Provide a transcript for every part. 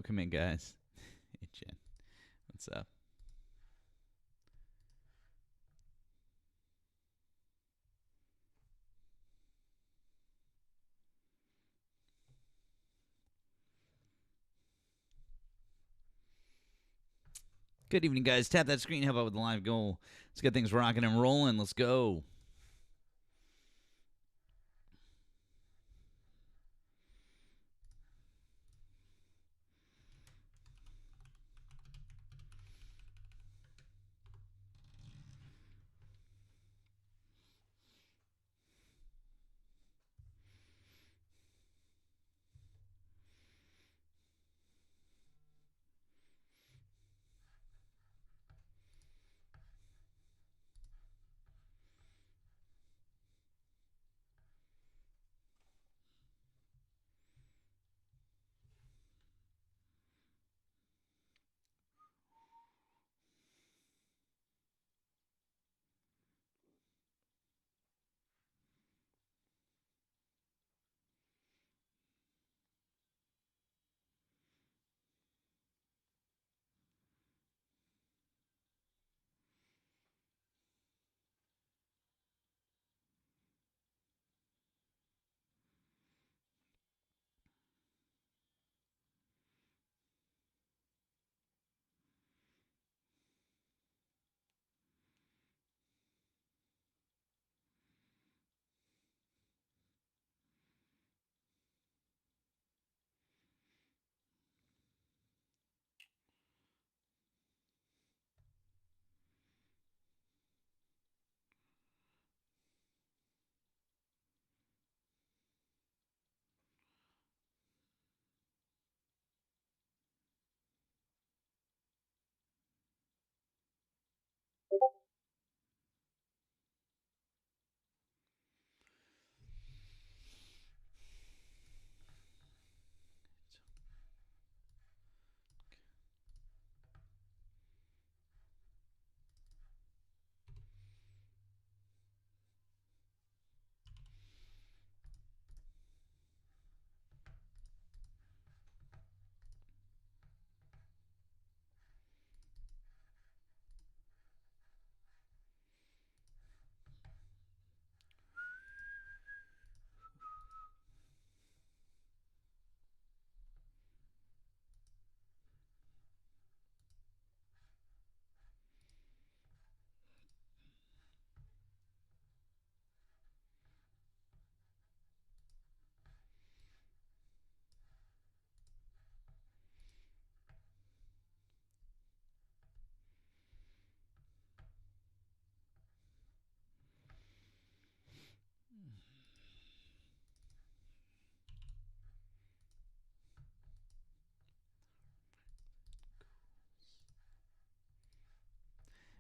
Welcome in, guys. Hey, Jen. What's up? Good evening, guys. Tap that screen. Help out with the live goal. Let's get things rocking and rolling. Let's go.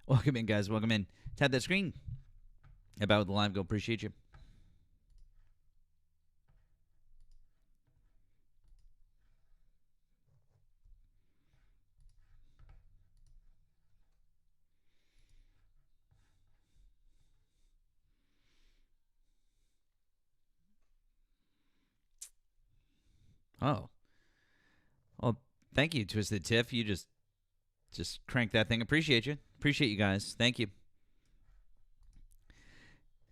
Welcome in, guys. Welcome in. Tap that screen. Help out with the live goal. Appreciate you. Oh. Well, thank you, Twisted Tiff. You just crank that thing. Appreciate you. Appreciate you guys. Thank you.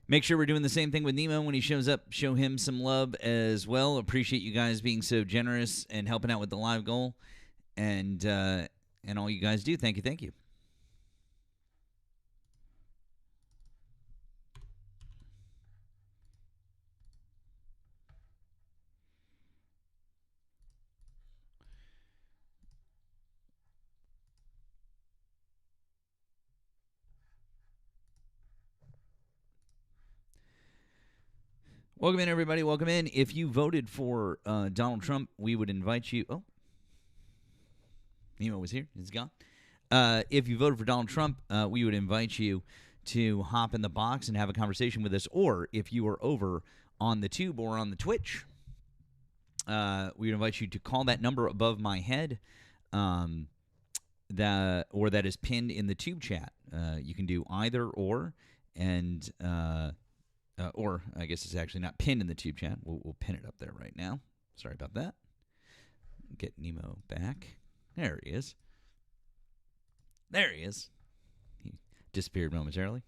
Make sure we're doing the same thing with Nemo when he shows up. Show him some love as well. Appreciate you guys being so generous and helping out with the live goal, and all you guys do. Thank you. Thank you. Welcome in, everybody. Welcome in. If you voted for Donald Trump, we would invite you. Oh, Nemo was here. He's gone. If you voted for Donald Trump, we would invite you to hop in the box and have a conversation with us. Or if you are over on the tube or on the Twitch, we would invite you to call that number above my head, that is pinned in the tube chat. You can do either or, and or I guess it's actually not pinned in the tube chat. We'll pin it up there right now. Sorry about that. get Nemo back. There he is. There he is. He disappeared momentarily.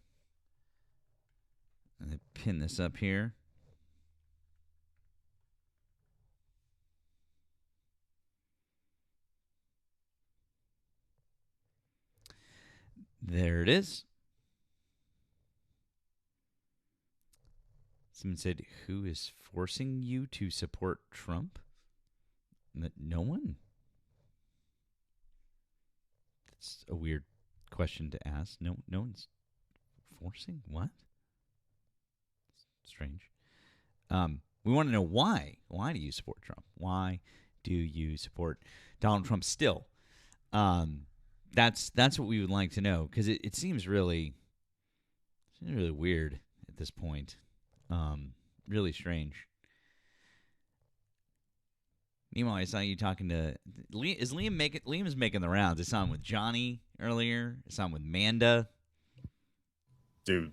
I'm going to pin this up here. There it is. Someone said, who is forcing you to support Trump? No one. That's a weird question to ask. No one's forcing? What? Strange. We want to know why. Why do you support Trump? Why do you support Donald Trump still? That's what we would like to know, because it seems really weird at this point. Really strange. Nemo, I saw you talking to Liam is making the rounds. I saw him with Johnny earlier. I saw him with Manda. Dude,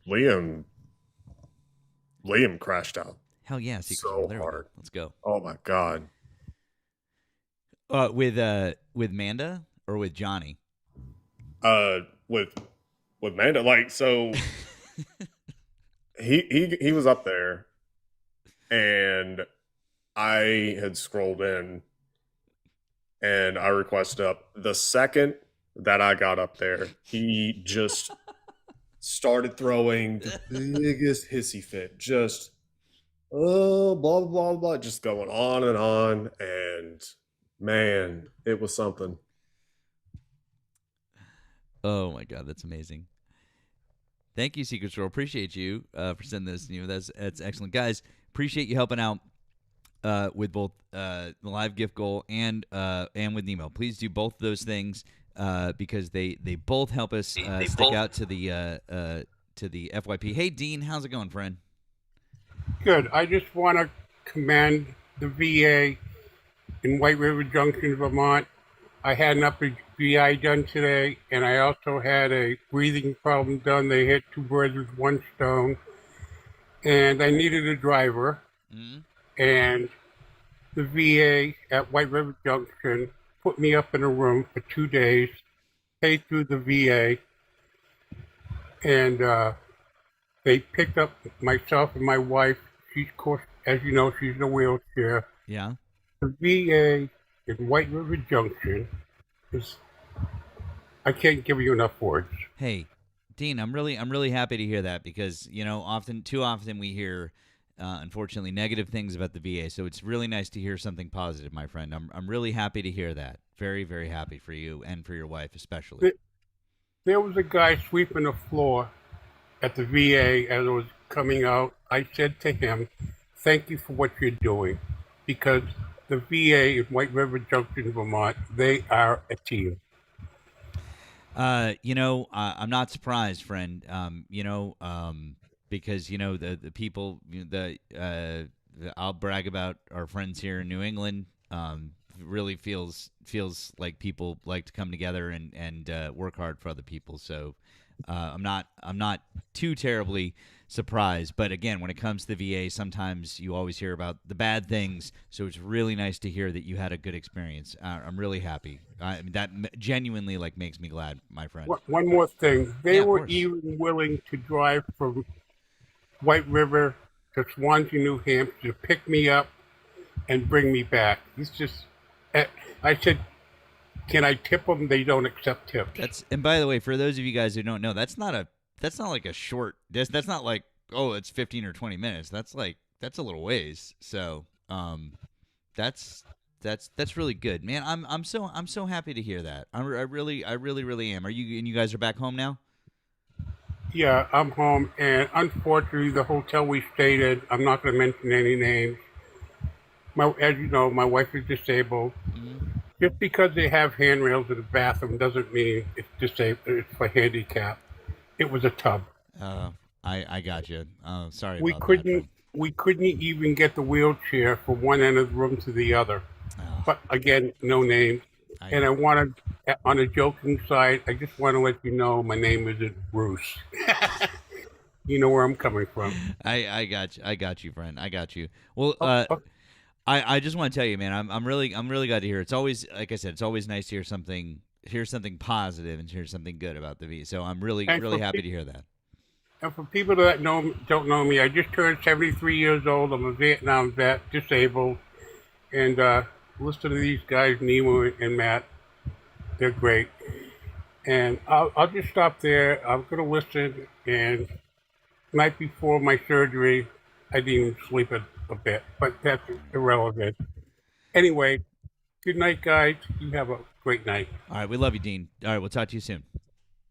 Liam crashed out. Hell yeah, so hard. Let's go. Oh my god. With Manda or with Johnny? With Manda, like, so he was up there, and I had scrolled in, and I requested up. The second that I got up there, he just started throwing the biggest hissy fit. Just, blah, blah, blah, blah, just going on. And, man, it was something. Oh, my God. That's amazing. Thank you, Secret Store. Appreciate you for sending this. That's excellent. Guys, appreciate you helping out with both the live gift goal and with Nemo. Please do both of those things because they both help us stick out to the FYP. Hey, Dean, how's it going, friend? Good. I just want to commend the VA in White River Junction, Vermont. I had an upper GI done today, and I also had a breathing problem done. They hit two birds with one stone, and I needed a driver. Mm-hmm. And the VA at White River Junction put me up in a room for 2 days, paid through the VA, and they picked up myself and my wife. She's, of course, as you know, she's in a wheelchair. Yeah. The VA in White River Junction is, I can't give you enough words. Hey, Dean, I'm really happy to hear that, because too often we hear unfortunately negative things about the VA, so it's really nice to hear something positive, my friend. I'm really happy to hear that. Very, very happy for you and for your wife especially. There was a guy sweeping the floor at the VA as it was coming out. I said to him, thank you for what you're doing, because the VA in White River Junction, Vermont, they are a team. I'm not surprised, friend. Because the people, I'll brag about our friends here in New England. Really feels like people like to come together and work hard for other people. So I'm not too terribly surprised. But again, when it comes to the VA, sometimes you always hear about the bad things. So it's really nice to hear that you had a good experience. I'm really happy. That genuinely makes me glad, my friend. One more thing, they were even willing to drive from White River to Swansea, New Hampshire, to pick me up and bring me back. It's just, I said, can I tip them? They don't accept tips. And by the way, for those of you guys who don't know, that's not like a short. That's not like, oh, it's 15 or 20 minutes. That's a little ways. So, that's really good, man. I'm so happy to hear that. I really am. You guys are back home now? Yeah, I'm home, and unfortunately, the hotel we stayed in, I'm not going to mention any names. As you know, my wife is disabled. Mm-hmm. Just because they have handrails in the bathroom doesn't mean it's disabled. It's for handicap. It was a tub. I got you. Sorry we about couldn't, that. We couldn't even get the wheelchair from one end of the room to the other. Oh. But again, no names. And I wanted, on a joking side, I just want to let you know my name isn't Bruce. You know where I'm coming from. I got you, friend. I got you. Well, I just want to tell you, man, I'm really glad to hear. It's always, like I said, it's always nice to hear something positive and hear something good about the V. So I'm really And happy to hear that. and for people that don't know me, I just turned 73 years old. I'm a Vietnam vet, disabled, and listen to these guys, Nemo and Matt. They're great. And I'll just stop there. I'm gonna listen. And night before my surgery, I didn't even sleep a bit, but that's irrelevant. Anyway, good night, guys. You have a great night. All right, we love you, Dean. All right, we'll talk to you soon.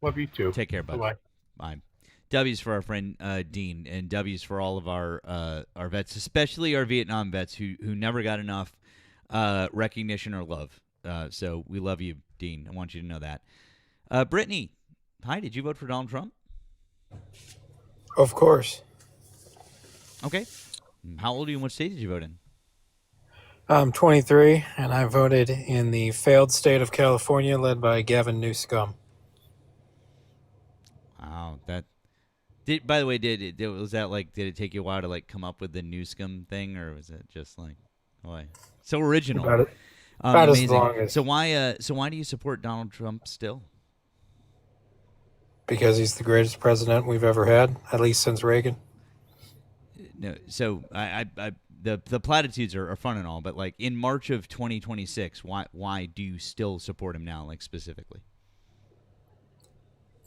Love you too. Take care, bud. Bye. Bye. W's for our friend Dean, and W's for all of our vets, especially our Vietnam vets who never got enough recognition or love. So we love you, Dean. I want you to know that. Brittany, hi. Did you vote for Donald Trump? Of course. Okay. How old are you and what state did you vote in? I'm 23, and I voted in the failed state of California led by Gavin Newsom. Wow. By the way, did it take you a while to like come up with the Newsom thing, or was it just like, boy, so original? About as Amazing. long as... So why do you support Donald Trump still? Because he's the greatest president we've ever had, at least since Reagan. No, so the platitudes are fun and all, but like in March of 2026, why do you still support him now, like specifically?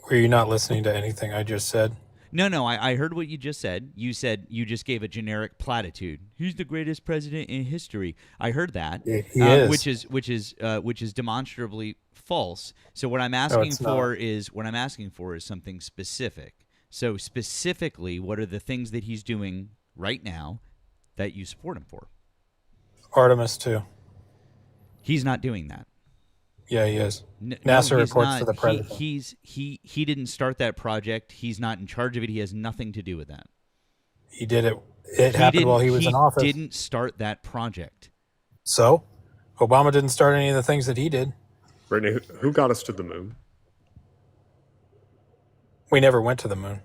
Were you not listening to anything I just said? No, I heard what you just said. You said you just gave a generic platitude. He's the greatest president in history. I heard that, He is. which is demonstrably false. So what I'm asking for is something specific. So specifically, what are the things that he's doing right now that you support him for? Artemis, too. He's not doing that. Yeah, he is. he's NASA reports not. for the president. He didn't start that project. He's not in charge of it. He has nothing to do with that. He did it. It happened while he was in office. He didn't start that project. So? Obama didn't start any of the things that he did. Brittany, who got us to the moon? We never went to the moon.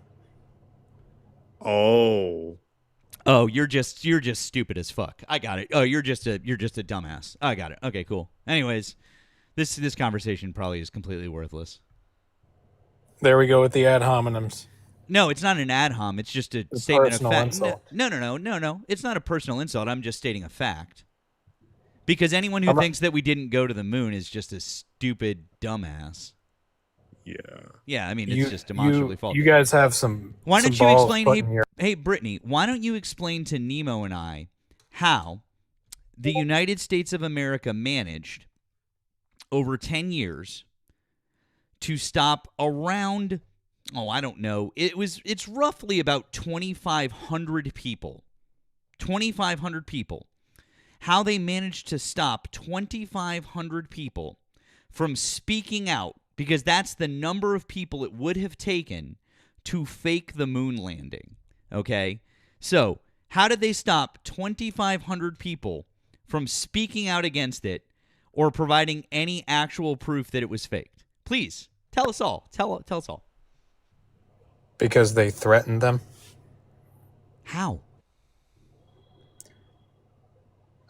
Oh, you're just stupid as fuck. I got it. Oh, you're just a dumbass. I got it. Okay, cool. Anyways, this conversation probably is completely worthless. There we go with the ad hominems. No, it's not an ad hom. It's just a statement of fact. Insult. No. It's not a personal insult. I'm just stating a fact. Because anyone who thinks that we didn't go to the moon is just a stupid dumbass. Yeah. Yeah, I mean, it's just demonstrably false. You guys have some. Why don't some you balls explain? Hey, Brittany, why don't you explain to Nemo and I how the United States of America managed over 10 years to stop around, I don't know. It's roughly about 2,500 people. 2,500 people. How they managed to stop 2,500 people from speaking out, because that's the number of people it would have taken to fake the moon landing. Okay? So, how did they stop 2,500 people from speaking out against it or providing any actual proof that it was faked? Please, tell us all. Tell us all. Because they threatened them. How?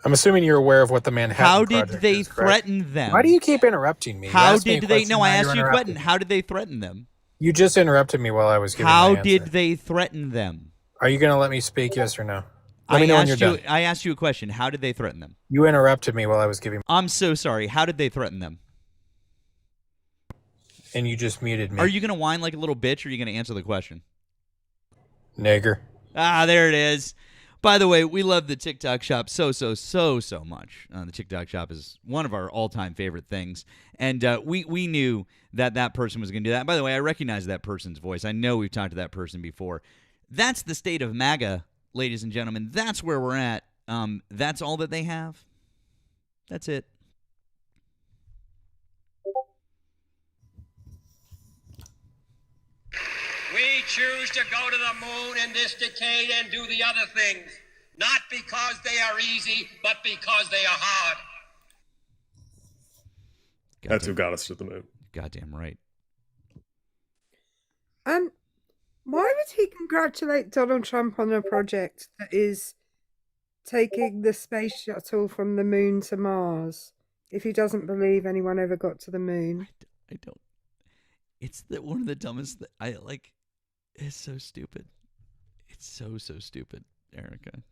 I'm assuming you're aware of what the Manhattan How did Project they is, correct? threaten them? Why do you keep interrupting me? How did they? No, I asked you a question. How did they threaten them? You just interrupted me while I was giving my How answer. did they threaten them? Are you going to let me speak, yes or no? Let me know when you're done. I asked you a question. How did they threaten them? You interrupted me while I was giving... I'm so sorry. How did they threaten them? And you just muted me. Are you going to whine like a little bitch, or are you going to answer the question? Nigger. Ah, there it is. By the way, we love the TikTok shop so much. The TikTok shop is one of our all-time favorite things. And we knew that person was going to do that. By the way, I recognize that person's voice. I know we've talked to that person before. That's the state of MAGA, ladies and gentlemen. That's where we're at. That's all that they have. That's it. We choose to go to the moon in this decade and do the other things, not because they are easy, but because they are hard. That's who got us to the moon. Goddamn right. Why would he congratulate Donald Trump on a project that is taking the space shuttle from the moon to Mars. If he doesn't believe anyone ever got to the moon. I don't. It's one of the dumbest. I like. It's so stupid. It's so stupid, Erica.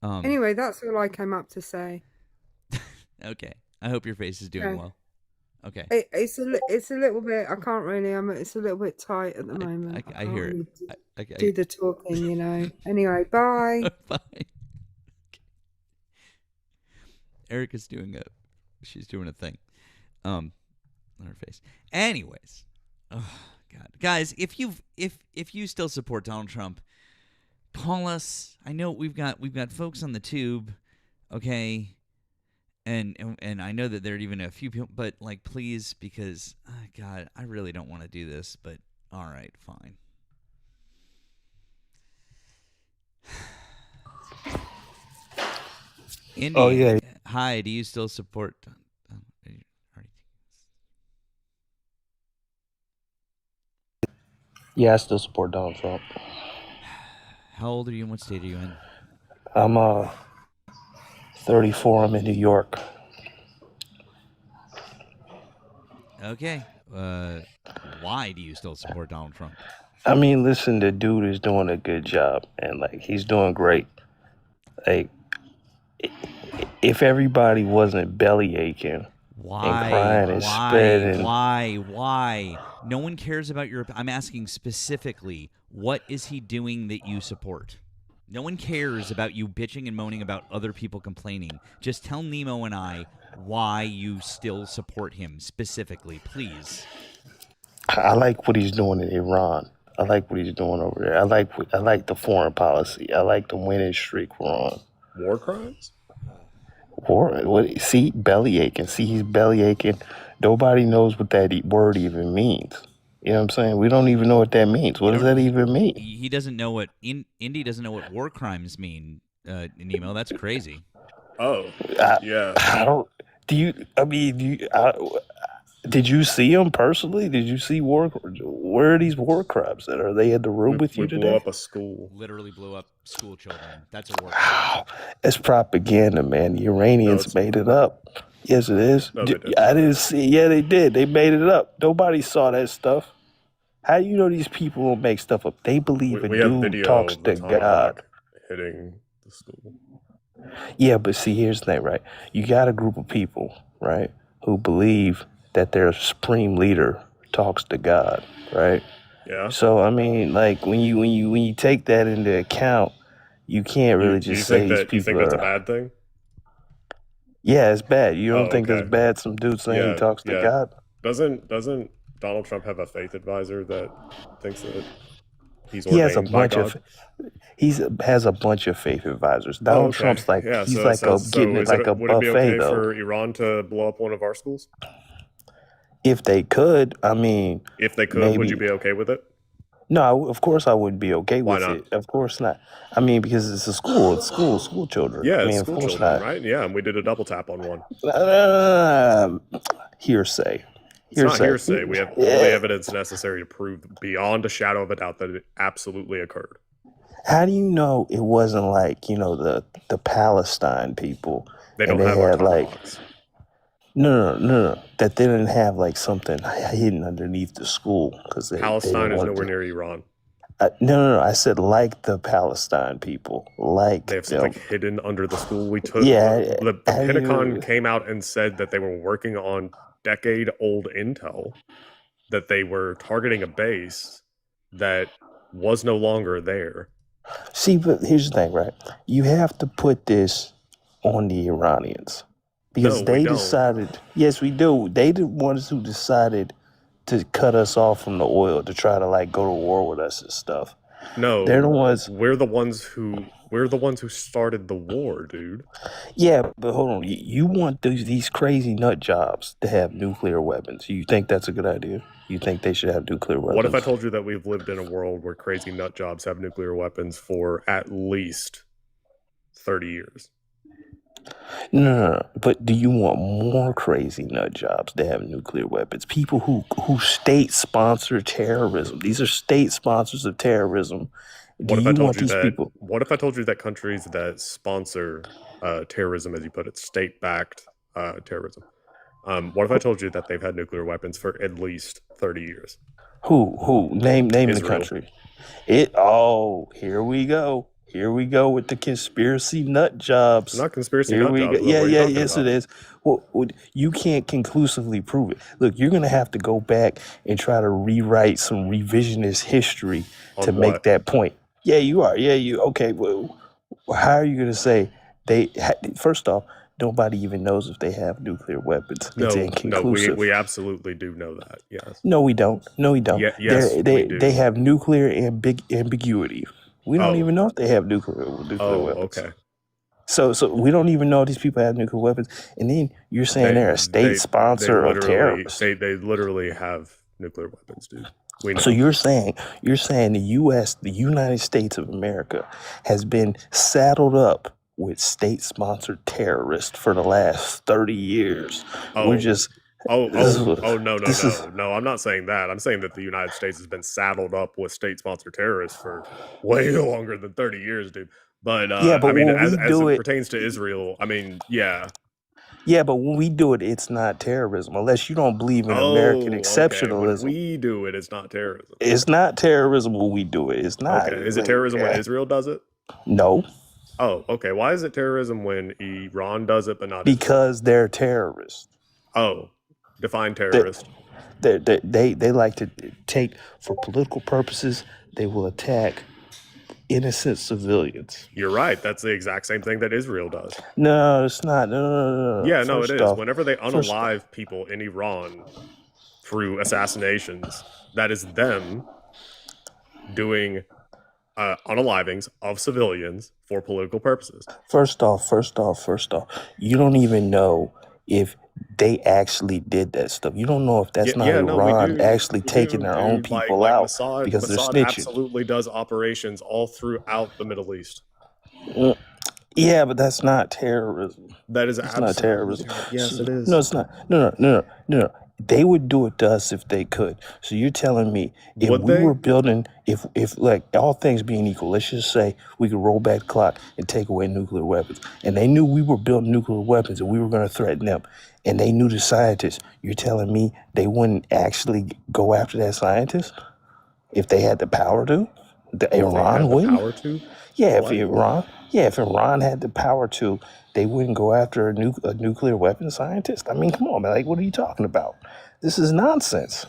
Anyway, that's all I came up to say. Okay. I hope your face is doing Yeah. well. Okay. It's a little bit. I can't really. It's a little bit tight at the moment. I hear it. Really do the talking, you know. Anyway, bye. Bye. Erica's she's doing a thing, on her face. Anyways, oh God, guys, if you still support Donald Trump, call us. I know we've got folks on the tube, okay, and I know that there are even a few people, but like, please, because God, I really don't want to do this, but all right, fine. Indy, Oh, yeah. Hi, do you still support? Yeah, I still support Donald Trump. How old are you and what state are you in? I'm 34. I'm in New York. Okay. Why do you still support Donald Trump? I mean, listen, the dude is doing a good job, and like he's doing great. Like, if everybody wasn't belly aching and crying and spitting, Why? No one cares about your. I'm asking specifically, what is he doing that you support? No one cares about you bitching and moaning about other people complaining. Just tell Nemo and I why you still support him specifically, please. I like what he's doing in Iran. I like what he's doing over there. I like the foreign policy. I like the winning streak we're on. War crimes? See, belly aching. See, he's belly aching. Nobody knows what that word even means. You know what I'm saying? We don't even know what that means. What does that even mean? He doesn't know what Indy doesn't know what war crimes mean. Nemo, that's crazy. Oh, yeah. I don't. Do you? I mean, did you see him personally? Did you see where are these war crimes at? Are they in the room with you today? We blew up a school. Literally blew up school children. That's a war crime. It's propaganda, man. The Iranians made it up. Yes, it is. No, they didn't. I didn't see. Yeah, they did. They made it up. Nobody saw that stuff. How do you know these people don't make stuff up? They believe a dude talks to God. Hitting the school. Yeah, but see, here's the thing, right? You got a group of people, right, who believe that their supreme leader talks to God, right? Yeah. So I mean, like when you take that into account, you can't really just say these people. You think that's a bad thing? Yeah, it's bad. You don't think it's bad? Some dude saying he talks to God. Doesn't Donald Trump have a faith advisor that thinks that he's ordained by God? He has a bunch of faith advisors. Donald Trump's like he's like getting it like a buffet. Would it be okay though. for Iran to blow up one of our schools? If they could, I mean, if they could, maybe. Would you be okay with it? No, of course I wouldn't be okay with Why not? it. Of course not. I mean, because it's a school. It's school children. Yeah, I mean, it's school children, right? Yeah, and we did a double tap on one. Hearsay. It's not hearsay. We have all the evidence necessary to prove beyond a shadow of a doubt that it absolutely occurred. How do you know it wasn't like, the Palestine people? They don't have our tomahawks. No. That they didn't have like something hidden underneath the school because Palestine is nowhere near Iran. No. I said like the Palestine people, like they have something hidden under the school. We took. Yeah, the Pentagon came out and said that they were working on decade-old intel, that they were targeting a base that was no longer there. See, but here's the thing, right? You have to put this on the Iranians. Because they decided, yes, we do. They the ones who decided to cut us off from the oil to try to like go to war with us and stuff. No, they're the ones. We're the ones who started the war, dude. Yeah, but hold on. You want these crazy nut jobs to have nuclear weapons? You think that's a good idea? You think they should have nuclear weapons? What if I told you that we've lived in a world where crazy nut jobs have nuclear weapons for at least 30 years? No. But do you want more crazy nut jobs to have nuclear weapons? People who state sponsor terrorism. These are state sponsors of terrorism Do you want these people? What if I told you that countries that sponsor terrorism, as you put it, state-backed terrorism? What if I told you that they've had nuclear weapons for at least 30 years? Who? Name the Israel. country. Here we go. Here we go with the conspiracy nut jobs. Not conspiracy Here nut we jobs. go. What are you talking Yes, about? it is. Well, you can't conclusively prove it. Look, you're going to have to go back and try to rewrite some revisionist history to make what? that point. Yeah, you are. Yeah, you. Okay, well, how are you going to say first off, nobody even knows if they have nuclear weapons. It's inconclusive. We absolutely do know that. Yes. No, we don't. we do. They have nuclear ambiguity. We don't even know if they have nuclear weapons. Okay. So we don't even know if these people have nuclear weapons. And then you're saying they're a state sponsor of terrorists. They literally have nuclear weapons, dude. We know. So you're saying the U.S., the United States of America, has been saddled up with state-sponsored terrorists for the last 30 years. We're just... No, I'm not saying that. I'm saying that the United States has been saddled up with state-sponsored terrorists for way longer than 30 years, dude. But I mean, as it pertains to Israel, I mean, yeah. Yeah, but when we do it, it's not terrorism, unless you don't believe in American exceptionalism. When we do it, it's not terrorism. It's not terrorism when we do it. It's not. Okay. Is it terrorism when Israel does it? No. Oh, okay. Why is it terrorism when Iran does it, but not because they're terrorists? Oh, define terrorist. They like to take, for political purposes, they will attack innocent civilians. You're right. That's the exact same thing that Israel does. No, it's not. No. Yeah, no, it is. Whenever they unalive people in Iran through assassinations, that is them doing unalivings of civilians for political purposes. First off, you don't even know if they actually did that stuff. You don't know if that's Iran actually taking their own people out because they're snitching. Absolutely does operations all throughout the Middle East. Yeah, but that's not terrorism. That is not terrorism. Yes, it is. No, it's not. No. They would do it to us if they could. So you're telling me if were building, if like all things being equal, let's just say we could roll back the clock and take away nuclear weapons, and they knew we were building nuclear weapons and we were going to threaten them, and they knew the scientists. You're telling me they wouldn't actually go after that scientist if they had the power to? Iran wouldn't. Power to? Yeah, if Iran had the power to, they wouldn't go after a nuclear weapon scientist. I mean, come on, man. Like, what are you talking about? This is nonsense.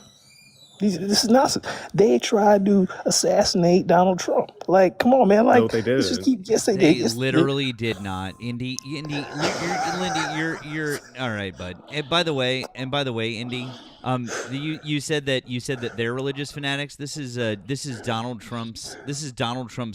This is nonsense. They tried to assassinate Donald Trump. Like, come on, man. Like, no, they did. Yes, they did. They literally did not. Lindy, you're all right, bud. And by the way, Indy, you said that they're religious fanatics. This is Donald Trump's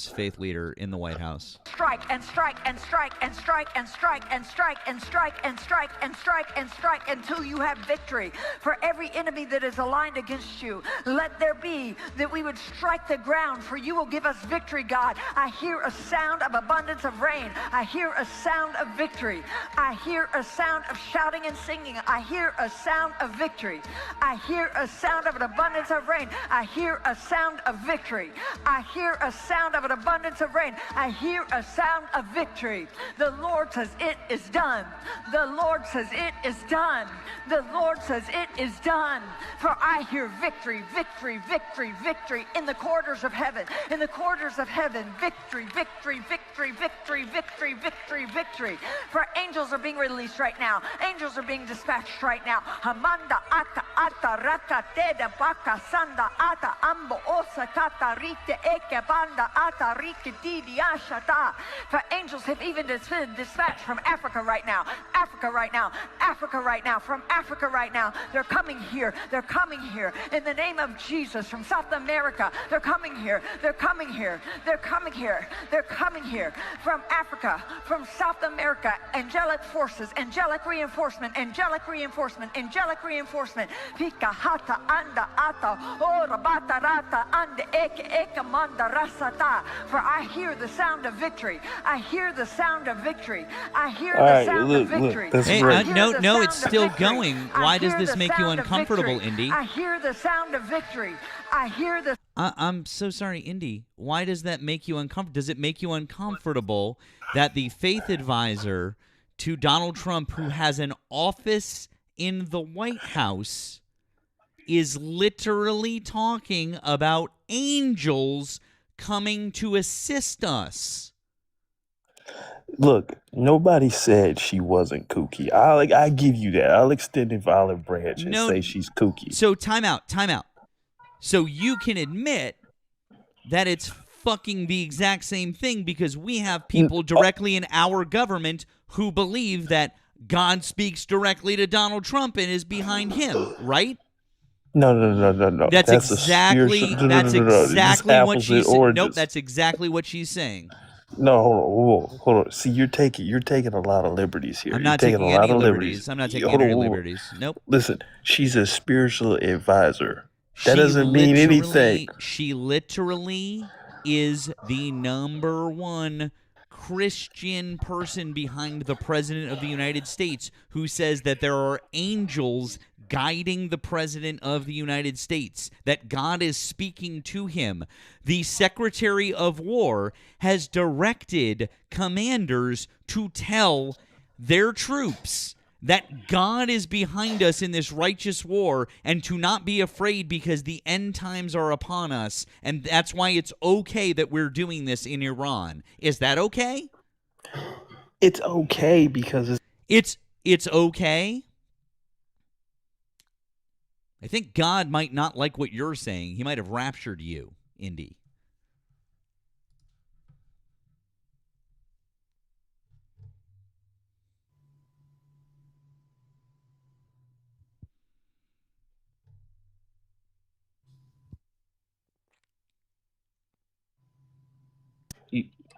faith leader in the White House. Strike and strike and strike and strike and strike and strike and strike and strike and strike and strike until you have victory. For every enemy that is aligned against you, let there be that we would strike the ground, for you will give us victory, God. I hear a sound of abundance of rain. I hear a sound of victory. I hear a sound of shouting and singing. I hear a sound of victory. I hear a sound of an abundance of rain. I hear a sound of victory. I hear a sound of an abundance of rain. I hear a sound of victory. The Lord says it is done. The Lord says it is done. The Lord says it is done. For I hear victory, victory, victory, victory in the corridors of heaven. In the corridors of heaven, victory, victory, victory, victory, victory, victory, victory. For angels are being released right now. Angels are being dispatched right now. Hamanda ata ata raka teda baka sanda ata ambo osa kata rite eke banda ata rike didi ashata. For angels have even been dispatched from Africa right now. Africa right now. Africa right now. From Africa right now. They're coming here. They're coming here. In the name of Jesus. From South America. They're coming here. They're coming here. They're coming here. They're coming here. From Africa. From South America. Angelic forces. Angelic reinforcement. Angelic reinforcement. Angelic reinforcement. Pika hata anda ata. Ora bata rata anda eke eke manda rasata. For I hear the sound of victory. I hear the sound of victory. I hear the sound of victory. Hey, no, it's still going. Why does this make you uncomfortable, Indy? I hear the sound of victory. I hear the I'm so sorry, Indy. Why does that make you uncomfortable? Does it make you uncomfortable that the faith advisor to Donald Trump, who has an office in the White House, is literally talking about angels coming to assist us? Look, nobody said she wasn't kooky. I give you that. I'll extend a olive branch and No. say she's kooky. So time out. So you can admit that it's fucking the exact same thing, because we have people directly in our government who believe that God speaks directly to Donald Trump and is behind him, right? No. That's exactly a spiritual. that's exactly what she's saying. Nope, oranges. that's exactly what she's saying. No, hold on. See, you're taking a lot of liberties here. I'm not you're taking a lot any of liberties. I'm not taking Hold any on. liberties. Nope. Listen, she's a spiritual advisor. That doesn't mean anything. She literally is the number one Christian person behind the President of the United States, who says that there are angels guiding the President of the United States, that God is speaking to him. The Secretary of War has directed commanders to tell their troops that God is behind us in this righteous war, and to not be afraid because the end times are upon us, and that's why it's okay that we're doing this in Iran. Is that okay? It's okay because it's okay. I think God might not like what you're saying. He might have raptured you, Indy.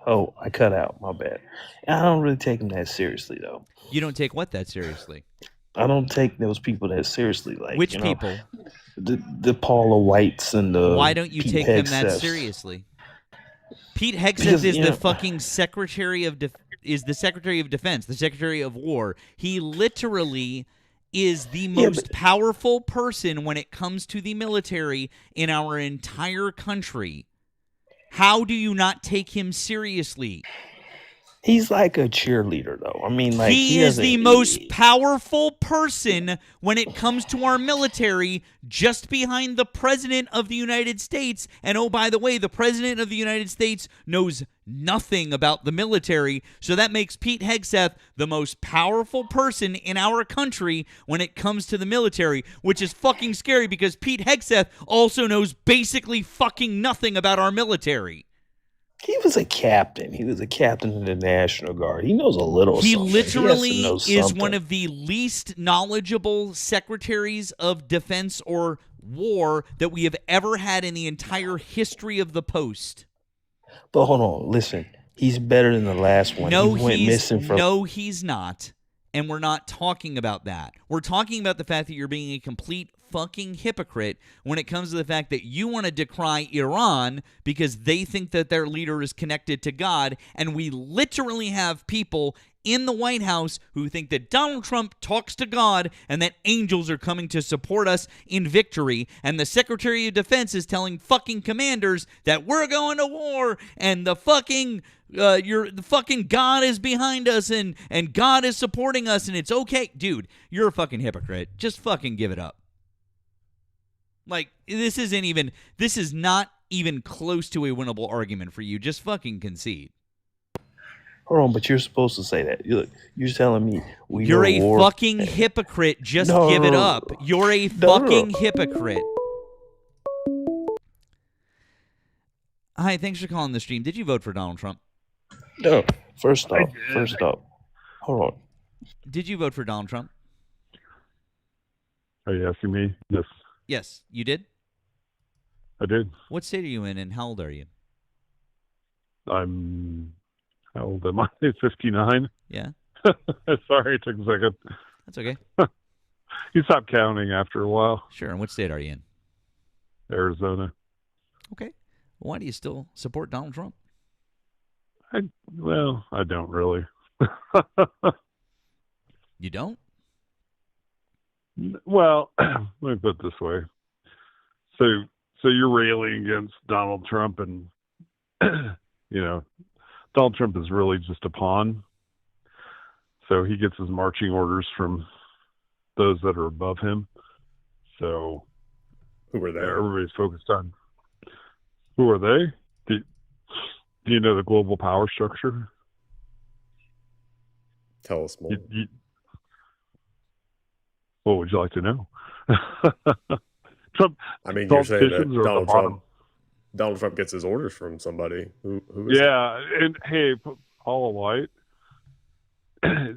Oh, I cut out. My bad. I don't really take them that seriously, though. You don't take what that seriously? I don't take those people that seriously. Like, which people? The Paula Whites and the. Why don't you Pete take Hegseths. them that seriously? Pete Hegseth is the fucking Secretary of the Secretary of Defense, the Secretary of War. He literally is the most powerful person when it comes to the military in our entire country. How do you not take him seriously? He's like a cheerleader, though. I mean, like he is the most powerful person when it comes to our military, just behind the President of the United States. And oh, by the way, the President of the United States knows nothing about the military, so that makes Pete Hegseth the most powerful person in our country when it comes to the military, which is fucking scary because Pete Hegseth also knows basically fucking nothing about our military. He was a captain. He was a captain in the National Guard. He knows a little. He something. literally He is one of the least knowledgeable secretaries of defense or war that we have ever had in the entire history of the post. But hold on, listen. He's better than the last one. No, he's not. And we're not talking about that. We're talking about the fact that you're being a complete fucking hypocrite when it comes to the fact that you want to decry Iran because they think that their leader is connected to God, and we literally have people in the White House who think that Donald Trump talks to God and that angels are coming to support us in victory, and the Secretary of Defense is telling fucking commanders that we're going to war and the fucking the fucking God is behind us and God is supporting us and it's okay. Dude, you're a fucking hypocrite. Just fucking give it up. Like, this is not even close to a winnable argument for you. Just fucking concede. Hold on, but you're supposed to say that. You're telling me you're a fucking hypocrite. Just give it up. You're a fucking hypocrite. Hi, thanks for calling the stream. Did you vote for Donald Trump? No. First off, hold on. Did you vote for Donald Trump? Are you asking me? Yes. Yes, you did? I did. What state are you in and how old are you? How old am I? 59. Yeah. Sorry, it took a second. That's okay. You stop counting after a while. Sure. And what state are you in? Arizona. Okay. Why do you still support Donald Trump? I don't really. You don't? Well, let me put it this way. So So you're railing against Donald Trump, and Donald Trump is really just a pawn. So he gets his marching orders from those that are above him. So Who are they? everybody's focused on who are they? Do you know the global power structure? Tell us more. What would you like to know? Trump. I mean, you're saying that politicians are at the bottom. Donald Trump gets his orders from somebody. Who is Yeah, and hey, Paula White.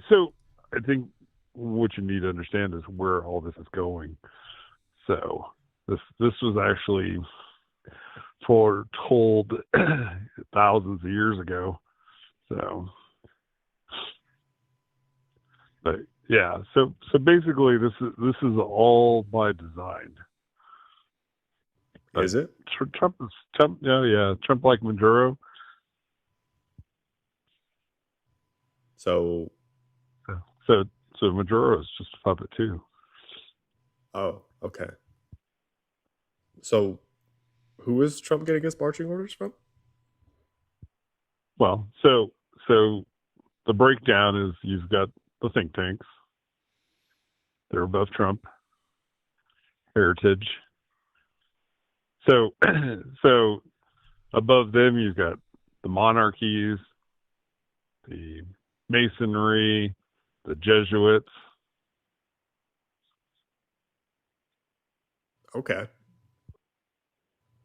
So I think what you need to understand is where all this is going. So this was actually foretold thousands of years ago. So, but yeah, so basically this is all by design. Is it? Trump, yeah, Trump like Maduro. So Maduro is just a puppet too. Oh, okay. So who is Trump getting his marching orders from? Well, so the breakdown is you've got the think tanks. They're above Trump. Heritage. So above them you've got the monarchies, the Masonry, the Jesuits. Okay.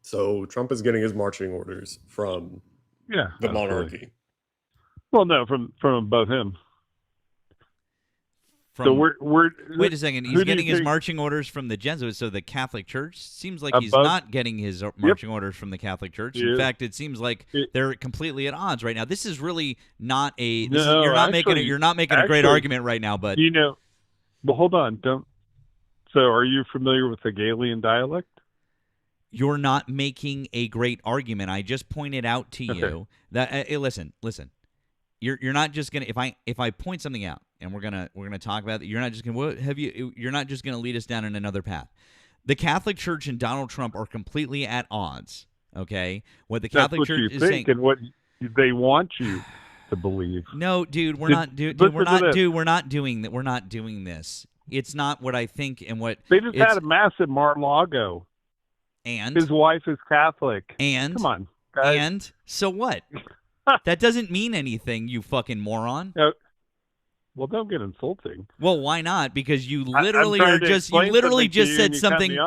So Trump is getting his marching orders from the absolutely. monarchy. Well, no, from above him. So we're wait a second. He's getting his marching orders from the Jesuits, so the Catholic Church seems like he's not getting his marching orders from the Catholic Church. In fact, it seems like they're completely at odds right now. This is really not a. You're not making a great argument right now, but Well, hold on. So, are you familiar with the Galilean dialect? You're not making a great argument. I just pointed out to you that listen. You're not just gonna if I point something out and we're gonna talk about it, you're not just gonna you're not just gonna lead us down in another path. The Catholic Church and Donald Trump are completely at odds. Okay, what the Catholic Church is saying and what they want you to believe. No, dude, we're not doing that. We're not doing this. It's not what I think and what they just had a massive Mar-a-Lago. And his wife is Catholic. And come on, guys. And so what? That doesn't mean anything, you fucking moron. Well, don't get insulting. Well, why not? Because you literally said something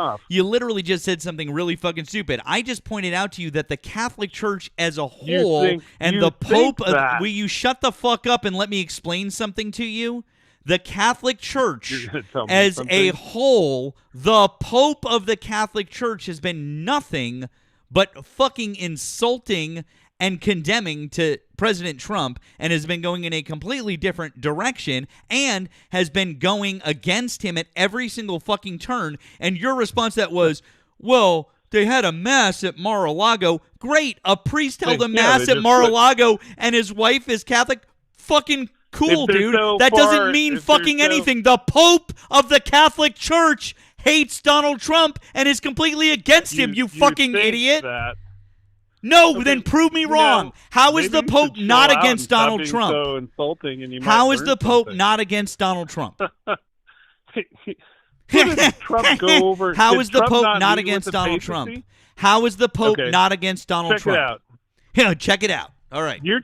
really fucking stupid. I just pointed out to you that the Catholic Church as a whole and the Pope. Will you shut the fuck up and let me explain something to you? The Catholic Church as a whole, the Pope of the Catholic Church has been nothing but fucking insulting and condemning to President Trump, and has been going in a completely different direction and has been going against him at every single fucking turn. And your response to that was, well, they had a mass at Mar-a-Lago. Great. A priest held a mass at Mar-a-Lago and his wife is Catholic. Fucking cool, dude. That doesn't mean fucking anything. The Pope of the Catholic Church hates Donald Trump and is completely against him, you fucking idiot. No, then prove me wrong. How is the Pope not against Donald Trump? So insulting, and how is the Pope not against Donald Trump? Trump go over? How is the Pope not against Donald Trump? How is the Pope not against Donald Trump? Check it out. All right. You're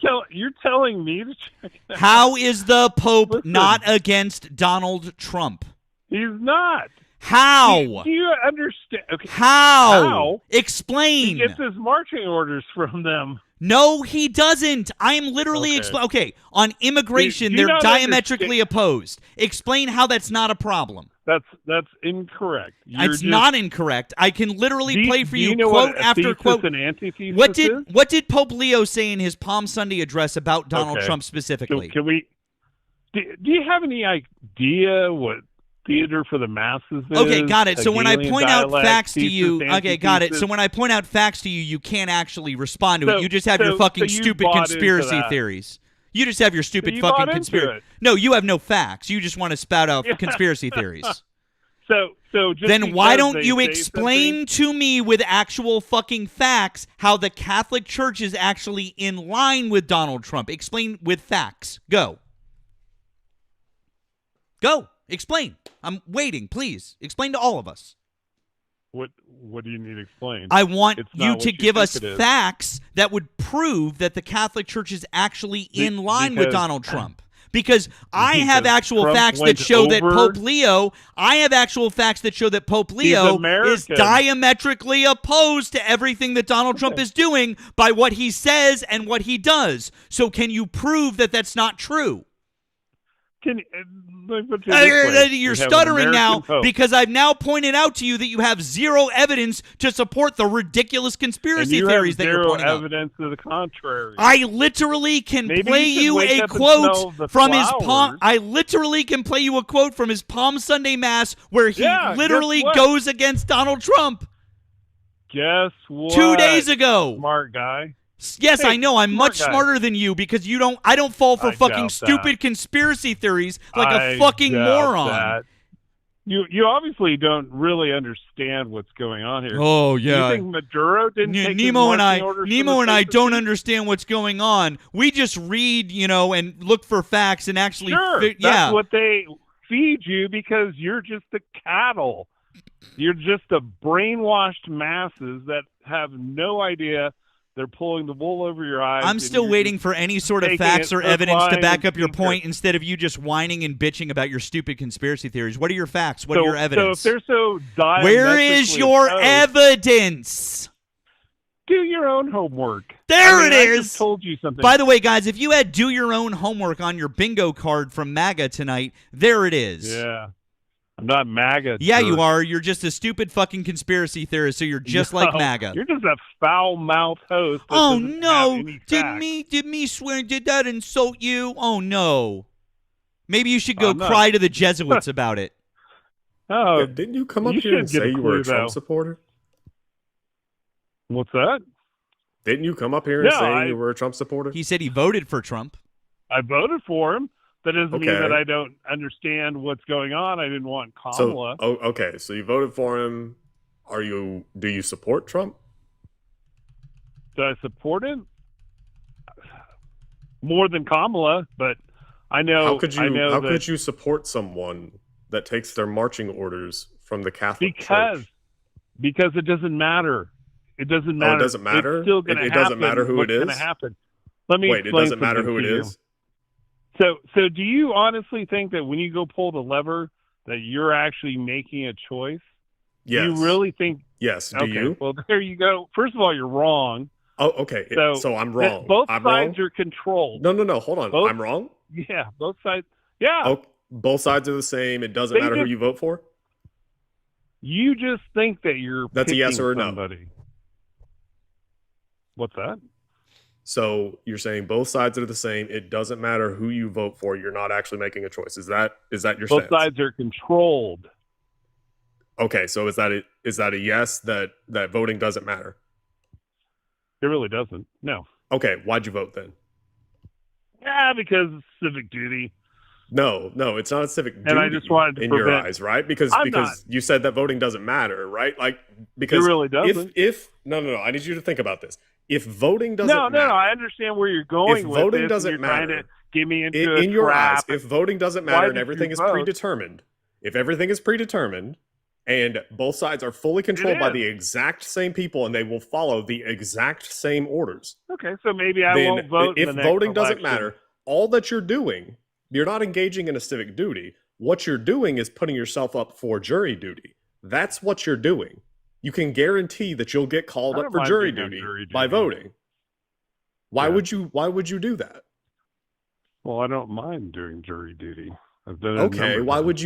telling me to check it out. How is the Pope not against Donald Trump? He's not. How? Do you understand? Okay. How? Explain. He gets his marching orders from them. No, he doesn't. I'm literally okay. On immigration, they're diametrically opposed. Explain how that's not a problem. That's incorrect. It's not incorrect. I can literally play for you quote after quote. What did Pope Leo say in his Palm Sunday address about Donald Trump specifically? Can we? Do you have any idea what theater for the masses is? Okay, got it. So when I point out facts to you, So when I point out facts to you, you can't actually respond to it. You just have your fucking stupid conspiracy theories. You just have your stupid fucking conspiracy. No, you have no facts. You just want to spout out conspiracy theories. So just then why because don't they you say explain to me with actual fucking facts how the Catholic Church is actually in line with Donald Trump? Explain with facts. Go. Explain. I'm waiting, please. Explain to all of us. What do you need explained? I want It's you not to what give think us it is. facts that would prove that the Catholic Church is actually in line with because- Donald Trump. Because I have Because actual Trump facts that went show that over- Pope Leo, is American. diametrically opposed to everything that Donald Trump is doing by what he says and what he does. So can you prove that that's not true? Let me put it this way. You're We have an stuttering now American Pope. because I've now pointed out to you that you have zero evidence to support the ridiculous And conspiracy you theories have that you're zero pointing out. evidence to the contrary. I literally can Maybe play you should you wake a up and quote smell the from his Palm. flowers. I literally can play you a quote from his Palm Sunday Mass where he Yeah, literally guess what? goes against Donald Trump Guess what? 2 days ago. Smart guy. Yes, Hey, I know. I'm smart much guy. smarter than you because I don't fall for I fucking doubt stupid that. conspiracy theories like I a fucking doubt moron. that. You obviously don't really understand what's going on here. Oh yeah. You think Maduro didn't take his Nemo and marching orders from Nemo the and I state don't chief? understand what's going on. We just read, and look for facts and actually Sure, yeah. that's what they feed you because you're just the cattle. You're just the brainwashed masses that have no idea. They're pulling the wool over your eyes. I'm and still you're waiting just for any sort of taking facts it or hook, evidence to line, back and up your sinker. point instead of you just whining and bitching about your stupid conspiracy theories. What are your facts? What are So- your evidence? So if they're so Where is diametrically your opposed, evidence? do your own homework. There I it I is. just told you something. By the way, guys, if you had do your own homework on your bingo card from MAGA tonight, there it is. Yeah. I'm not MAGA. Yeah, jerk. you are. You're just a stupid fucking conspiracy theorist, so you're just like No, MAGA. You're just a foul-mouthed host. That Oh doesn't no! have any Did facts. me swear? Did that insult you? Oh no! Maybe you should go I'm not- cry to the Jesuits about it. Oh, Yeah, didn't you come up you here and should get say a you were a clue, Trump though. supporter? What's that? Didn't you come up here and No, say you were a Trump supporter? He said he voted for Trump. I voted for him. That doesn't mean Okay. that I don't understand what's going on. I didn't want So, Kamala. okay, so you voted for him. Do you support Trump? Do I support him? More than Kamala, but I know. How could I know that could you support someone that takes their marching orders from the Catholic because Church? because it doesn't matter. It doesn't Oh, matter. it doesn't matter? It's still going to It happen. doesn't matter who What's it going to is? happen? Let me Wait, it explain doesn't matter something who it to you. is? So do you honestly think that when you go pull the lever that you're actually making a choice? Yes. Do you really think? Yes. Do Okay, you? well, there you go. First of all, you're wrong. Oh, okay. So I'm wrong. Both I'm sides wrong? are controlled. No. Hold on. Both- I'm wrong? Yeah, both sides. Yeah, Oh, both sides are the same. It doesn't They matter who just- you vote for? you just think that you're That's a yes picking or a no. somebody. What's that? So you're saying both sides are the same. It doesn't matter who you vote for. You're not actually making a choice. Is that your Both stance? sides are controlled. Okay, so is that a yes that voting doesn't matter? It really doesn't. No. Okay, why'd you vote then? Yeah, because it's civic duty. No, it's not a civic duty And I just wanted to in your prevent- eyes, right? Because I'm not. you said that voting doesn't matter, right? Like because It really doesn't. If no, I need you to think about this. If voting doesn't No, matter, I understand where you're going If with voting this, doesn't and you're trying matter, to get me into in a your eyes, trap. if voting doesn't Why matter and did everything you is vote? predetermined, if everything is predetermined and both sides are fully controlled by is. the exact same people and they will follow the exact same orders, Okay, so maybe I then won't vote. if in the next voting doesn't election. matter, all that you're doing, you're not engaging in a civic duty. What you're doing is putting yourself up for jury duty. That's what you're doing. You can guarantee that you'll get called I up don't for mind jury being on duty, jury by duty. voting. Why Yeah. would you do that? Well, I don't mind doing jury duty. I've done it. Okay, why would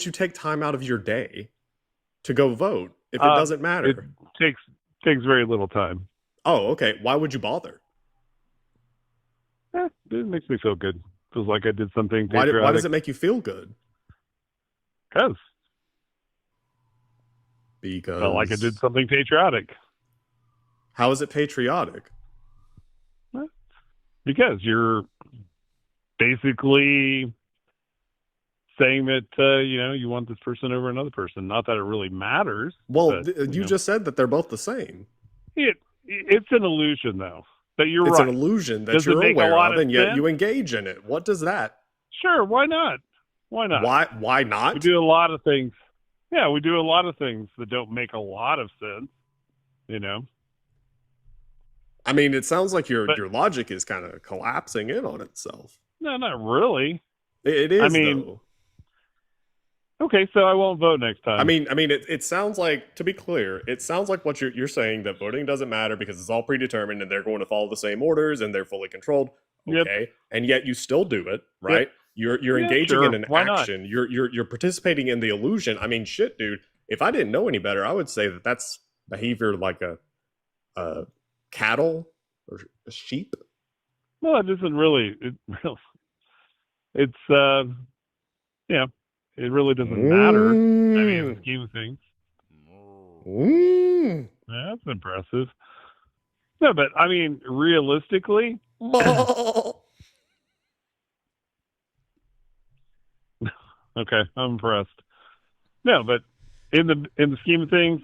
you take time out of your day to go vote if it doesn't matter? It takes very little time. Oh, okay. Why would you bother? It makes me feel good. Feels like I did something Why patriotic. does it make you feel good? Because Because felt like I did something patriotic. How is it patriotic? Because you're basically saying that you want this person over another person. Not that it really matters. Well, but, you just said that they're both the same. It's an illusion, though. But you're It's right. an illusion that Does it you're make a aware lot of, of and yet sense? you engage in it. What does that? Sure, why not? Why not? Why not? We do a lot of things. Yeah, we do a lot of things that don't make a lot of sense. I mean, it sounds like your logic is kind of collapsing in on itself. No, not really. It is, though. Okay, so I won't vote next time. I mean, it sounds like, to be clear, it sounds like what you're saying, that voting doesn't matter because it's all predetermined and they're going to follow the same orders and they're fully controlled. Okay, Yep. and yet you still do it, right? Yep. You're engaging in an Why not? action. You're participating in the illusion. I mean, shit, dude. If I didn't know any better, I would say that that's behavior like a cattle or a sheep. Well, it isn't really. It's it really doesn't matter. I mean, in the scheme of things. Yeah, that's impressive. No, but I mean, realistically. Okay, I'm impressed. No, but in the scheme of things,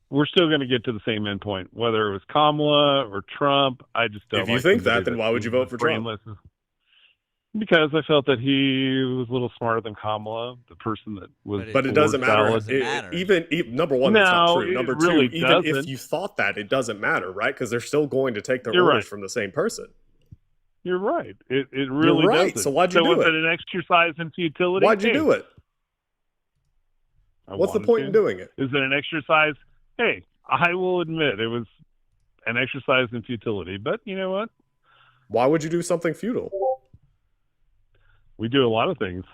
we're still going to get to the same endpoint, whether it was Kamala or Trump. I just don't. If you think that, then why would you vote for Trump? Because I felt that he was a little smarter than Kamala, the person that was. But it doesn't matter. Even number one, that's not true. Number two, even if you thought that, it doesn't matter, right? Because they're still going to take their orders from the same person. You're right. It really doesn't. So why'd you do it? Was it an exercise in futility? Why'd you do it? What's the point in doing it? Is it an exercise? Hey, I will admit it was an exercise in futility. But you know what? Why would you do something futile? We do a lot of things.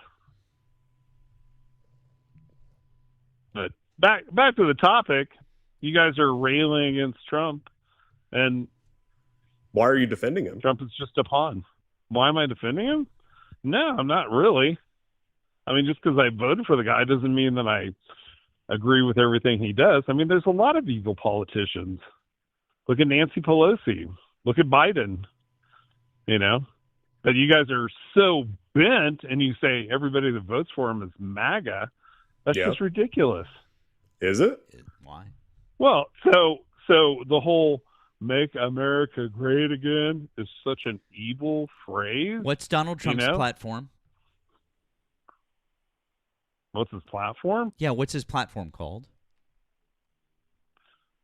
But back to the topic, you guys are railing against Trump, and why are you defending him? Trump is just a pawn. Why am I defending him? No, I'm not really. I mean, just because I voted for the guy doesn't mean that I agree with everything he does. I mean, there's a lot of evil politicians. Look at Nancy Pelosi. Look at Biden. But you guys are so bent, and you say everybody that votes for him is MAGA. That's just ridiculous. Is it? Why? Well, so the whole "Make America Great Again" is such an evil phrase. What's Donald Trump's platform? What's his platform? Yeah, what's his platform called?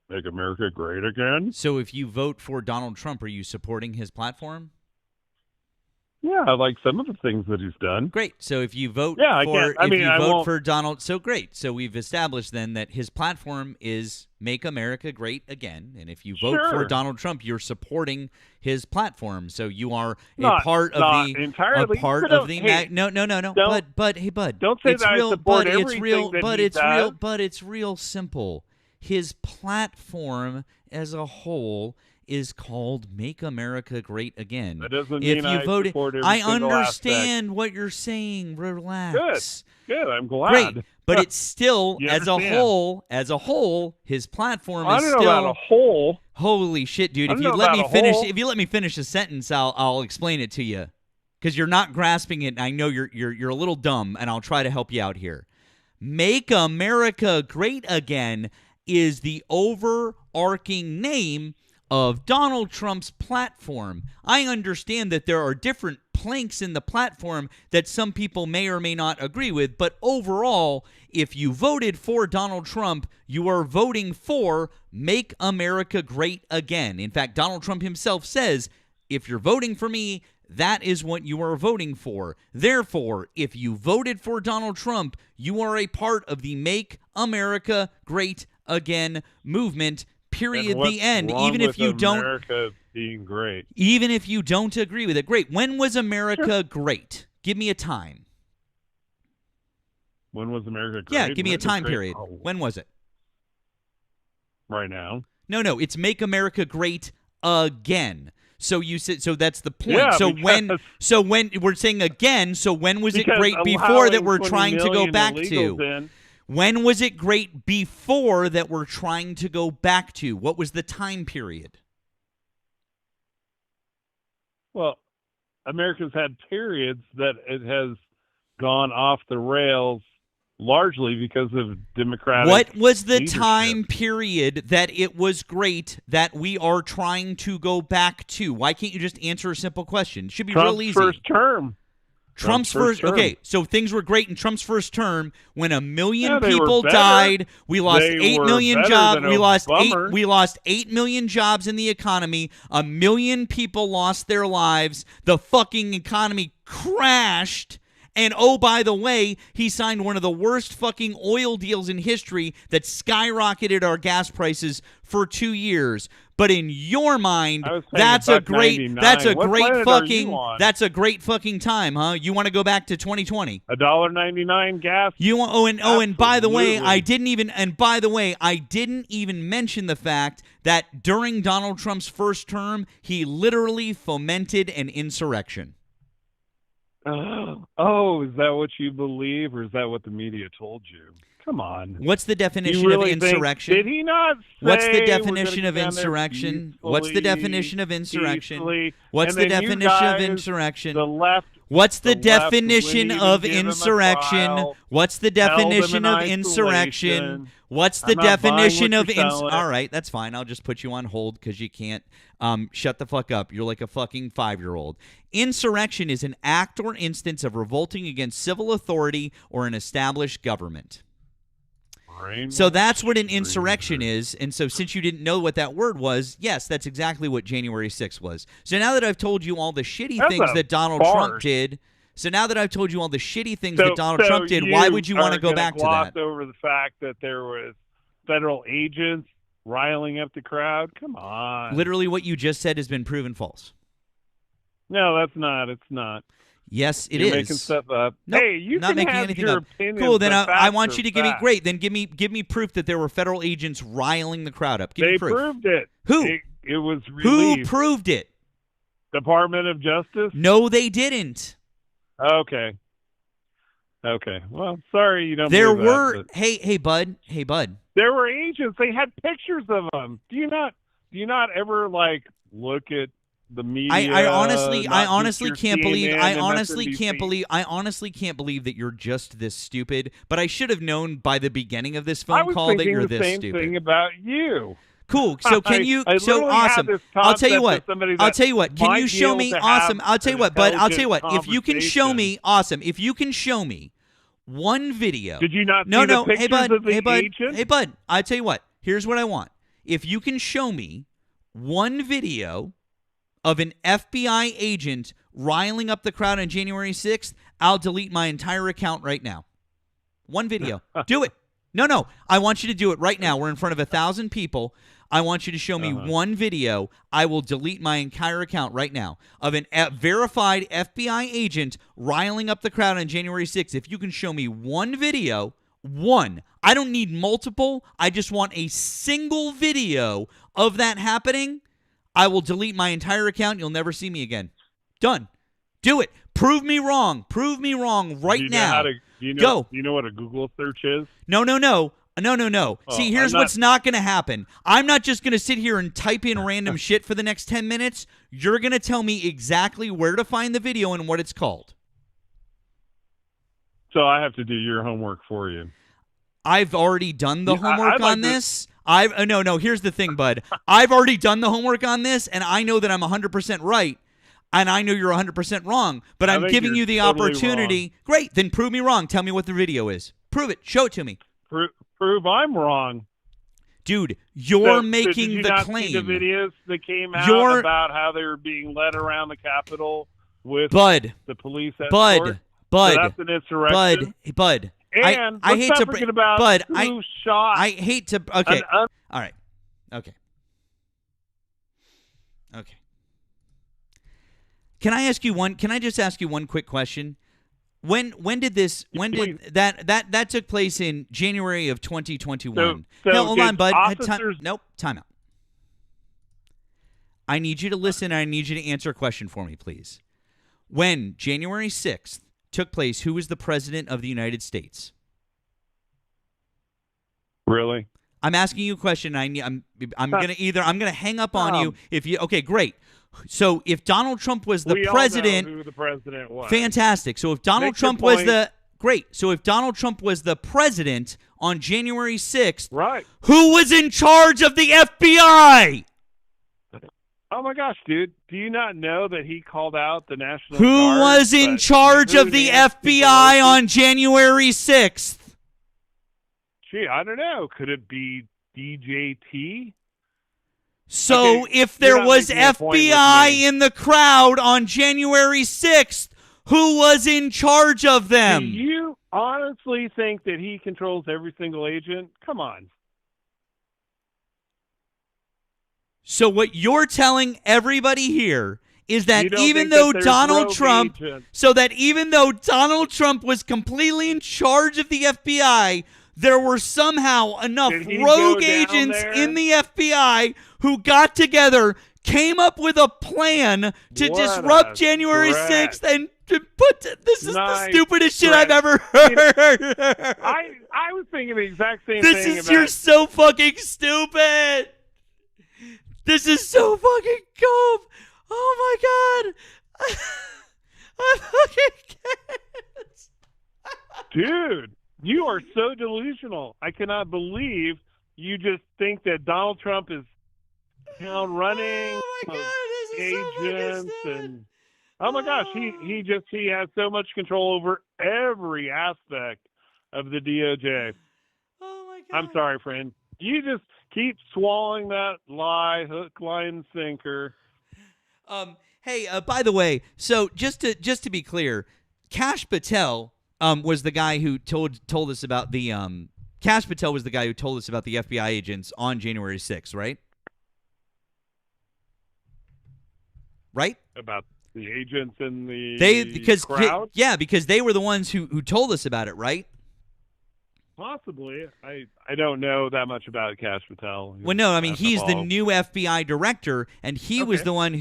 Make America Great Again. So if you vote for Donald Trump, are you supporting his platform? Yeah, I like some of the things that he's done. Great. So if you vote for Donald, so great. So we've established then that his platform is Make America Great Again. And if you vote for Donald Trump, you're supporting his platform. So you are no. But hey, bud. Don't say that I support everything that he does. But it's real simple. His platform as a whole is called Make America Great Again. That doesn't mean I support every I single understand aspect. what you're saying. Relax. Good. I'm glad. Great. But it's still, as a whole, his platform is still. I don't know about a whole. Holy shit, dude! If you let me finish a sentence, I'll explain it to you, because you're not grasping it. And I know you're a little dumb, and I'll try to help you out here. Make America Great Again is the overarching name of Donald Trump's platform. I understand that there are different planks in the platform that some people may or may not agree with, but overall, if you voted for Donald Trump, you are voting for Make America Great Again. In fact, Donald Trump himself says, if you're voting for me, that is what you are voting for. Therefore, if you voted for Donald Trump, you are a part of the Make America Great Again movement. Period. The end. Even if you America being great. Even if you don't agree with it. Great. When was America great? Give me a time. When was America great? Yeah, give me a time period. When was it? Right now. No, it's Make America Great Again. So you said, so that's the point. Yeah, so when we're saying again, so when was it great before that we're trying to go back to? When was it great before that we're trying to go back to? What was the time period? Well, America's had periods that it has gone off the rails largely because of Democratic What was the leadership. time period that it was great that we are trying to go back to? Why can't you just answer a simple question? It should be Trump's real easy. first term. Trump's first term. Okay, so things were great in Trump's first term when 1 million Yeah, they were people better. died. We lost They 8 were million better jobs. than We lost 8 million jobs in the economy. 1 million people lost their lives. The fucking economy crashed. And oh, by the way, he signed one of the worst fucking oil deals in history that skyrocketed our gas prices for 2 years. But in your mind, that's a great fucking time, huh? You want to go back to 2020? $1.99 gas. You want? And by the way, Absolutely. I didn't even mention the fact that during Donald Trump's first term, he literally fomented an insurrection. Oh, is that what you believe, or is that what the media told you? Come on. What's the definition really of insurrection? Did he not say What's the we're definition gonna of get down there insurrection? What's the definition of insurrection? peacefully, What's and the then you definition of guys, insurrection? The left. What's the the left definition wouldn't of even give him a insurrection? trial, What's the held him definition in of insurrection? isolation. What's the I'm not buying definition what of you're selling. All right, that's fine. I'll just put you on hold because you can't shut the fuck up. You're like a fucking 5-year-old. Insurrection is an act or instance of revolting against civil authority or an established government. So that's what an insurrection is. And so since you didn't know what that word was, yes, that's exactly what January 6th was. So now that I've told you all the shitty things that Donald Trump did, why would you want to go back to that? Over the fact that there was federal agents riling up the crowd? Come on. Literally what you just said has been proven false. No, that's not. It's not. Yes, it You're is. making stuff up. Nope, hey, you not can making have anything your up. opinions, Cool. Then but I facts want are you to give me facts. great. Then give me proof that there were federal agents riling the crowd up. Give me They proof. proved it. Who? It was Who released. proved it? Department of Justice? No, they didn't. Okay. Well, sorry you don't. There believe that, were. but Hey, bud. there were agents. They had pictures of them. Do you not ever look at the media? I honestly can't believe. CNN I and honestly MSNBC? can't believe that you're just this stupid. But I should have known by the beginning of this I phone was call that thinking you're the this same stupid. thing about you. Cool. So can you? I So literally had awesome. this I'll tell you concept what. of somebody I'll that tell you what. Can might you be show able me? to have Awesome. I'll tell you an what, bud. I'll tell you what. intelligent If you can show me, awesome. If you can show me one video. Did you not No, see no. the pictures Hey, bud. of the Hey, bud. agent? Hey, bud. I tell you what. Here's what I want. If you can show me one video of an FBI agent riling up the crowd on January 6th, I'll delete my entire account right now. One video. Do it. No. I want you to do it right now. We're in front of 1,000 people. I want you to show me one video. I will delete my entire account right now of an verified FBI agent riling up the crowd on January 6th. If you can show me one video, one. I don't need multiple. I just want a single video of that happening. I will delete my entire account. You'll never see me again. Done. Do it. Prove me wrong. Prove me wrong right now. Go. Do you know what a Google search is? No. See, here's what's not going to happen. I'm not just going to sit here and type in random shit for the next 10 minutes. You're going to tell me exactly where to find the video and what it's called. So I have to do your homework for you. I've already done the homework I'd like on this. No, here's the thing, bud. I've already done the homework on this, and I know that I'm 100% right, and I know you're 100% wrong, but I'm giving you the totally opportunity. Wrong. Great, then prove me wrong. Tell me what the video is. Prove it. Show it to me. Prove I'm wrong. Dude, you're making did you the not claim. See the videos that came out about how they were being led around the Capitol with the police escort? So that's an insurrection. Bud. And I hate to forget about Bud, who shot. I hate to. Okay. All right. Okay. Can I just ask you one quick question? When did that took place in January of 2021? So hold on, bud. Officers... Time out. I need you to listen, and I need you to answer a question for me, please. When January 6th took place, who was the president of the United States? Really? I'm asking you a question. I'm gonna hang up on you if you. Okay, great. So if Donald Trump was the we president, all know who the president was. fantastic. So if Donald Make your Trump was point. the great. So if Donald Trump was the president on January 6th, Right. who was in charge of the FBI? Oh my gosh, dude! Do you not know that he called out the National Who Guard, was in but charge who of the Nancy FBI Pelosi? on January 6th? Gee, I don't know. Could it be DJT? So Okay, if you're there not was making a point with FBI me. in the crowd on January 6th, who was in charge of Do them? you honestly think that he controls every single agent? Come on. So what you're telling everybody here is that You don't even think though that there's Donald rogue Trump, agents? so that even though Donald Trump was completely in charge of the FBI, there were somehow enough Did he go rogue down agents there? in the FBI who got together, came up with a plan to What disrupt a January threat. 6th and to put this is the Nice stupidest shit threat. I've ever heard. I was thinking the exact same This thing is about you're so fucking stupid. This is so fucking dumb. Oh my god. I fucking can't. Dude, you are so delusional. I cannot believe you just think that Donald Trump is town running Oh my god, this is so fucking agents stupid. and oh my gosh, he has so much control over every aspect of the DOJ. Oh my god. I'm sorry, friend. You just keep swallowing that lie, hook, line, sinker. Hey, by the way, so just to be clear, Kash Patel was the guy who told us about the Kash Patel was the guy who told us about the FBI agents on January 6th, right? Right? About the agents in the crowd? because they were the ones who told us about it, right? Possibly. I don't know that much about Kash Patel. Well, no, I mean he's the Basketball. new FBI director, and he was Okay. the one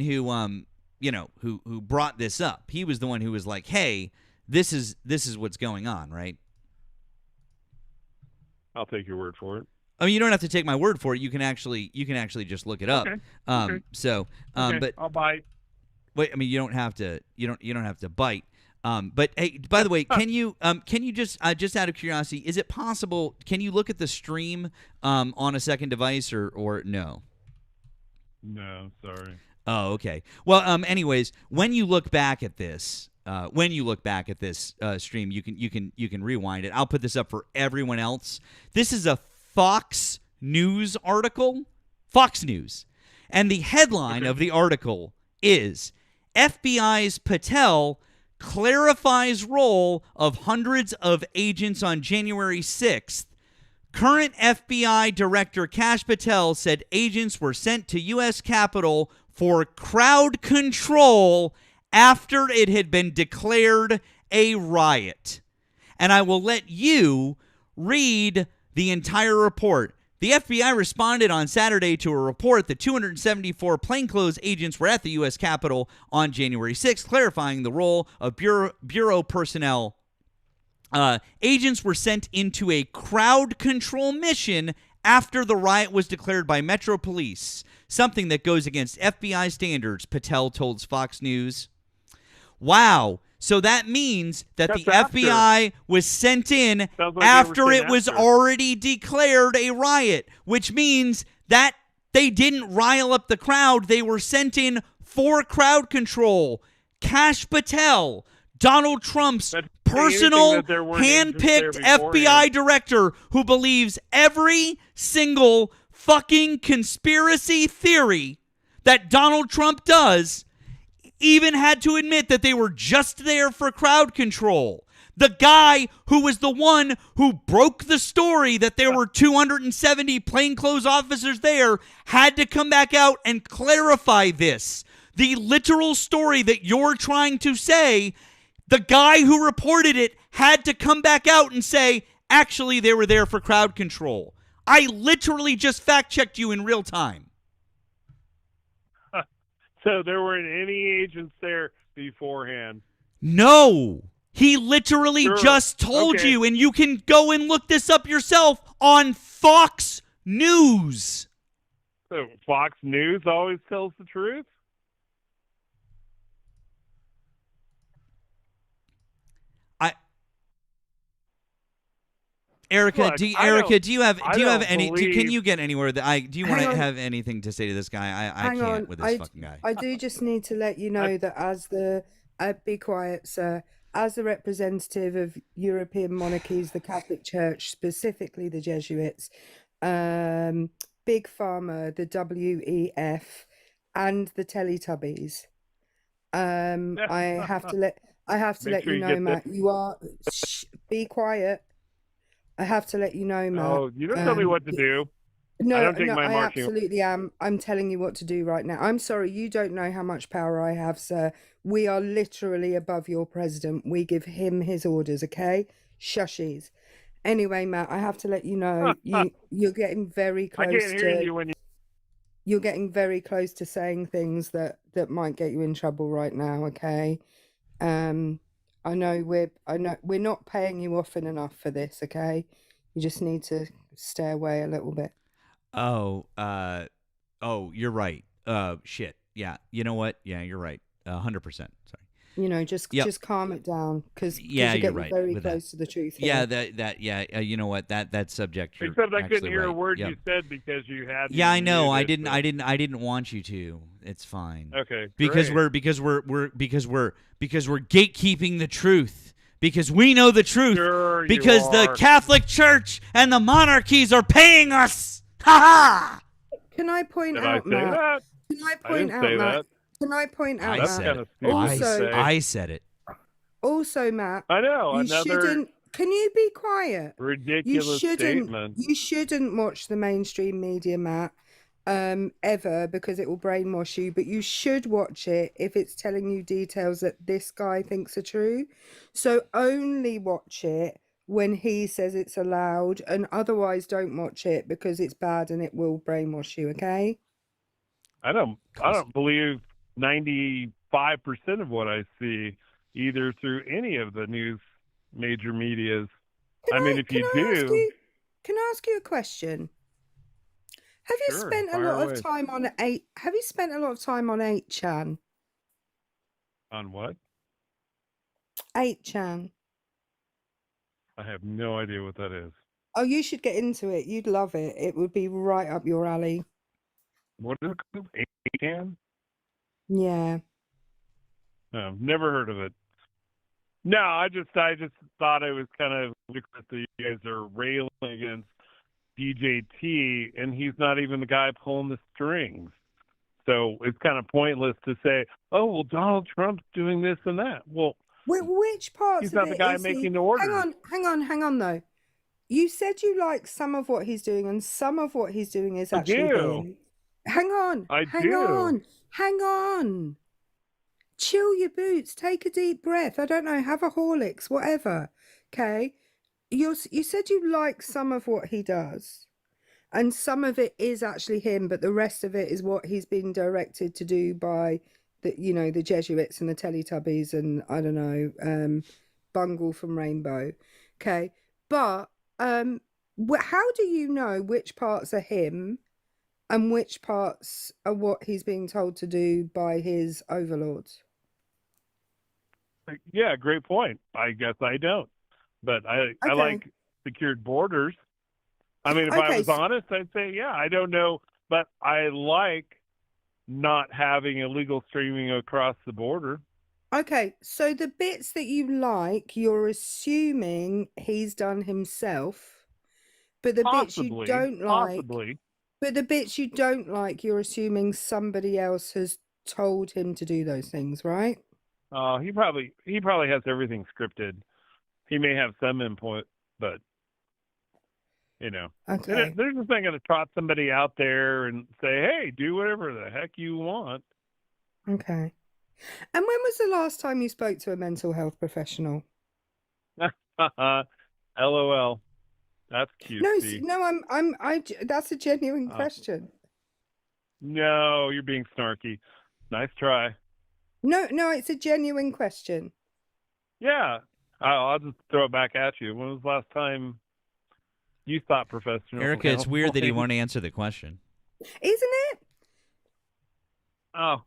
who who brought this up. He was the one who was like, "Hey, this is what's going on," right? I'll take your word for it. I mean, you don't have to take my word for it. You can actually just look it up. Okay. Okay. So, Okay, but I'll bite. wait, I mean, you don't have to bite. But hey, by the way, can you just out of curiosity, is it possible? Can you look at the stream on a second device or no? No, sorry. Oh, okay. Well, anyways, when you look back at this, stream, you can rewind it. I'll put this up for everyone else. This is a Fox News article, Fox News, and the headline of the article is FBI's Patel clarifies role of hundreds of agents on January 6th. Current FBI Director Kash Patel said agents were sent to U.S. Capitol for crowd control after it had been declared a riot. And I will let you read the entire report. The FBI responded on Saturday to a report that 274 plainclothes agents were at the U.S. Capitol on January 6th, clarifying the role of Bureau personnel. Agents were sent into a crowd control mission after the riot was declared by Metro Police, something that goes against FBI standards, Patel told Fox News. Wow. So that means that That's the after. FBI was sent in Sounds like they after were it sent was after. already declared a riot, which means that they didn't rile up the crowd. They were sent in for crowd control. Kash Patel, Donald Trump's But personal, anything that there weren't agents there handpicked beforehand. FBI director who believes every single fucking conspiracy theory that Donald Trump does, even had to admit that they were just there for crowd control. The guy who was the one who broke the story that there were 270 plainclothes officers there had to come back out and clarify this. The literal story that you're trying to say, the guy who reported it had to come back out and say, actually, they were there for crowd control. I literally just fact-checked you in real time. So there weren't any agents there beforehand. No. He literally Sure. just told Okay. you, and you can go and look this up yourself on Fox News. So Fox News always tells the truth? Erika, Look, do you have any? Can you get anywhere that do you want to have anything to say to this guy? I Hang can't on. with this fucking guy. I do just need to let you know that as the be quiet, sir. As the representative of European monarchies, the Catholic Church, specifically the Jesuits, Big Pharma, the WEF, and the Teletubbies. I have to let you know, Matt. You are be quiet. I have to let you know, Matt. Oh, you don't tell me what to do. No, I don't take my I marching. absolutely am. I'm telling you what to do right now. I'm sorry, you don't know how much power I have, sir. We are literally above your president. We give him his orders, okay? Shushies. Anyway, Matt, I have to let you know you're getting very close. I can't hear you when you're getting very close to saying things that might get you in trouble right now, okay? I know we're not paying you often enough for this, okay? You just need to stay away a little bit. Oh, you're right. Shit. Yeah. You know what? Yeah, you're right. 100%. Sorry. You know, just calm it down because you're getting right very close to the truth. Yeah, here. you know what? That subject. You're Except I couldn't hear right. a word you said because you had. Yeah, I know. I didn't want you to. It's fine. Okay. Because great. we're gatekeeping the truth. Because we know the truth. Sure because the Catholic Church and the monarchies are paying us. Ha ha! Can I point Did out, I say Matt? that? Can I I point didn't out, say Matt? that. Can I point out, I said Matt? it. I said it. Also, Matt. I know. You shouldn't. Can you be quiet? Ridiculous statement. You shouldn't watch the mainstream media, Matt, ever, because it will brainwash you. But you should watch it if it's telling you details that this guy thinks are true. So only watch it when he says it's allowed, and otherwise don't watch it because it's bad and it will brainwash you. Okay? I don't believe 95% of what I see either through any of the news major medias. If you do, can I ask you a question? Have you spent a lot of time on 8? Have you spent a lot of time on 8chan? On what? 8chan. I have no idea what that is. Oh, you should get into it. You'd love it. It would be right up your alley. What is it called? 8chan? Yeah. No, never heard of it. No, I just thought it was kind of ludicrous that you guys are railing against DJT, and he's not even the guy pulling the strings. So it's kind of pointless to say, "Oh, well, Donald Trump's doing this and that." Well, which parts? He's not the guy making the orders. Hang on, though. You said you like some of what he's doing, and some of what he's doing is actually him. Hang on. Hang on. Chill your boots. Take a deep breath. I don't know. Have a Horlicks, whatever. Okay. You said you like some of what he does, and some of it is actually him, but the rest of it is what he's been directed to do by the Jesuits and the Teletubbies and I don't know, Bungle from Rainbow. Okay. But how do you know which parts are him and which parts are what he's being told to do by his overlords? Yeah, great point. I guess I don't. But I like secured borders. I mean, if I was honest, I'd say, yeah, I don't know. But I like not having illegal streaming across the border. Okay, so the bits that you like, you're assuming he's done himself. But the bits you don't like... But the bits you don't like, you're assuming somebody else has told him to do those things, right? He probably has everything scripted. He may have some input, but okay. They're just not going to trot somebody out there and say, "Hey, do whatever the heck you want." Okay. And when was the last time you spoke to a mental health professional? LOL. That's cute. No, that's a genuine question. No, you're being snarky. Nice try. No, it's a genuine question. Yeah, I'll just throw it back at you. When was the last time you thought professional? Erika, it's weird that you won't answer the question. Isn't it? Oh.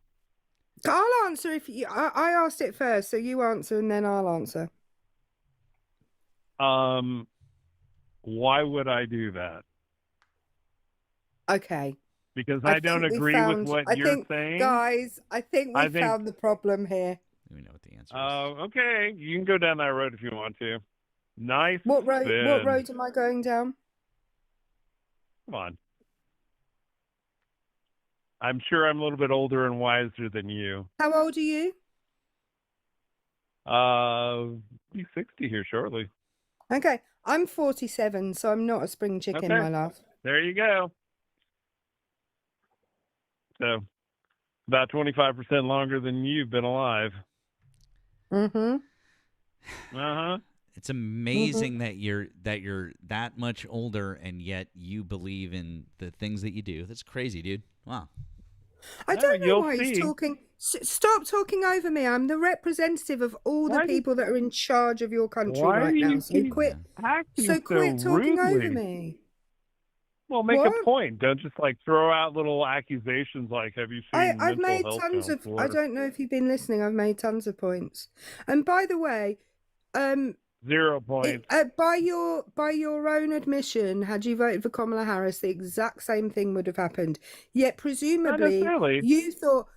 I'll answer if you. I asked it first, so you answer and then I'll answer. Why would I do that? Okay. Because I don't agree with what you're saying. Guys, I think we found the problem here. We know what the answer is. Okay. You can go down that road if you want to. Nice. What road am I going down? Come on. I'm sure I'm a little bit older and wiser than you. How old are you? Be 60 here shortly. Okay. I'm 47, so I'm not a spring chicken, my love. There you go. So, about 25% longer than you've been alive. Mm-hmm. It's amazing that you're that much older and yet you believe in the things that you do. That's crazy, dude. Wow. I don't know why he's talking. Stop talking over me. I'm the representative of all the people that are in charge of your country right now. So quit talking over me. Well, make a point. Don't just throw out little accusations like, have you seen I've made health tons of. counselor? I don't know if you've been listening. I've made tons of points. And by the way, 0 points. By your own admission, had you voted for Kamala Harris, the exact same thing would have happened. Yet presumably you thought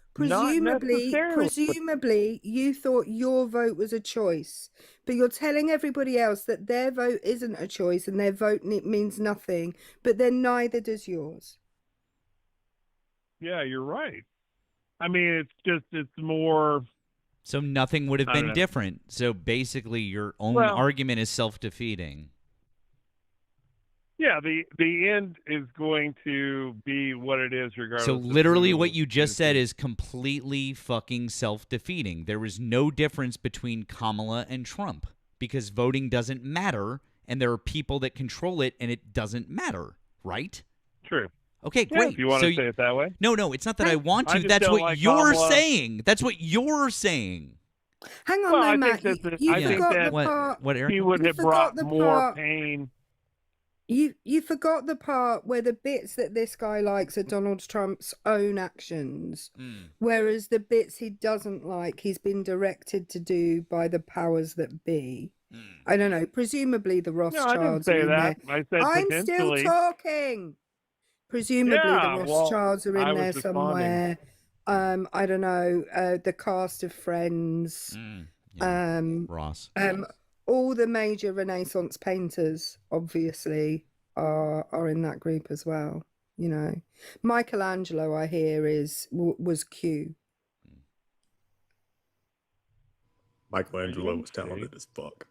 you thought your vote was a choice. But you're telling everybody else that their vote isn't a choice and their vote means nothing, but then neither does yours. Yeah, you're right. I mean, it's more. So nothing would have been different. So basically, your own argument is self-defeating. Yeah, the end is going to be what it is regardless. So literally what you just said is completely fucking self-defeating. There is no difference between Kamala and Trump because voting doesn't matter and there are people that control it and it doesn't matter, right? True. Okay, great. Yeah, if you want to say it that way. No, it's not that I want to. That's what you're saying. That's what you're saying. Hang on, Matt. You forgot the part. What, Erika? He would have brought more pain. You forgot the part where the bits that this guy likes are Donald Trump's own actions, whereas the bits he doesn't like, he's been directed to by the powers that be. I don't know. Presumably the Rothschilds. No, I didn't say that. I said I'm still talking. Presumably the Rothschilds are in there somewhere. I don't know. The cast of Friends. Ross. All the major Renaissance painters, obviously, are in that group as well. You know, Michelangelo, I hear, was Q. Michelangelo was talented as fuck.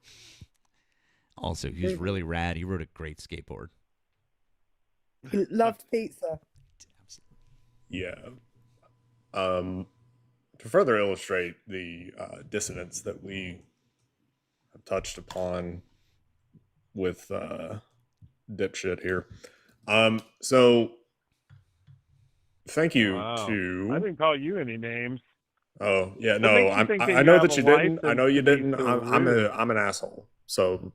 Also, he was really rad. He rode a great skateboard. He loved pizza. Yeah. To further illustrate the dissonance that we have touched upon with dipshit here. So thank you to. I didn't call you any names. Oh yeah, no, I know that you didn't. I know you didn't. I'm an asshole. So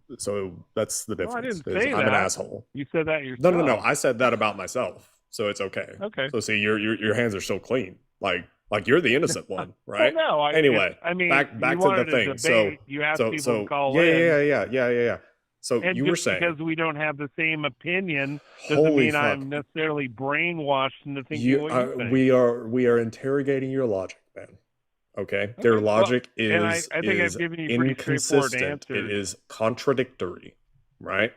that's the difference. Well, I didn't say I'm that. an asshole. You said that yourself. No. I said that about myself. So it's okay. Okay. So see, your hands are still clean. Like you're the innocent one, right? Well, no. Anyway, I mean, back to the thing. Debate, you have people to call in. Yeah. So and you were saying because we don't have the same opinion doesn't mean I'm necessarily brainwashed into thinking what you think. We are interrogating your logic, man. Okay? Their logic is I think I've given you inconsistent. It is contradictory, right?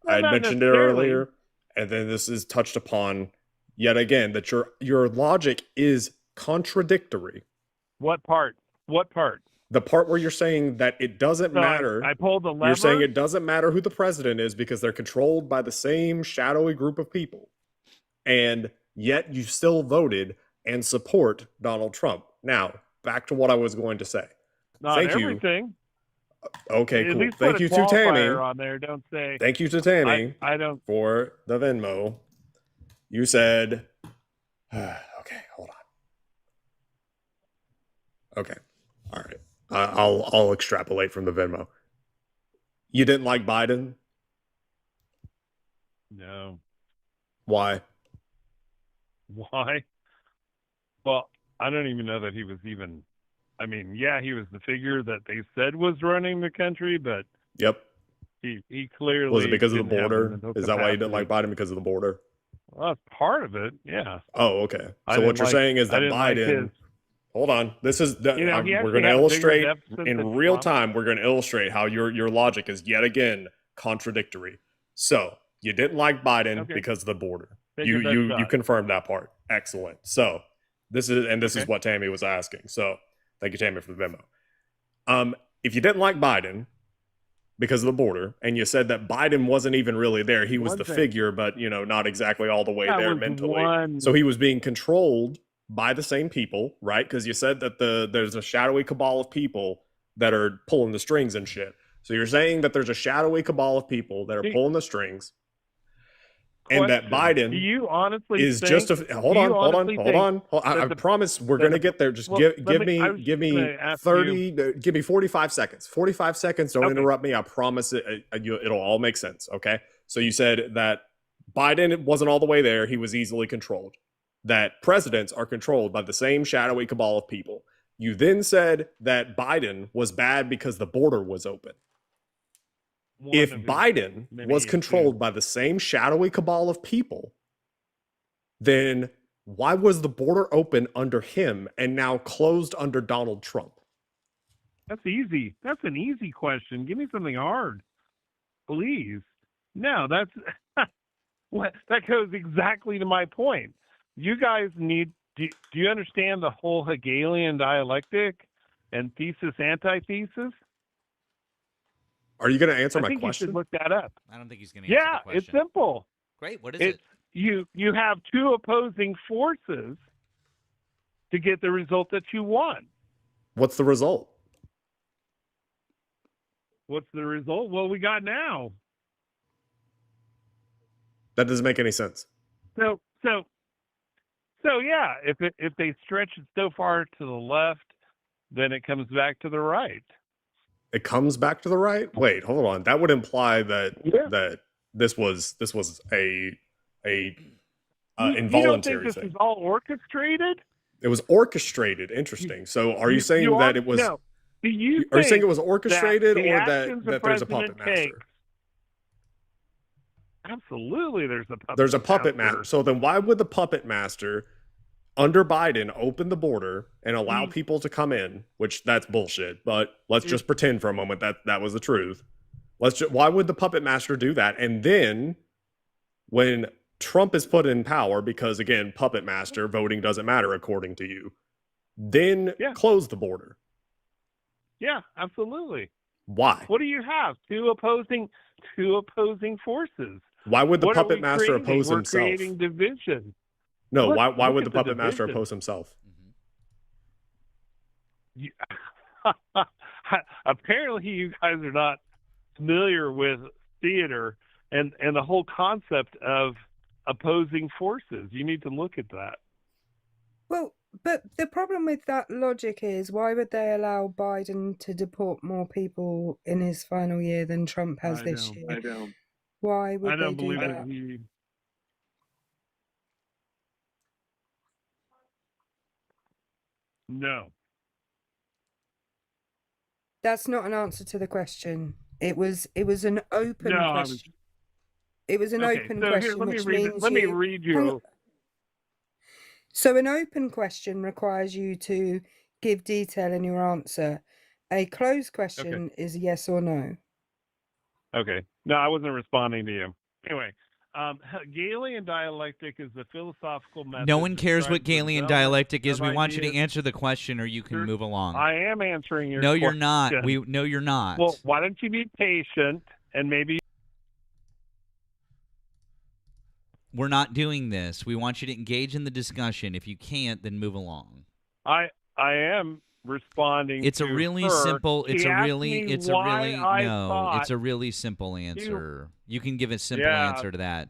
I had mentioned it earlier, and then this is touched upon yet again that your logic is contradictory. What part? The part where you're saying that it doesn't matter. I pulled the lever. You're saying it doesn't matter who the president is because they're controlled by the same shadowy group of people. And yet you still voted and support Donald Trump. Now, back to what I was going to say. Thank you. Okay, cool. Least Thank put a you to Tammy. on there. Don't say. Thank you to Tammy. I don't. For the Venmo. You said. Okay, hold on. Okay, all right. I'll extrapolate from the Venmo. You didn't like Biden? No. Why? Why? Well, I don't even know that he was even. I mean, yeah, he was the figure that they said was running the country, but Yep. he clearly Was it because of the didn't have the border? mental Is that why you didn't like capacity. Biden, because of the border? Well, that's part of it. Yeah. Oh, okay. I So what didn't you're like. saying is I that didn't like his. Biden. Hold on. This is He we're actually going to had a bigger illustrate deficit in than real Trump. time. We're going to illustrate how your logic is yet again contradictory. So you didn't like Biden Okay. because of the border. Take You your best you shot. confirmed that part. Excellent. So this is Okay. what Tammy was asking. So thank you, Tammy, for the memo. If you didn't like Biden because of the border, and you said that Biden wasn't even really there, he was the figure, but not exactly all the way there mentally. So he was being controlled by the same people, right? Because you said that there's a shadowy cabal of people that are pulling the strings and shit. So you're saying that there's a shadowy cabal of people that are pulling the strings, and that Biden Do you honestly is think, just a hold on. I promise we're gonna get there. Just give me 45 seconds. 45 seconds. Don't interrupt me. I promise it'll all make sense. Okay. So you said that Biden wasn't all the way there. He was easily controlled. That presidents are controlled by the same shadowy cabal of people. You then said that Biden was bad because the border was open. If Biden was controlled by the same shadowy cabal of people, then why was the border open under him and now closed under Donald Trump? That's easy. That's an easy question. Give me something hard, please. No, that's that goes exactly to my point. You guys need. Do you understand the whole Hegelian dialectic and thesis antithesis? Are you going to answer my I think question? you should look that up. I don't think he's going to answer the question. Yeah, it's simple. Great. What is it? You have two opposing forces to get the result that you want. What's the result? What's the result? Well, we got now. That doesn't make any sense. So yeah, if they stretch it so far to the left, then it comes back to the right. It comes back to the right? Wait, hold on. That would imply that this was a involuntary you don't think this thing. is all orchestrated? It was orchestrated. Interesting. So are you saying that it was? No. Are you saying it was orchestrated, or that there's a puppet master? Absolutely, there's a puppet. There's a puppet master. So then, why would the puppet master under Biden open the border and allow people to come in? Which that's bullshit. But let's just pretend for a moment that was the truth. Why would the puppet master do that? And then, when Trump is put in power, because again, puppet master voting doesn't matter according to you, then close the border. Yeah, absolutely. Why? What do you have? Two opposing forces. Why would the puppet master oppose We're himself? creating division. No, why would the puppet master oppose himself? Apparently, you guys are not familiar with theater and the whole concept of opposing forces. You need to look at that. Well, but the problem with that logic is, why would they allow Biden to deport more people in his final year than Trump has this year? I don't. Why would I don't they do believe that? it. No. That's not an answer to the question. It was an open question. It was an open question, which means let me read you. So an open question requires you to give detail in your answer. A closed question is yes or no. Okay. No, I wasn't responding to you. Anyway, Hegelian dialectic is the philosophical method. No one cares what Hegelian dialectic is. We want you to answer the question, or you can move along. I am answering your question. No, you're not. No, you're not. Well, why don't you be patient and maybe... We're not doing this. We want you to engage in the discussion. If you can't, then move along. I am responding. It's to a really her. simple. It's she a really. It's a really. No. Thought, it's a really simple answer. You can give a simple answer to that.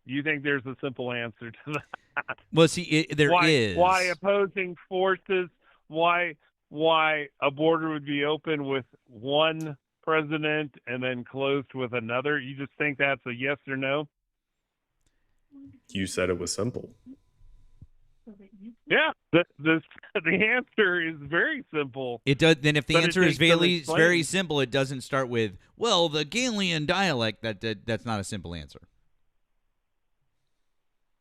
You think there's a simple answer to that? Well, see, there is. Why opposing forces? Why a border would be open with one president and then closed with another? You just think that's a yes or no? You said it was simple. Yeah, the answer is very simple. It does. Then, if the But it answer is takes some very explaining. simple, it doesn't start with the Galilean dialect. That's not a simple answer.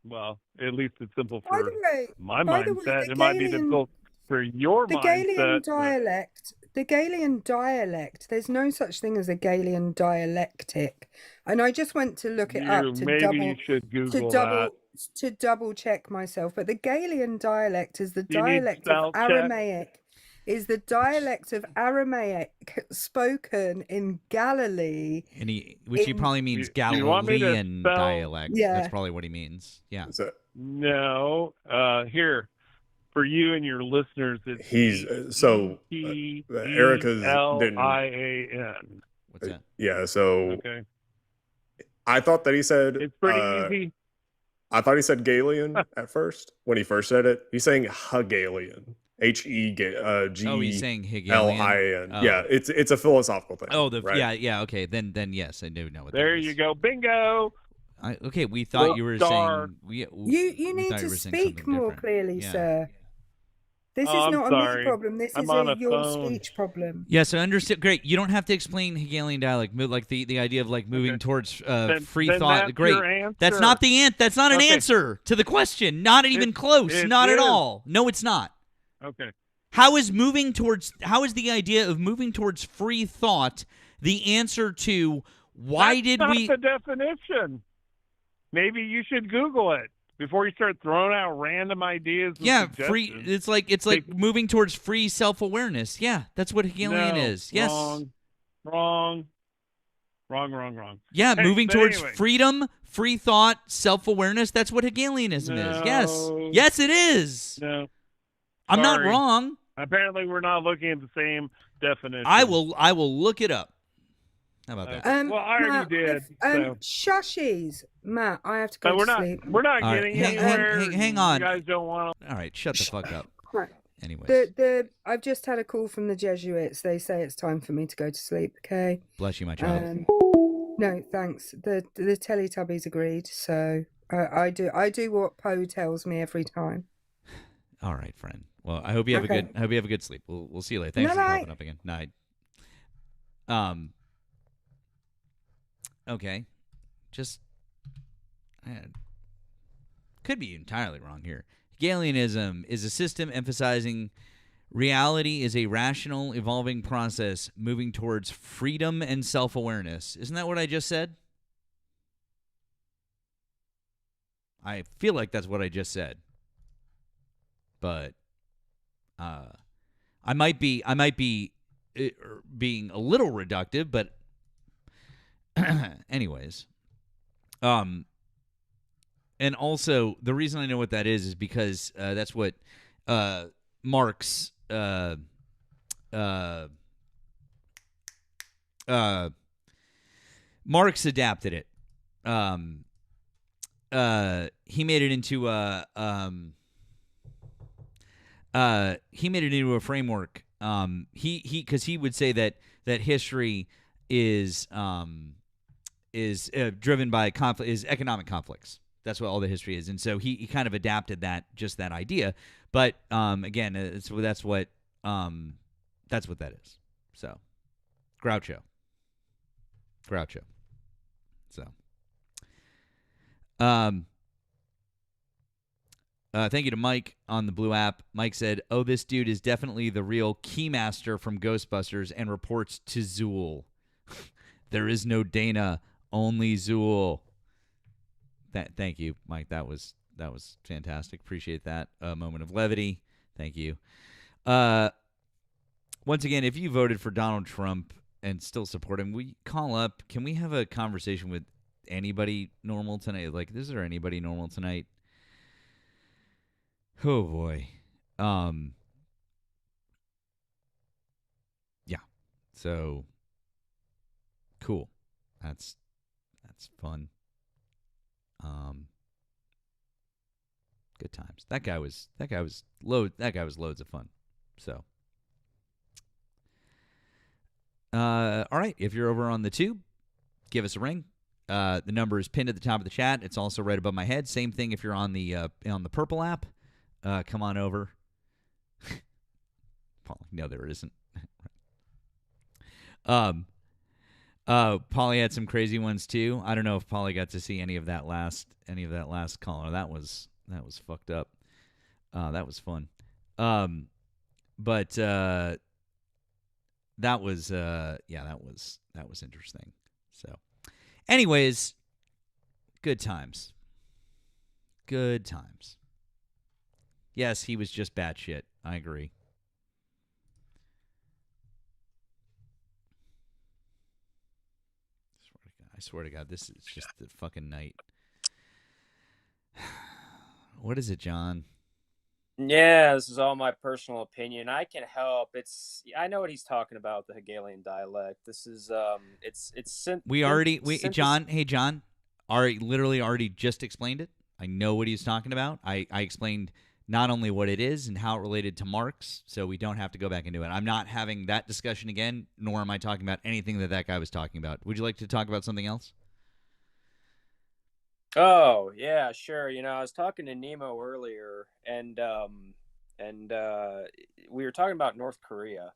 Well, at least it's simple By for the way, my by the way, mindset. the It might be Galilean, difficult for your the mindset. Galilean but- dialect, the Galilean dialect. There's no such thing as a Galilean dialectic, and I just went to look it up to maybe you should Google that. to double check myself. But the Galilean dialect is the You need dialect spell of check? Aramaic. Is the dialect of Aramaic spoken in Galilee. Which he probably means Do you want me to Galilean spell- dialect. Yeah. That's probably what he means. Yeah. So No, here for you and your listeners, it's Erika's didn't. Elian. What's that? Yeah. So Okay, I thought that he said it's pretty easy. I thought he said Galilean at first when he first said it. He's saying Hegelian. H-E-G-L-I-N. Oh, he's saying Hegelian. Oh. Yeah, it's a philosophical thing. Oh, right? yeah. Okay, then yes, I do know what. There that is. you go, bingo. Okay, we thought you were Star. saying. You need to speak more clearly, sir. This is I'm not a sorry. me problem. This I'm is on a your phone. speech problem. Yes, I understand. Great. You don't have to explain Hegelian dialect, like the idea of like moving towards free then thought. that's Great. your answer. That's not the That's not an Okay. answer to the question. Not even close. it Not at is. all. No, it's not. Okay. How is the idea of moving towards free thought the answer to why That's did not we? the definition. Maybe you should Google it before you start throwing out random ideas. And Yeah, free. suggestions. It's like moving towards free self-awareness. Yeah, that's what Hegelian No, is. Yes. Wrong. Yeah, Hey, moving but towards anyway. freedom, free thought, self-awareness. That's what Hegelianism is. Yes. No. Yes, it is. No. I'm not Sorry. wrong. Apparently, we're not looking at the same definition. I will look it up. How about that? Well, I already Matt, did. Shushies, Matt. I have to go But we're to not. sleep. We're not All right, getting hang- anywhere. hang on. You guys don't want to. All right, shut the fuck up. Right. Anyways, I've just had a call from the Jesuits. They say it's time for me to go to sleep. Okay. bless you, my child. No, thanks. The Teletubbies agreed, so I do what Poe tells me every time. All right, friend. Well, I hope you have a good sleep. We'll see you later. Thanks for Night-night. popping up again. Night. Okay. Just could be entirely wrong here. Hegelianism is a system emphasizing reality is a rational, evolving process moving towards freedom and self-awareness. Isn't that what I just said? I feel like that's what I just said. But I might be being a little reductive, but anyways. And also the reason I know what that is because that's what Marx Marx adapted it. He made it into a framework. Because he would say that history is driven by conflict, is economic conflicts. That's what all the history is, and so he kind of adapted that idea. But again, that's what that is. So, Groucho. So, thank you to Mike on the Blue app. Mike said, "Oh, this dude is definitely the real Keymaster from Ghostbusters," and reports to Zool. There is no Dana, only Zool. Thank you, Mike. That was fantastic. Appreciate that moment of levity. Thank you. Once again, if you voted for Donald Trump and still support him, we call up. Can we have a conversation with anybody normal tonight? Like, is there anybody normal tonight? Oh boy. Yeah. So cool. That's fun. Good times. That guy was loads of fun. So all right, if you're over on the tube, give us a ring. The number is pinned at the top of the chat. It's also right above my head. Same thing if you're on the Purple app. Come on over. No, there isn't. Polly had some crazy ones too. I don't know if Polly got to see any of that last caller. That was fucked up. That was fun. But that was interesting. So, anyways, good times. Good times. Yes, he was just batshit. I agree. I swear to God, this is just the fucking night. What is it, John? Yeah, this is all my personal opinion. I can help. I know what he's talking about, the Hegelian dialect. This is John, literally already just explained it. I know what he's talking about. I explained not only what it is and how it related to Marx, so we don't have to go back into it. I'm not having that discussion again, nor am I talking about anything that guy was talking about. Would you like to talk about something else? Oh, yeah, sure. I was talking to Nemo earlier, and we were talking about North Korea.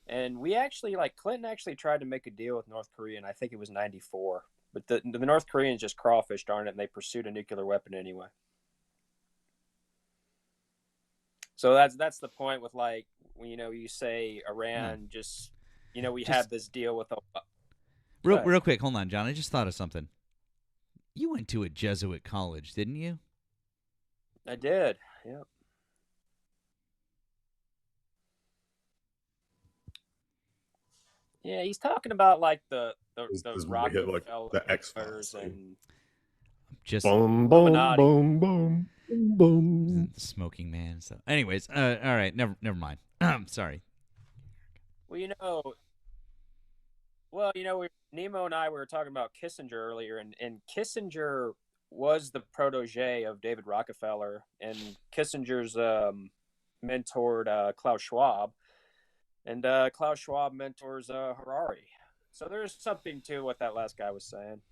And we actually, Clinton actually tried to make a deal with North Korea, and I think it was 94. But the North Koreans just crawfished on it, and they pursued a nuclear weapon anyway. So that's the point with, you say Iran we had this deal with real quick, hold on, John. I just thought of something. You went to a Jesuit college, didn't you? I did, yeah. Yeah, he's talking about the Rockefellers the X-Files and just boom, boom, boom, boom, boom. The smoking man. So, anyways, all right, never mind. Sorry. Well, Nemo and I were talking about Kissinger earlier, and Kissinger was the protege of David Rockefeller, and Kissinger's mentored Klaus Schwab, and Klaus Schwab mentors Harari. So there's something to what that last guy was saying.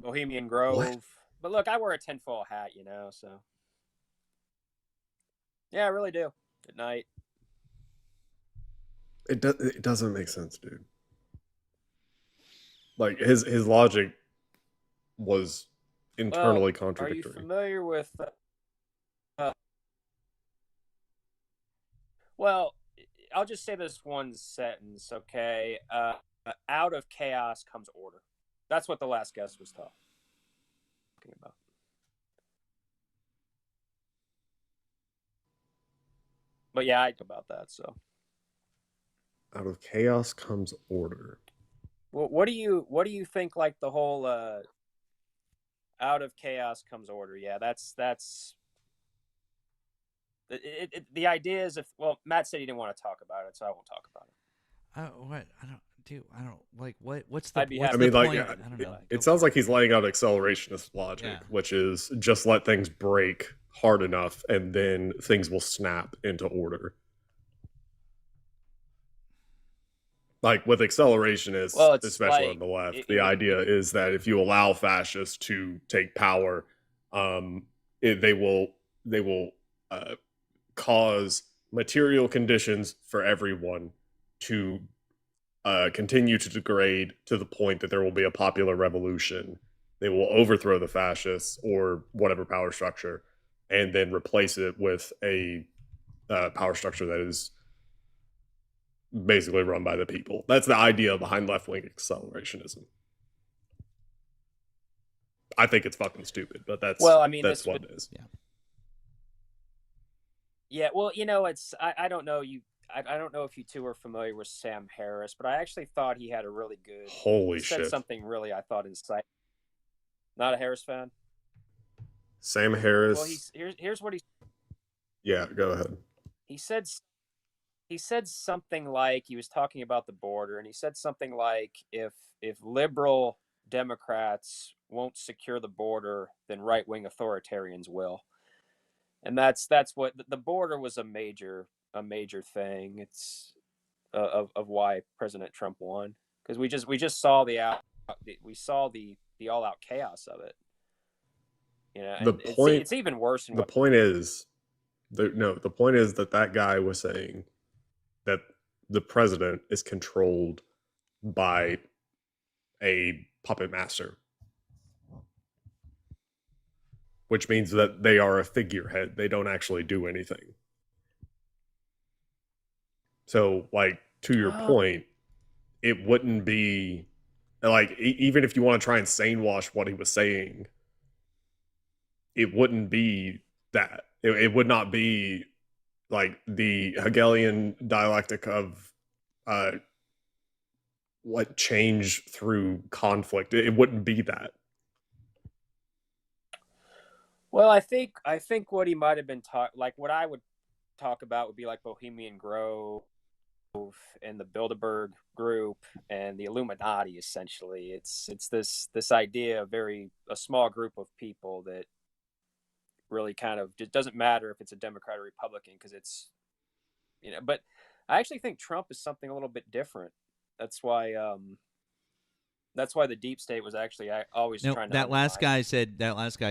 Bohemian Grove. What? But look, I wear a tinfoil hat, so. Yeah, I really do. At night. It doesn't make sense, dude. Like his logic was internally contradictory. Are you familiar with? Well, I'll just say this one sentence, okay? Out of chaos comes order. That's what the last guest was talking about. But yeah, I think about that. So, out of chaos comes order. Well, what do you think? Like the whole out of chaos comes order. Yeah, that's. The idea is Matt said he didn't want to talk about it, so I won't talk about it. What's the? I'd be what's happy. The point? I don't know. It sounds like he's laying out accelerationist logic, which is just let things break hard enough, and then things will snap into order. Like with accelerationists, especially on the left, the idea is that if you allow fascists to take power, they will cause material conditions for everyone to continue to degrade to the point that there will be a popular revolution. They will overthrow the fascists or whatever power structure, and then replace it with a power structure that is basically run by the people. That's the idea behind left-wing accelerationism. I think it's fucking stupid, but that's what it is. Yeah. Yeah, well, I don't know I don't know if you two are familiar with Sam Harris, but I actually thought he had a really good. Holy shit! Said something really I thought insightful. Not a Harris fan. Sam Harris. Well, here's what he. Yeah, go ahead. He said something like he was talking about the border, and he said something like if liberal Democrats won't secure the border, then right-wing authoritarians will. And that's what the border was a major thing. of why President Trump won, because we just saw the all out chaos of it. You know, and it's even worse than the point is the point is that guy was saying that the president is controlled by a puppet master, which means that they are a figurehead. They don't actually do anything. So, like, to your point, it wouldn't be like, even if you want to try and sane wash what he was saying, it wouldn't be that. It would not be like the Hegelian dialectic of what change through conflict. It wouldn't be that. Well, I think what he might have been like what I would talk about would be like Bohemian Grove and the Bilderberg group and the Illuminati. Essentially, it's this idea of a small group of people that really kind of, it doesn't matter if it's a Democrat or Republican, because it's, you know. But I actually think Trump is something a little bit different. That's why the deep state was actually always trying to. That last guy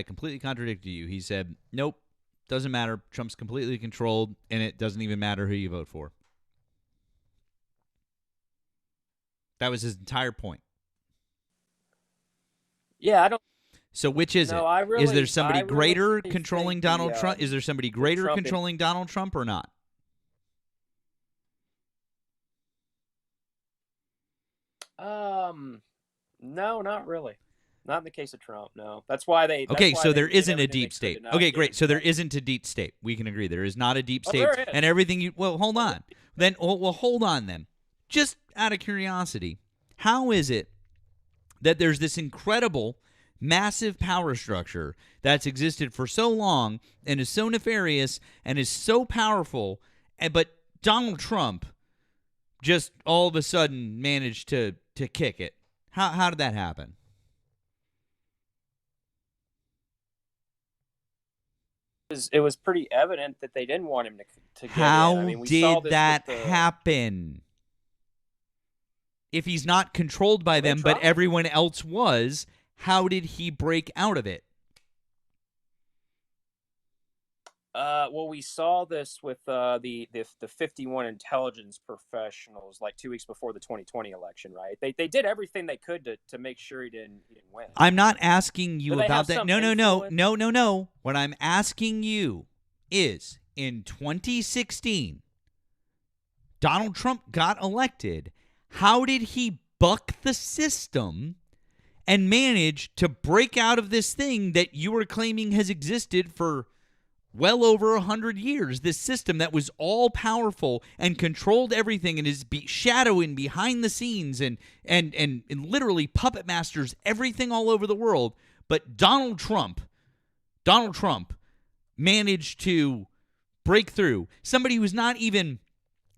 completely contradicted you. He said, "Nope, doesn't matter. Trump's completely controlled, and it doesn't even matter who you vote for." That was his entire point. Yeah, I don't. So which is No, it? Is there somebody I really greater think controlling Donald Trump? Is there somebody greater Trump controlling Donald Trump or not? No, not really. Not in the case of Trump. No, that's why they. Okay, so there isn't a everything they deep could state. to not Okay, get great. him So there elected. isn't a deep state. We can agree there is not a deep Oh, state. there is. And everything you. Well, hold on. Then, well, hold on then. Just out of curiosity, how is it that there's this incredible, massive power structure that's existed for so long and is so nefarious and is so powerful, but Donald Trump just all of a sudden managed to kick it? How did that happen? It was pretty evident that they didn't want him to get How in. I mean, we saw did this that with happen? If he's not controlled by them, but tried. everyone else was, how did he break out of it? Well, we saw this with the 51 intelligence professionals like 2 weeks before the 2020 election, right? They did everything they could to make sure he didn't win. I'm not asking you Do they about have that. some No. influence? What I'm asking you is, in 2016, Donald Trump got elected. How did he buck the system and manage to break out of this thing that you were claiming has existed for well over 100 years? This system that was all powerful and controlled everything and is shadowing behind the scenes and literally puppet masters everything all over the world. But Donald Trump managed to break through. Somebody who's not even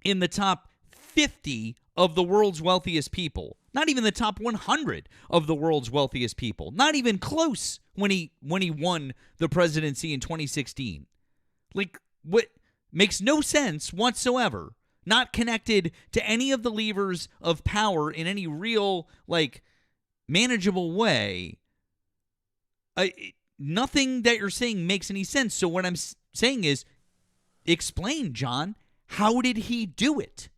in the top 50 of the world's wealthiest people, not even the top 100 of the world's wealthiest people, not even close when he won the presidency in 2016. Like, what makes no sense whatsoever. Not connected to any of the levers of power in any real, like, manageable way. Nothing that you're saying makes any sense. So what I'm saying is, explain, John, how did he do it?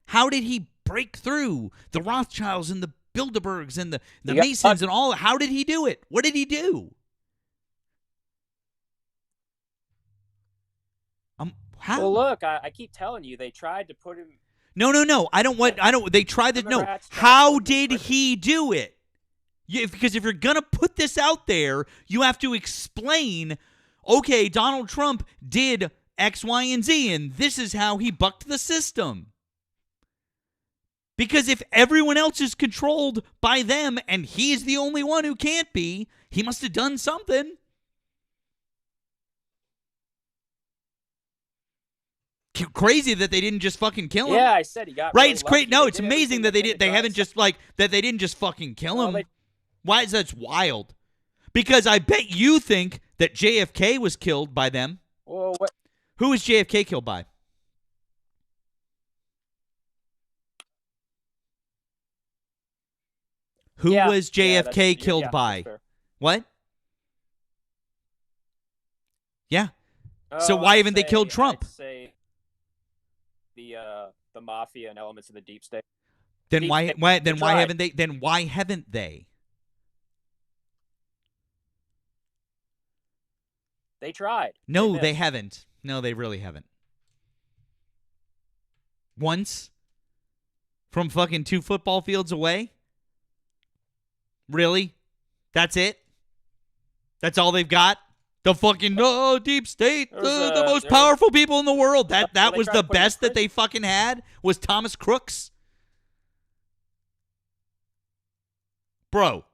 How did he break through the Rothschilds and the Bilderbergs and the Masons and all? How did he do it? What did he do? How? Well, look, I keep telling you, they tried to put him. No. They tried to. No. Democrats tried to How put him did he do it? Because if you're going to put this out there, you have to explain, okay, Donald Trump did X, Y, and Z, and this is how he bucked the system. Because if everyone else is controlled by them and he's the only one who can't be, he must have done something. Crazy that they didn't just fucking kill him. Yeah, I said he got right. really it's great. lucky. No, They it's did amazing everything that they could did. to They try haven't to just like that. They didn't just fucking kill No, him. they- Why is that wild? Because I bet you think that JFK was killed by them. Well, what? Who was JFK killed by? Who Yeah, was yeah, JFK killed by? that's fair. What? Yeah. So Oh, why haven't they killed Trump? I'd say the mafia and elements of the deep state. Then Deep why state, why they then why tried. haven't they then why haven't they? They tried. No, They they missed. haven't. No, they really haven't. Once? From fucking 2 football fields away? Really? That's it? That's all they've got? The fucking deep state, the most powerful people in the world. That was the best that they fucking had was Thomas Crooks. Bro,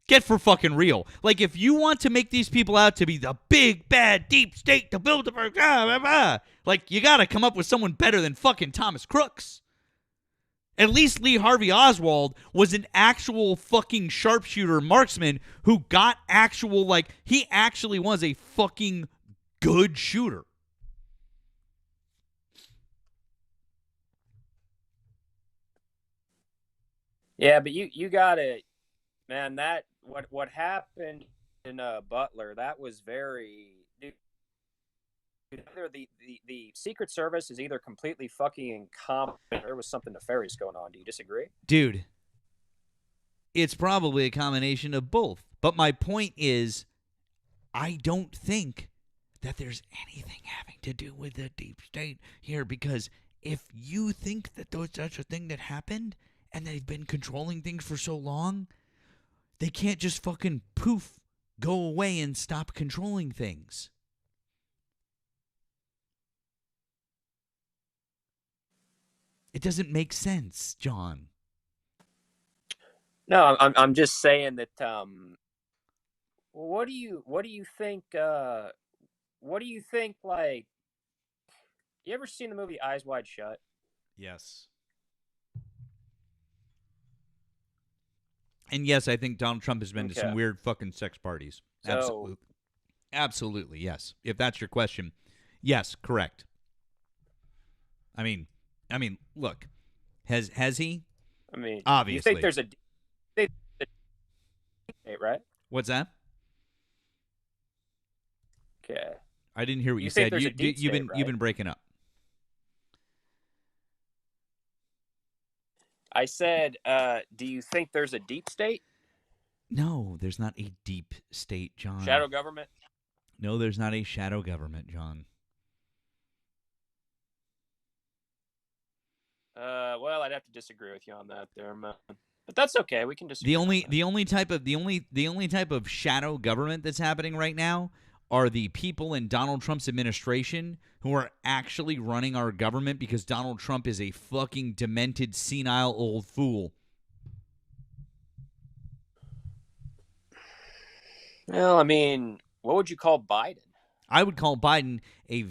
get for fucking real. Like, if you want to make these people out to be the big, bad, deep state to build the... like, you got to come up with someone better than fucking Thomas Crooks. At least Lee Harvey Oswald was an actual fucking sharpshooter marksman who got actual, like, he actually was a fucking good shooter. Yeah, but you gotta, man, that what happened in Butler, that was very, either the Secret Service is either completely fucking incompetent or there was something nefarious going on. Do you disagree? Dude, it's probably a combination of both. But my point is, I don't think that there's anything having to do with the deep state here, because if you think that there's such a thing that happened and they've been controlling things for so long, they can't just fucking poof, go away and stop controlling things. It doesn't make sense, John. No, I'm just saying that. What do you think? What do you think? Like, you ever seen the movie Eyes Wide Shut? Yes. And yes, I think Donald Trump has been to some weird fucking sex parties. Absolutely. Absolutely, yes. If that's your question. Yes, correct. I mean, look. Has he? I mean, obviously. You think there's a right? What's that? Okay. I didn't hear what you think said. there's a deep You've state, been breaking up. I said, do you think there's a deep state? No, there's not a deep state, John. Shadow government? No, there's not a shadow government, John. Well, I'd have to disagree with you on that there, man. But that's okay. We can disagree. The only type of shadow government that's happening right now are the people in Donald Trump's administration who are actually running our government because Donald Trump is a fucking demented, senile old fool. Well, I mean, what would you call Biden? I would call Biden a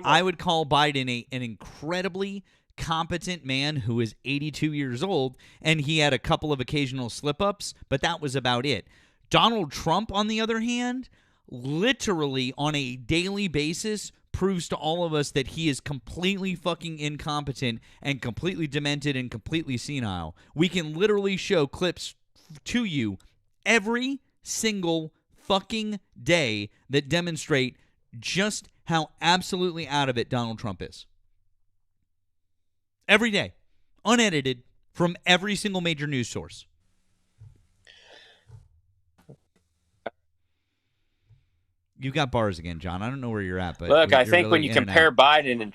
I would call Biden an incredibly competent man who is 82 years old, and he had a couple of occasional slip-ups, but that was about it. Donald Trump, on the other hand, literally on a daily basis proves to all of us that he is completely fucking incompetent and completely demented and completely senile. We can literally show clips to you every single fucking day that demonstrate just how absolutely out of it Donald Trump is. Every day. Unedited from every single major news source. You got bars again, John. I don't know where you're at, but look, I think really when you compare Biden and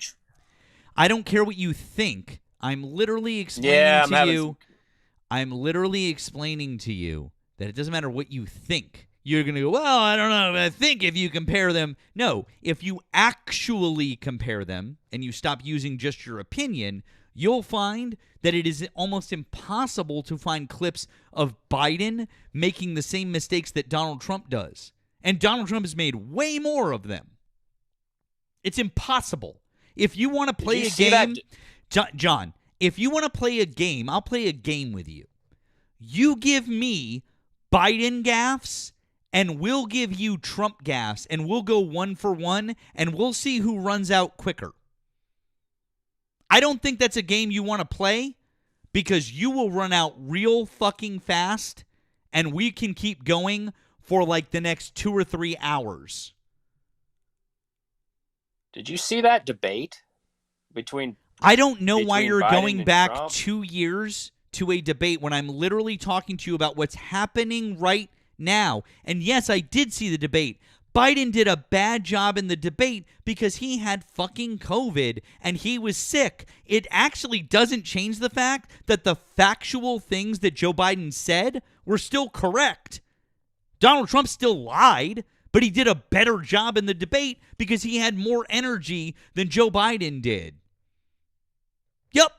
I don't care what you think. I'm literally explaining to you. I'm literally explaining to you that it doesn't matter what you think. You're going to go, well, I don't know. I think if you compare them. No, if you actually compare them and you stop using just your opinion, you'll find that it is almost impossible to find clips of Biden making the same mistakes that Donald Trump does. And Donald Trump has made way more of them. It's impossible. If you want to play a game, John, if you want to play a game, I'll play a game with you. You give me Biden gaffes, and we'll give you Trump gaffes, and we'll go 1 for 1, and we'll see who runs out quicker. I don't think that's a game you want to play, because you will run out real fucking fast, and we can keep going for like the next 2 or 3 hours. Did you see that debate between? I don't know why you're Biden going and back Trump? 2 years to a debate when I'm literally talking to you about what's happening right now. And yes, I did see the debate. Biden did a bad job in the debate because he had fucking COVID and he was sick. It actually doesn't change the fact that the factual things that Joe Biden said were still correct. Donald Trump still lied, but he did a better job in the debate because he had more energy than Joe Biden did. Yep.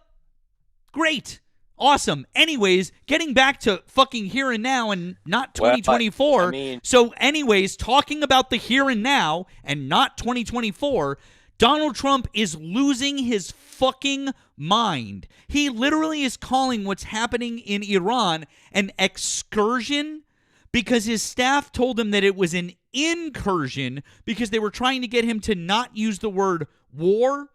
Great. Awesome. Anyways, getting back to fucking here and now and not 2024. Well, I mean, so anyways, talking about the here and now and not 2024, Donald Trump is losing his fucking mind. He literally is calling what's happening in Iran an excursion because his staff told him that it was an incursion because they were trying to get him to not use the word war.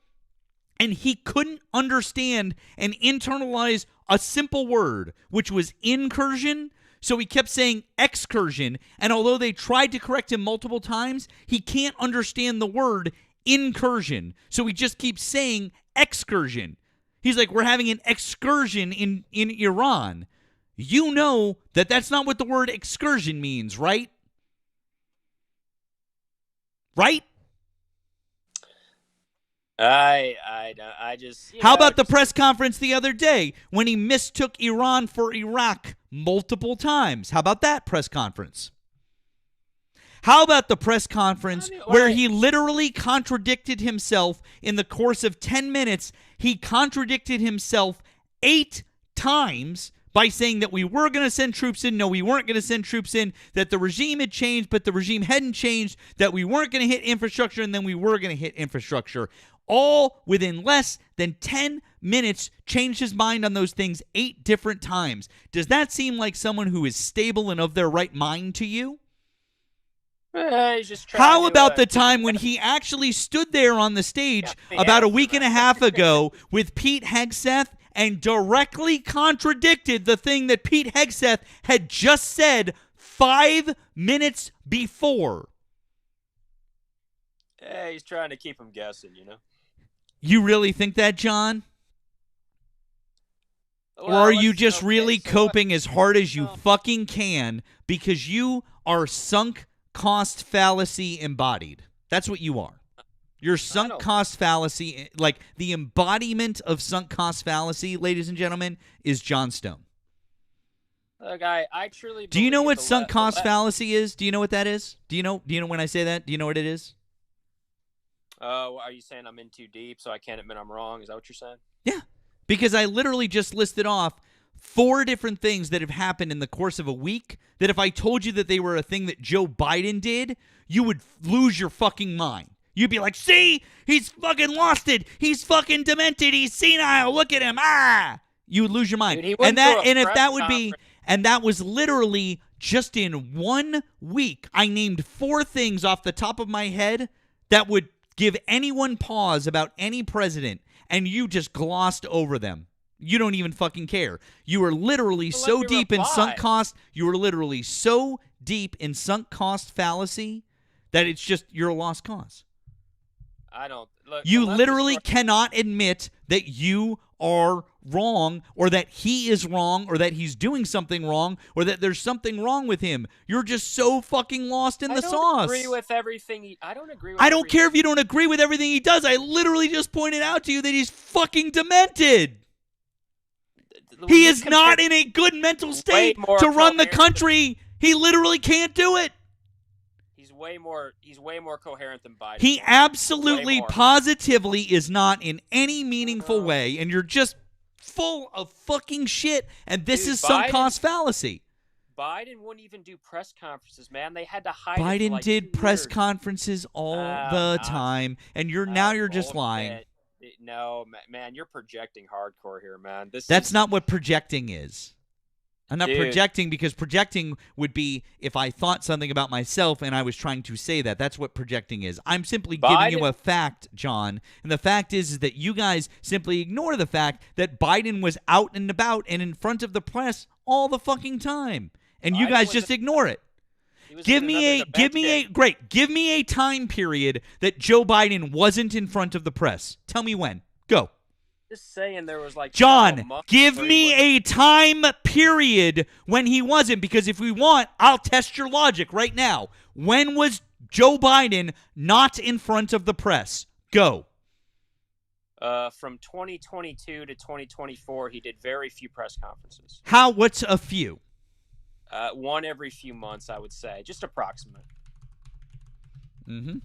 And he couldn't understand and internalize a simple word, which was incursion. So he kept saying excursion. And although they tried to correct him multiple times, he can't understand the word incursion. So he just keeps saying excursion. He's like, we're having an excursion in Iran. You know that that's not what the word excursion means, right? Right? I just. How about the press conference the other day when he mistook Iran for Iraq multiple times? How about that press conference? How about the press conference where he literally contradicted himself in the course of 10 minutes? He contradicted himself 8 times by saying that we were going to send troops in, no, we weren't going to send troops in, that the regime had changed, but the regime hadn't changed, that we weren't going to hit infrastructure, and then we were going to hit infrastructure. All within less than 10 minutes, changed his mind on those things 8 different times. Does that seem like someone who is stable and of their right mind to you? He's just trying How to, about the time when he actually stood there on the stage about a week and a half ago with Pete Hegseth and directly contradicted the thing that Pete Hegseth had just said 5 minutes before? Hey, he's trying to keep him guessing, you know? You really think that, John? Well, or are you just really coping as hard as you fucking can because you are sunk cost fallacy embodied? That's what you are. You're sunk cost fallacy, like the embodiment of sunk cost fallacy, ladies and gentlemen, is John Stone. Look, I truly Do you know what sunk cost fallacy is? Do you know what that is? Do you know when I say that? Do you know what it is? Are you saying I'm in too deep so I can't admit I'm wrong? Is that what you're saying? Yeah, because I literally just listed off 4 different things that have happened in the course of a week that if I told you that they were a thing that Joe Biden did, you would lose your fucking mind. You'd be like, see, he's fucking lost it. He's fucking demented. He's senile. Look at him. Ah, you would lose your mind. Dude, and if that would be, and that was literally just in 1 week, I named 4 things off the top of my head that would give anyone pause about any president, and you just glossed over them. You don't even fucking care. You are literally so deep in sunk cost. You are literally so deep in sunk cost fallacy that it's just, you're a lost cause. I don't. Look, you literally cannot admit that you are wrong, or that he is wrong, or that he's doing something wrong, or that there's something wrong with him. You're just so fucking lost in the sauce. I don't agree with everything. I don't agree with I don't care if you don't agree with everything he does. I literally just pointed out to you that he's fucking demented. He is not in a good mental state to run the country. He literally can't do it. He's way more coherent than Biden. He absolutely, positively is not in any meaningful way, and you're just full of fucking shit, and this is some cost fallacy. Biden wouldn't even do press conferences, man. They had to hide Biden it for like did 2 press years. conferences all the time, and you're just lying. No, man, you're projecting hardcore here, man. That's not what projecting is. I'm not projecting, because projecting would be if I thought something about myself and I was trying to say that. That's what projecting is. I'm simply giving you a fact, John. And the fact is that you guys simply ignore the fact that Biden was out and about and in front of the press all the fucking time. And you guys just ignore it. Give me a time period that Joe Biden wasn't in front of the press. Tell me when. Go. Just saying there was like John, give me a time period when he wasn't, because if we want, I'll test your logic right now. When was Joe Biden not in front of the press? Go. From 2022 to 2024, he did very few press conferences. What's a few? One every few months, I would say. Just approximate. Mm-hmm.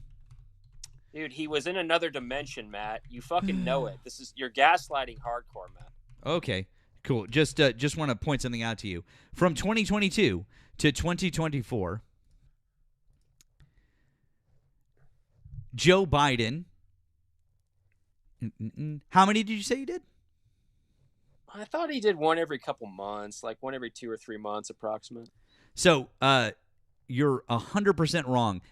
Dude, he was in another dimension, Matt. You fucking know it. You're gaslighting hardcore, Matt. Okay, cool. Just want to point something out to you. From 2022 to 2024, Joe Biden. How many did you say you did? I thought he did one every couple months, like one every 2 or 3 months, approximate. So, you're 100% wrong.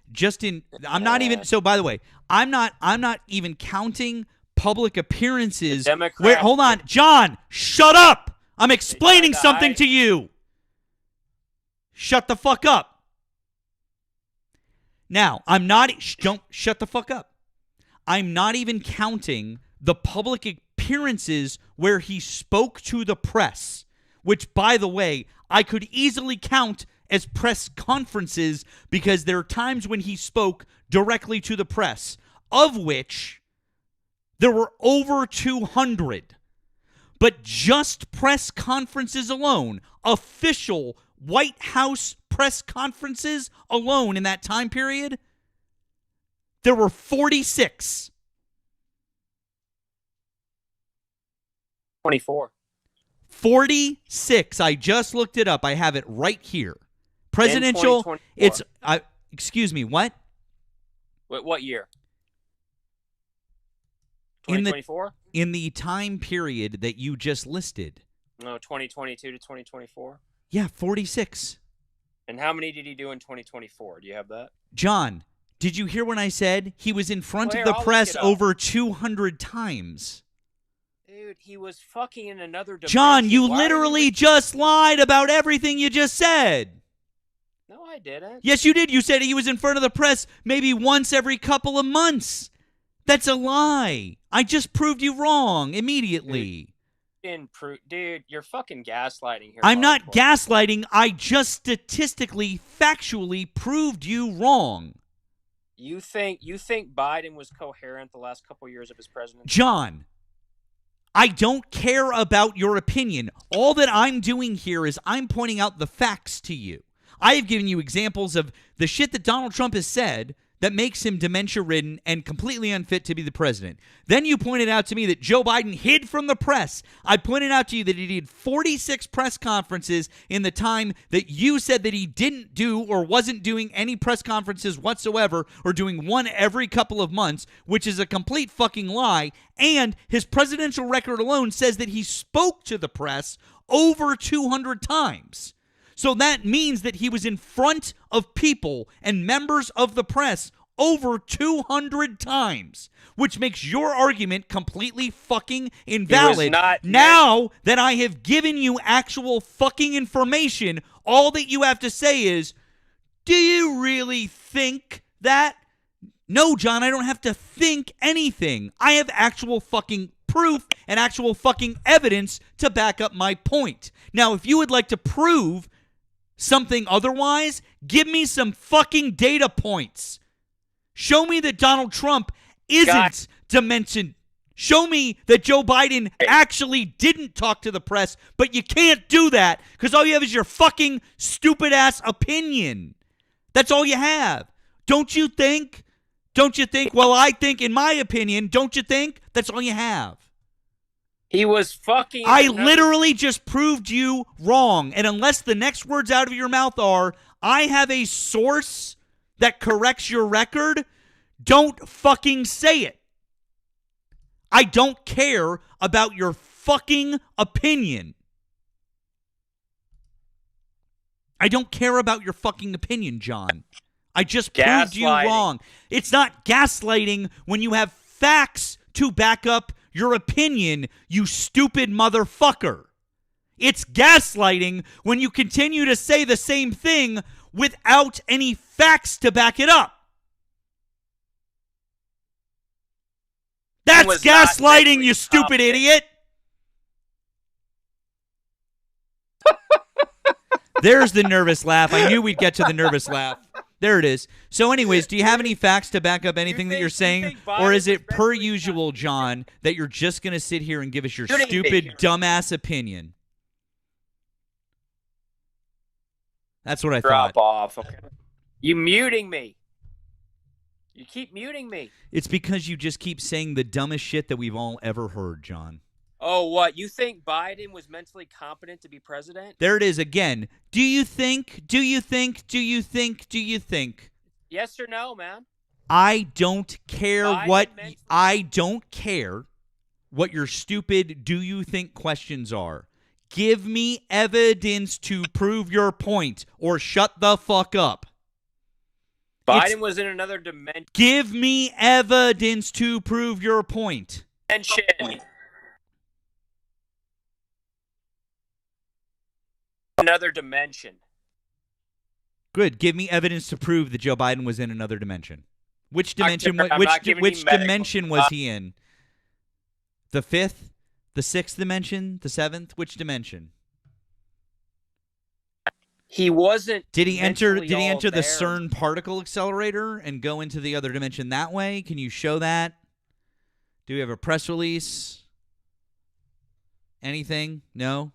I'm not even. So, by the way, I'm not even counting public appearances. Hold on, John, shut up. I'm explaining something to you. Shut the fuck up. Now, don't shut the fuck up. I'm not even counting the public appearances where he spoke to the press, which, by the way, I could easily count as press conferences, because there are times when he spoke directly to the press, of which there were over 200. But just press conferences alone, official White House press conferences alone in that time period, there were 46. 24. 46. I just looked it up. I have it right here. Presidential. It's excuse me. What? What year? 2024. In the time period that you just listed. No, 2022 to 2024. Yeah, 46. And how many did he do in 2024? Do you have that? John, did you hear when I said he was in front of the press over 200 times? Dude, he was fucking in another dimension. John, you literally just lied about everything you just said. No, I didn't. Yes, you did. You said he was in front of the press maybe once every couple of months. That's a lie. I just proved you wrong immediately. Dude, you're fucking gaslighting here. I'm not gaslighting. I just statistically, factually proved you wrong. You think Biden was coherent the last couple years of his presidency? John, I don't care about your opinion. All that I'm doing here is I'm pointing out the facts to you. I have given you examples of the shit that Donald Trump has said that makes him dementia-ridden and completely unfit to be the president. Then you pointed out to me that Joe Biden hid from the press. I pointed out to you that he did 46 press conferences in the time that you said that he didn't do or wasn't doing any press conferences whatsoever, or doing one every couple of months, which is a complete fucking lie. And his presidential record alone says that he spoke to the press over 200 times. So that means that he was in front of people and members of the press over 200 times, which makes your argument completely fucking invalid. Now that I have given you actual fucking information, all that you have to say is, do you really think that? No, John, I don't have to think anything. I have actual fucking proof and actual fucking evidence to back up my point. Now, if you would like to prove something otherwise, give me some fucking data points. Show me that Donald Trump isn't dimensioned. Show me that Joe Biden actually didn't talk to the press, but you can't do that because all you have is your fucking stupid ass opinion. That's all you have. Don't you think? Don't you think? Well, I think, in my opinion, don't you think? That's all you have. He was fucking... I literally just proved you wrong. And unless the next words out of your mouth are, I have a source that corrects your record, don't fucking say it. I don't care about your fucking opinion. I don't care about your fucking opinion, John. I just proved you wrong. It's not gaslighting when you have facts to back up your opinion, you stupid motherfucker. It's gaslighting when you continue to say the same thing without any facts to back it up. That's gaslighting, you stupid idiot. There's the nervous laugh. I knew we'd get to the nervous laugh. There it is. So anyways, do you have any facts to back up anything that you're saying? Or is it per usual, John, that you're just going to sit here and give us your stupid, dumbass opinion? That's what I thought. Drop off. Okay. You muting me. You keep muting me. It's because you just keep saying the dumbest shit that we've all ever heard, John. Oh, what? You think Biden was mentally competent to be president? There it is again. Do you think? Yes or no, man? I don't care I don't care what your stupid do you think questions are. Give me evidence to prove your point or shut the fuck up. Biden was in another dimension. Give me evidence to prove your point. Another dimension. Good. Give me evidence to prove that Joe Biden was in another dimension. Which dimension? Which dimension was he in? The fifth, the sixth dimension, the seventh. Which dimension? He wasn't. Did he enter the CERN particle accelerator and go into the other dimension that way? Can you show that? Do we have a press release? Anything? No.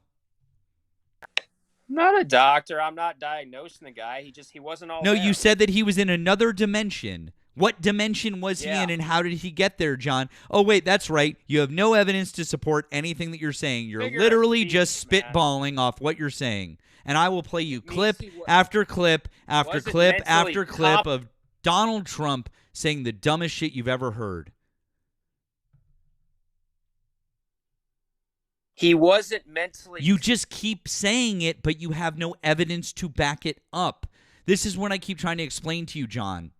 I'm not a doctor. I'm not diagnosing the guy. He wasn't all No, there. you said that he was in another dimension. What dimension was he in, and how did he get there, John? Oh, wait, that's right. You have no evidence to support anything that you're saying. You're literally just spitballing off what you're saying. And I will play you clip after clip after clip after clip of Donald Trump saying the dumbest shit you've ever heard. He wasn't mentally. You just keep saying it, but you have no evidence to back it up. This is what I keep trying to explain to you, John.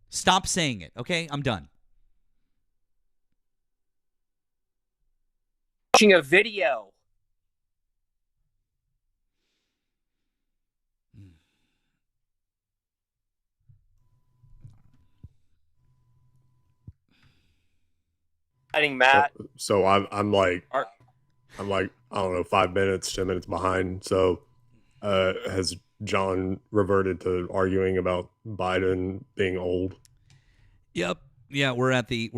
Stop saying it, okay? I'm done. Watching a video. I think Matt. So I'm like, I don't know, 5 minutes, 10 minutes behind. So has John reverted to arguing about Biden being old? Yep. Yeah, we're at the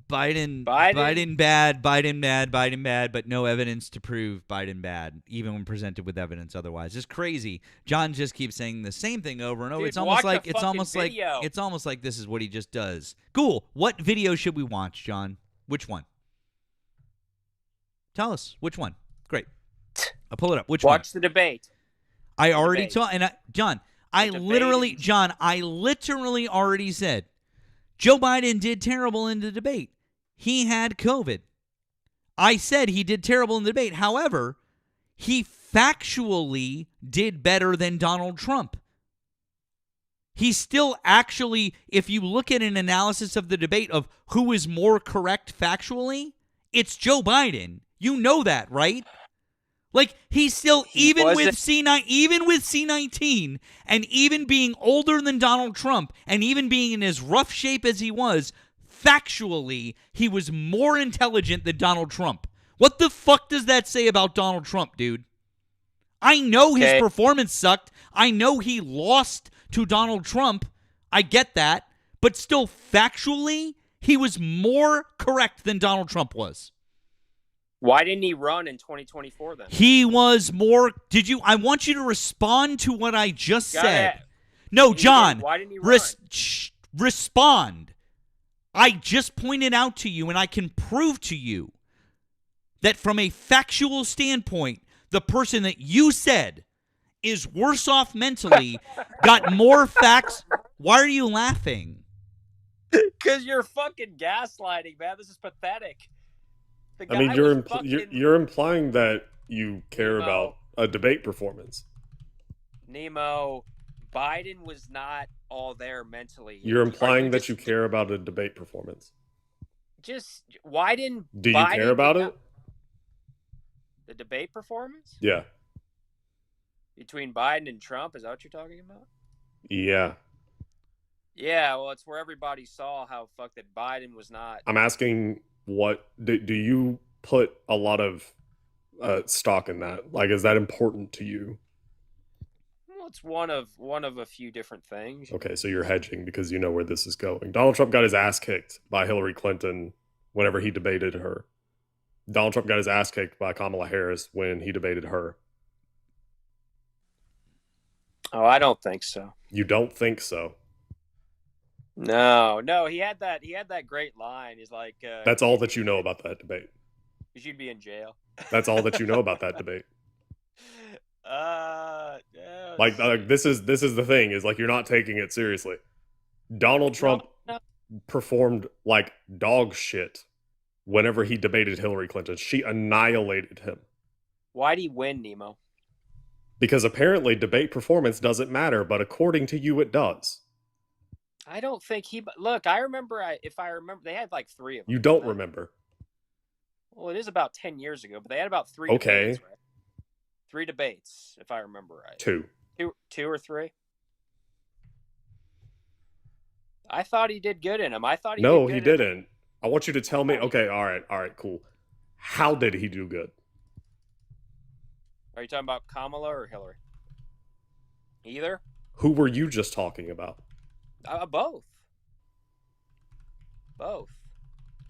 Biden bad, but no evidence to prove Biden bad, even when presented with evidence otherwise. It's crazy. John just keeps saying the same thing over and over. Dude, it's almost like video. It's almost like this is what he just does. Cool. What video should we watch, John? Which one? Tell us which one. Great. I'll pull it up. Which one? Watch the debate. I already told, and John, I literally already said Joe Biden did terrible in the debate. He had COVID. I said he did terrible in the debate. However, he factually did better than Donald Trump. He still actually, if you look at an analysis of the debate of who is more correct factually, it's Joe Biden. You know that, right? Like, he's still, even with C19, and even being older than Donald Trump, and even being in as rough shape as he was, factually, he was more intelligent than Donald Trump. What the fuck does that say about Donald Trump, dude? I know his performance sucked. I know he lost to Donald Trump. I get that. But still, factually, he was more correct than Donald Trump was. Why didn't he run in 2024 then? He was more. I want you to respond to what I just said. No, John. Why didn't he run? Respond. I just pointed out to you, and I can prove to you that from a factual standpoint, the person that you said is worse off mentally, got more facts. Why are you laughing? Because you're fucking gaslighting, man. This is pathetic. I mean, you're implying that you care about a debate performance. Nemo, Biden was not all there mentally. You're implying that you care about a debate performance. Just why didn't Do you Biden care about it? The debate performance? Yeah. Between Biden and Trump, is that what you're talking about? Yeah. Yeah, well, it's where everybody saw how fucked that Biden was not. I'm asking, what do you put a lot of stock in that? Like, is that important to you? Well, it's one of a few different things. Okay, so you're hedging because you know where this is going. Donald Trump got his ass kicked by Hillary Clinton whenever he debated her. Donald Trump got his ass kicked by Kamala Harris when he debated her. Oh, I don't think so. You don't think so? No, he had that great line. He's like, that's all that you know about that debate. You'd be in jail. That's all that you know about that debate. Yeah, like this is the thing, is like, you're not taking it seriously. Donald Trump performed like dog shit whenever he debated Hillary Clinton. She annihilated him. Why'd he win, Nemo? Because apparently debate performance doesn't matter, but according to you, it does. I don't think he. Look, I remember. If I remember, they had like 3 of them. You don't remember. Well, it is about 10 years ago, but they had about 3 Okay. debates, right? 3 debates, if I remember right. 2 or 3? I thought he did good in them. I thought he No, did good he didn't. I want you to tell me. Okay, all right, cool. How did he do good? Are you talking about Kamala or Hillary? Either? Who were you just talking about? Both.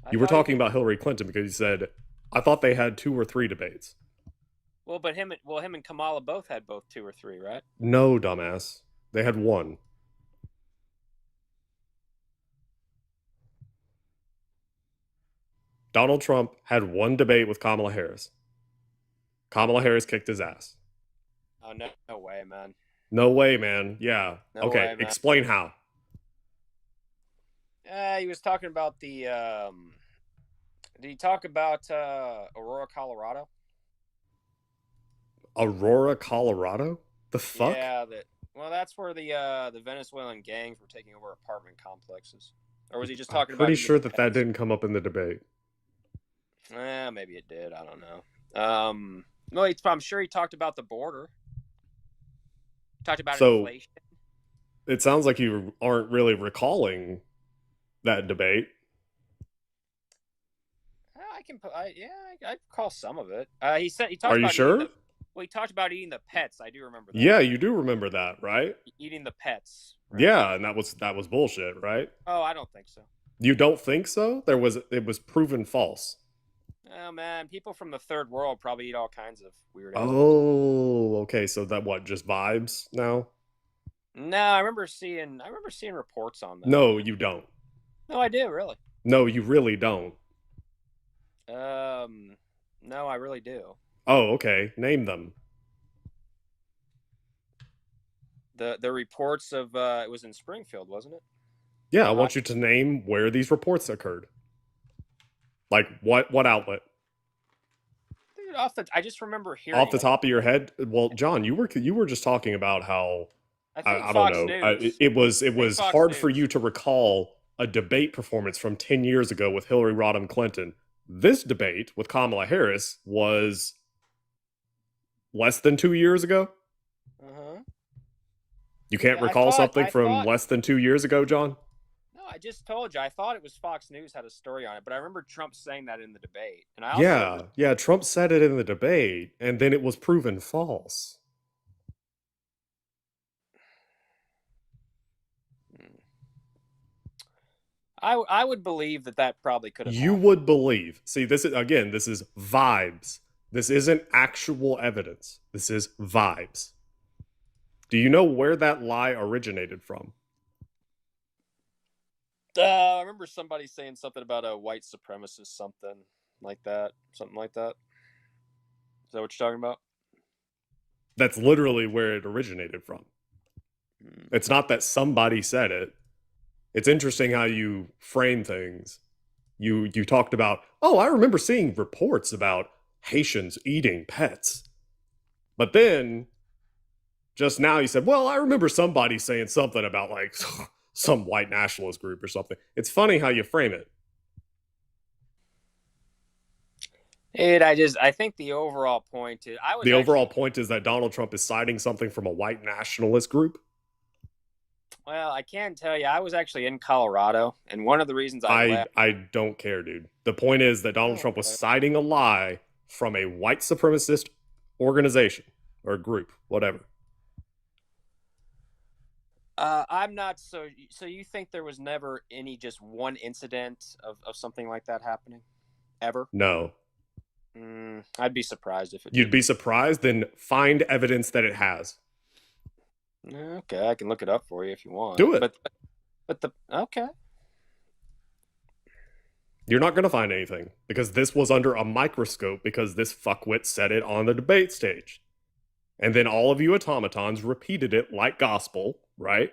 You were talking about Hillary Clinton because you said, I thought they had 2 or 3 debates. Well, but him and Kamala both had 2 or 3, right? No, dumbass. They had 1. Donald Trump had 1 debate with Kamala Harris. Kamala Harris kicked his ass. Oh, no way, man. No way, man. Yeah. No okay, way, man. Explain how. He was talking about the. Did he talk about Aurora, Colorado? Aurora, Colorado? The fuck? Yeah, well, that's where the Venezuelan gangs were taking over apartment complexes. Or was he just talking about? Pretty sure that didn't come up in the debate. Maybe it did. I don't know. No, I'm sure he talked about the border. Talked about inflation. It sounds like you aren't really recalling that debate. I recall some of it. He talked. Are you sure? Well, he talked about eating the pets. I do remember that. Yeah, you do remember that, right? Eating the pets. Right? Yeah, and that was bullshit, right? Oh, I don't think so. You don't think so? It was proven false. Oh man, people from the third world probably eat all kinds of weird animals. Oh, okay. So that just vibes now? No, I remember seeing reports on that. No, you don't. No, I do, really. No, you really don't. No, I really do. Oh, okay. Name them. The reports of it was in Springfield, wasn't it? Yeah, I want you to name where these reports occurred. Like what outlet? Dude, I just remember hearing off the top of your head. Well, John, you were just talking about how I don't know. It was hard for you to recall a debate performance from 10 years ago with Hillary Rodham Clinton. This debate with Kamala Harris was less than 2 years ago. Uh-huh. You can't recall something from less than 2 years ago, John? No, I just told you. I thought it was Fox News had a story on it, but I remember Trump saying that in the debate. And I also Trump said it in the debate, and then it was proven false. I would believe that probably could have happened. You would believe. See, this is vibes. This isn't actual evidence. This is vibes. Do you know where that lie originated from? I remember somebody saying something about a white supremacist, something like that. Is that what you're talking about? That's literally where it originated from. It's not that somebody said it. It's interesting how you frame things. You talked about, I remember seeing reports about Haitians eating pets. But then just now you said, well, I remember somebody saying something about like some white nationalist group or something. It's funny how you frame it. I think the overall point is point is that Donald Trump is citing something from a white nationalist group. Well, I can tell you, I was actually in Colorado, and one of the reasons I left. I don't care, dude. The point is that Donald Trump was citing a lie from a white supremacist organization or group, whatever. I'm not so. You think there was never any just one incident of something like that happening, ever? No. I'd be surprised if it. You'd be surprised? Then find evidence that it has. Okay, I can look it up for you if you want. Do it. Okay. You're not going to find anything because this was under a microscope because this fuckwit said it on the debate stage. And then all of you automatons repeated it like gospel, right?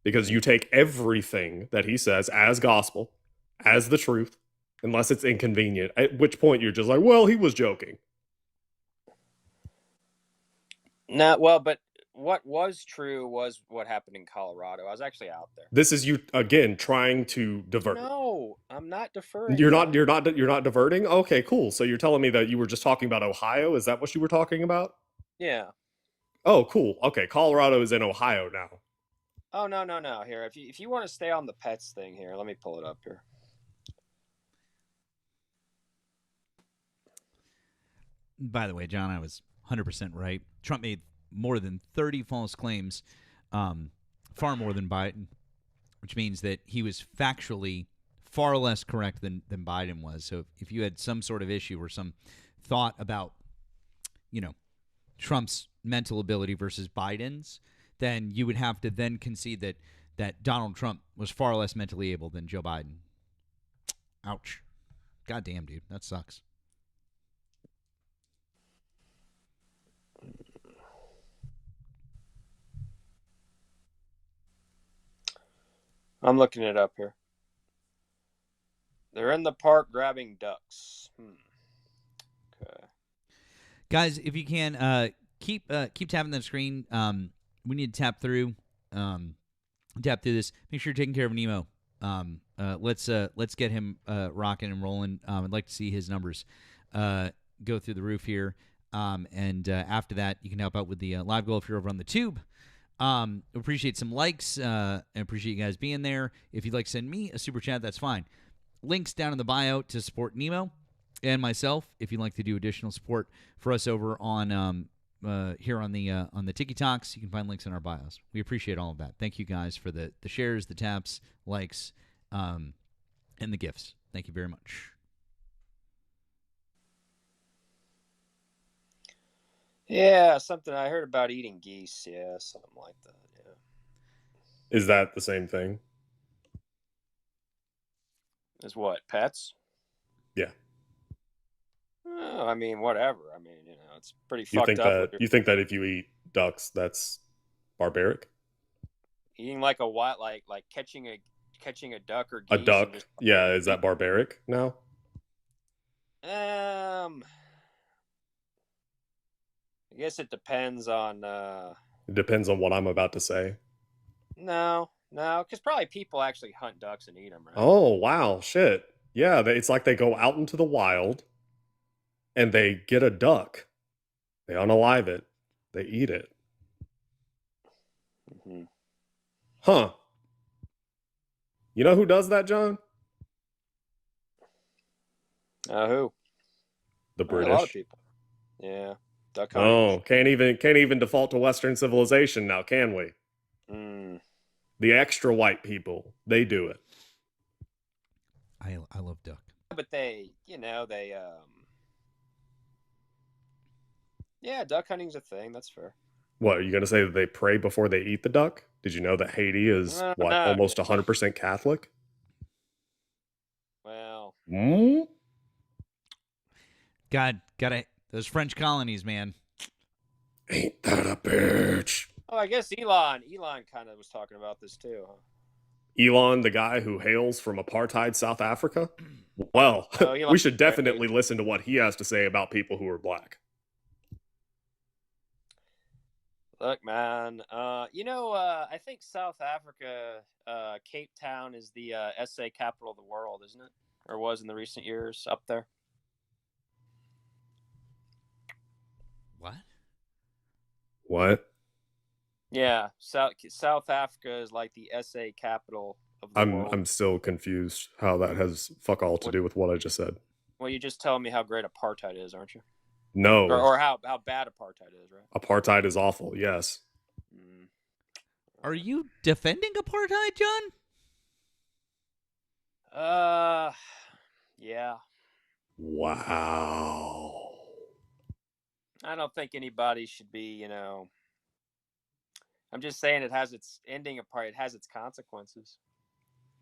Because you take everything that he says as gospel, as the truth, unless it's inconvenient, at which point you're just like, well, he was joking. No, well, but what was true was what happened in Colorado. I was actually out there. This is you again trying to divert. No, I'm not deferring. You're not diverting? Okay, cool. So you're telling me that you were just talking about Ohio? Is that what you were talking about? Yeah. Oh, cool. Okay, Colorado is in Ohio now. Oh, no. Here, if you want to stay on the pets thing here, let me pull it up here. By the way, John, I was 100% right. Trump made more than 30 false claims, far more than Biden, which means that he was factually far less correct than Biden was. So if you had some sort of issue or some thought about, Trump's mental ability versus Biden's, then you would have to then concede that Donald Trump was far less mentally able than Joe Biden. Ouch. God damn, dude. That sucks. I'm looking it up here. They're in the park grabbing ducks. Okay. Guys, if you can, keep tapping that screen. We need to tap through this. Make sure you're taking care of Nemo. Let's get him rocking and rolling. I'd like to see his numbers go through the roof here. And after that, you can help out with the live goal if you're over on the tube. Appreciate some likes and appreciate you guys being there. If you'd like to send me a super chat, that's fine. Links down in the bio to support Nemo and myself. If you'd like to do additional support for us over on here on the Tiki Talks, you can find links in our bios. We appreciate all of that. Thank you guys for the shares, the taps, likes, and the gifts. Thank you very much. Yeah, something I heard about eating geese. Yeah, something like that. Yeah. Is that the same thing? Is what, pets? Yeah. I mean, whatever. I mean, it's pretty fucked up. You think that if you eat ducks, that's barbaric? Eating like a what? Like catching a duck or geese? A duck? Yeah, is that barbaric now? I guess it depends on. It depends on what I'm about to say. No, because probably people actually hunt ducks and eat them, right? Oh, wow, shit. Yeah, it's like they go out into the wild and they get a duck. They unalive it. They eat it. Mm-hmm. Huh. You know who does that, John? Who? The British. A lot of people. Yeah. Duck hunting. Oh, can't even default to Western civilization now, can we? The extra white people, they do it. I love duck. But yeah, duck hunting's a thing. That's fair. What, are you going to say that they pray before they eat the duck? Did you know that Haiti is, almost 100% Catholic? Well. Gotta those French colonies, man. Ain't that a bitch? Oh, I guess Elon kind of was talking about this too, huh? Elon, the guy who hails from apartheid South Africa? Well, we should definitely listen to what he has to say about people who are black. Look, man. I think South Africa, Cape Town, is the SA capital of the world, isn't it? Or was in the recent years up there. What? Yeah, South Africa is like the SA capital of the world. I'm still confused how that has fuck all to do with what I just said. Well, you just telling me how great apartheid is, aren't you? No. Or how bad apartheid is, right? Apartheid is awful, yes. Are you defending apartheid, John? Yeah. Wow. I don't think anybody should be, I'm just saying it has its ending apart. It has its consequences.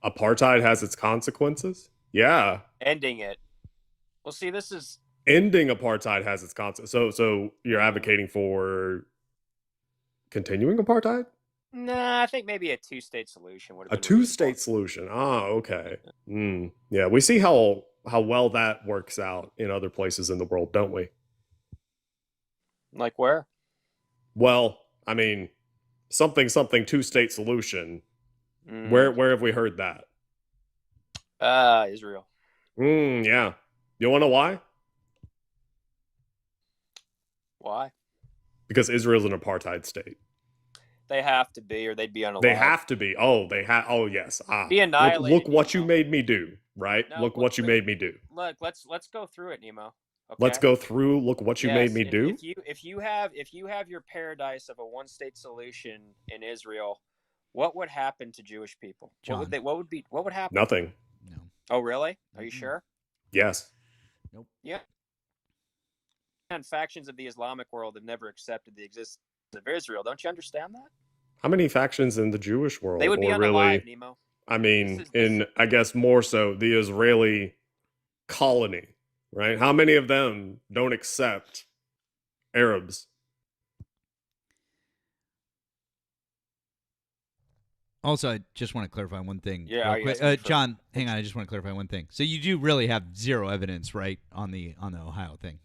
Apartheid has its consequences? Yeah. Ending it. Well, see, this is... Ending apartheid has its consequences. So you're advocating for continuing apartheid? Nah, I think maybe a two-state solution would have been a two-state solution. Ah, okay. Yeah, we see how well that works out in other places in the world, don't we? Like where? Well, I mean, something two-state solution. Where have we heard that? Israel. Yeah. You want to know why? Why? Because Israel's an apartheid state. They have to be, or they'd be unalive. They have to be. Oh, yes. Be annihilated. Look what you made me do, right? No, look what you made me do. Look, let's go through it, Nemo. Okay? Let's go through. Look what you made me do. If you have your paradise of a one-state solution in Israel, what would happen to Jewish people? John. What would happen? Nothing. No. Oh, really? Are you sure? Yes. Nope. Yeah. And factions of the Islamic world have never accepted the existence of Israel. Don't you understand that? How many factions in the Jewish world? They would be unalive, Nemo. I mean, I guess more so the Israeli colony, right? How many of them don't accept Arabs? Also, I just want to clarify one thing. Yeah, real quick. John, hang on. I just want to clarify one thing. So you do really have zero evidence, right, on the Ohio thing?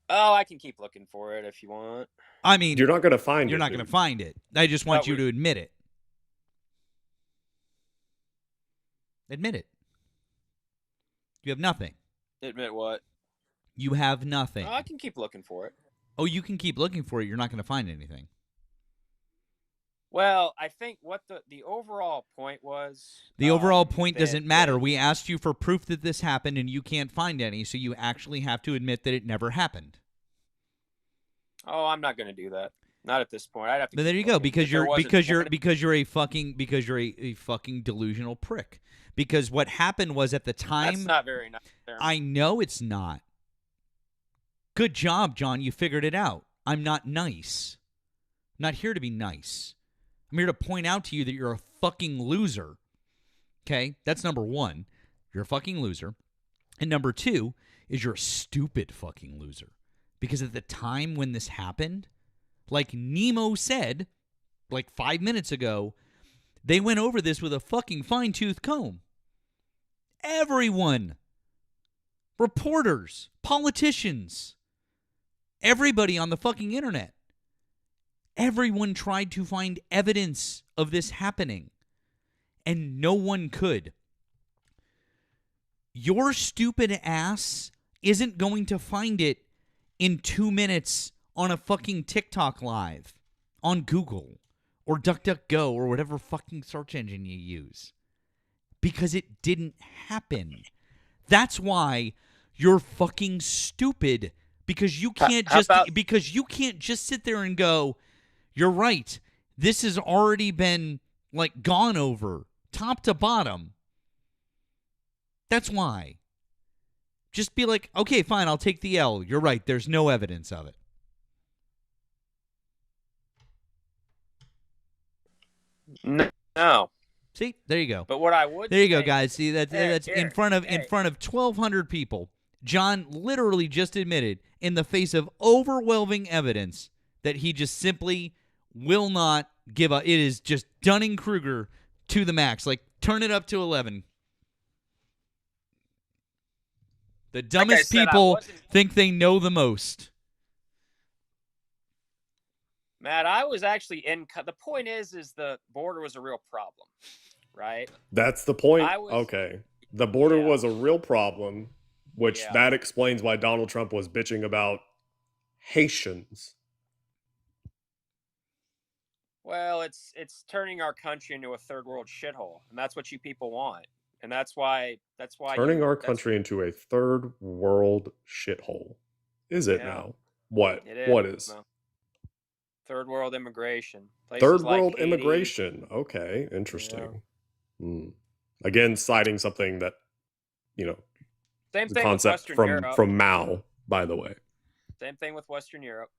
Oh, I can keep looking for it if you want. I mean, you're not going to find it. You're not going to find it. I just want you to admit it. Admit it. You have nothing. Admit what? You have nothing. Oh, I can keep looking for it. Oh, you can keep looking for it. You're not going to find anything. Well, I think what the overall point was... The overall point doesn't matter. We asked you for proof that this happened, and you can't find any, so you actually have to admit that it never happened. Oh, I'm not going to do that. Not at this point. I'd have to. But there you go, because you're a fucking delusional prick. Because what happened was at the time... That's not very nice. I know it's not. Good job, John. You figured it out. I'm not nice. I'm not here to be nice. I'm here to point out to you that you're a fucking loser. Okay? That's number one. You're a fucking loser. And number two is you're a stupid fucking loser. Because at the time when this happened, like Nemo said, like 5 minutes ago, they went over this with a fucking fine-tooth comb. Everyone. Reporters. Politicians. Everybody on the fucking internet. Everyone tried to find evidence of this happening, and no one could. Your stupid ass isn't going to find it in 2 minutes on a fucking TikTok live, on Google, or DuckDuckGo, or whatever fucking search engine you use. Because it didn't happen. That's why you're fucking stupid. Because you can't just sit there and go, you're right. This has already been, like, gone over, top to bottom. That's why. Just be like, okay, fine, I'll take the L. You're right. There's no evidence of it. No. See, there you go. But what I would there you say, go, guys. See, that's Eric, in front of 1,200 people. John literally just admitted, in the face of overwhelming evidence, that he just simply will not give up. It is just Dunning-Kruger to the max. Like, turn it up to 11. The dumbest people think they know the most. Matt, I was actually the point is the border was a real problem, right? That's the point? I was Okay. The border yeah. was a real problem, which Yeah. that explains why Donald Trump was bitching about Haitians. Well, it's turning our country into a third world shithole, and that's what you people want. And that's why Turning our country into a third world shithole. Is it now? What? It is. What is? No. Third world immigration. Places Third like world Haiti. Immigration. Okay, interesting. Again, citing something that, Same the thing with concept Western Europe. from Mao, by the way. Same thing with Western Europe.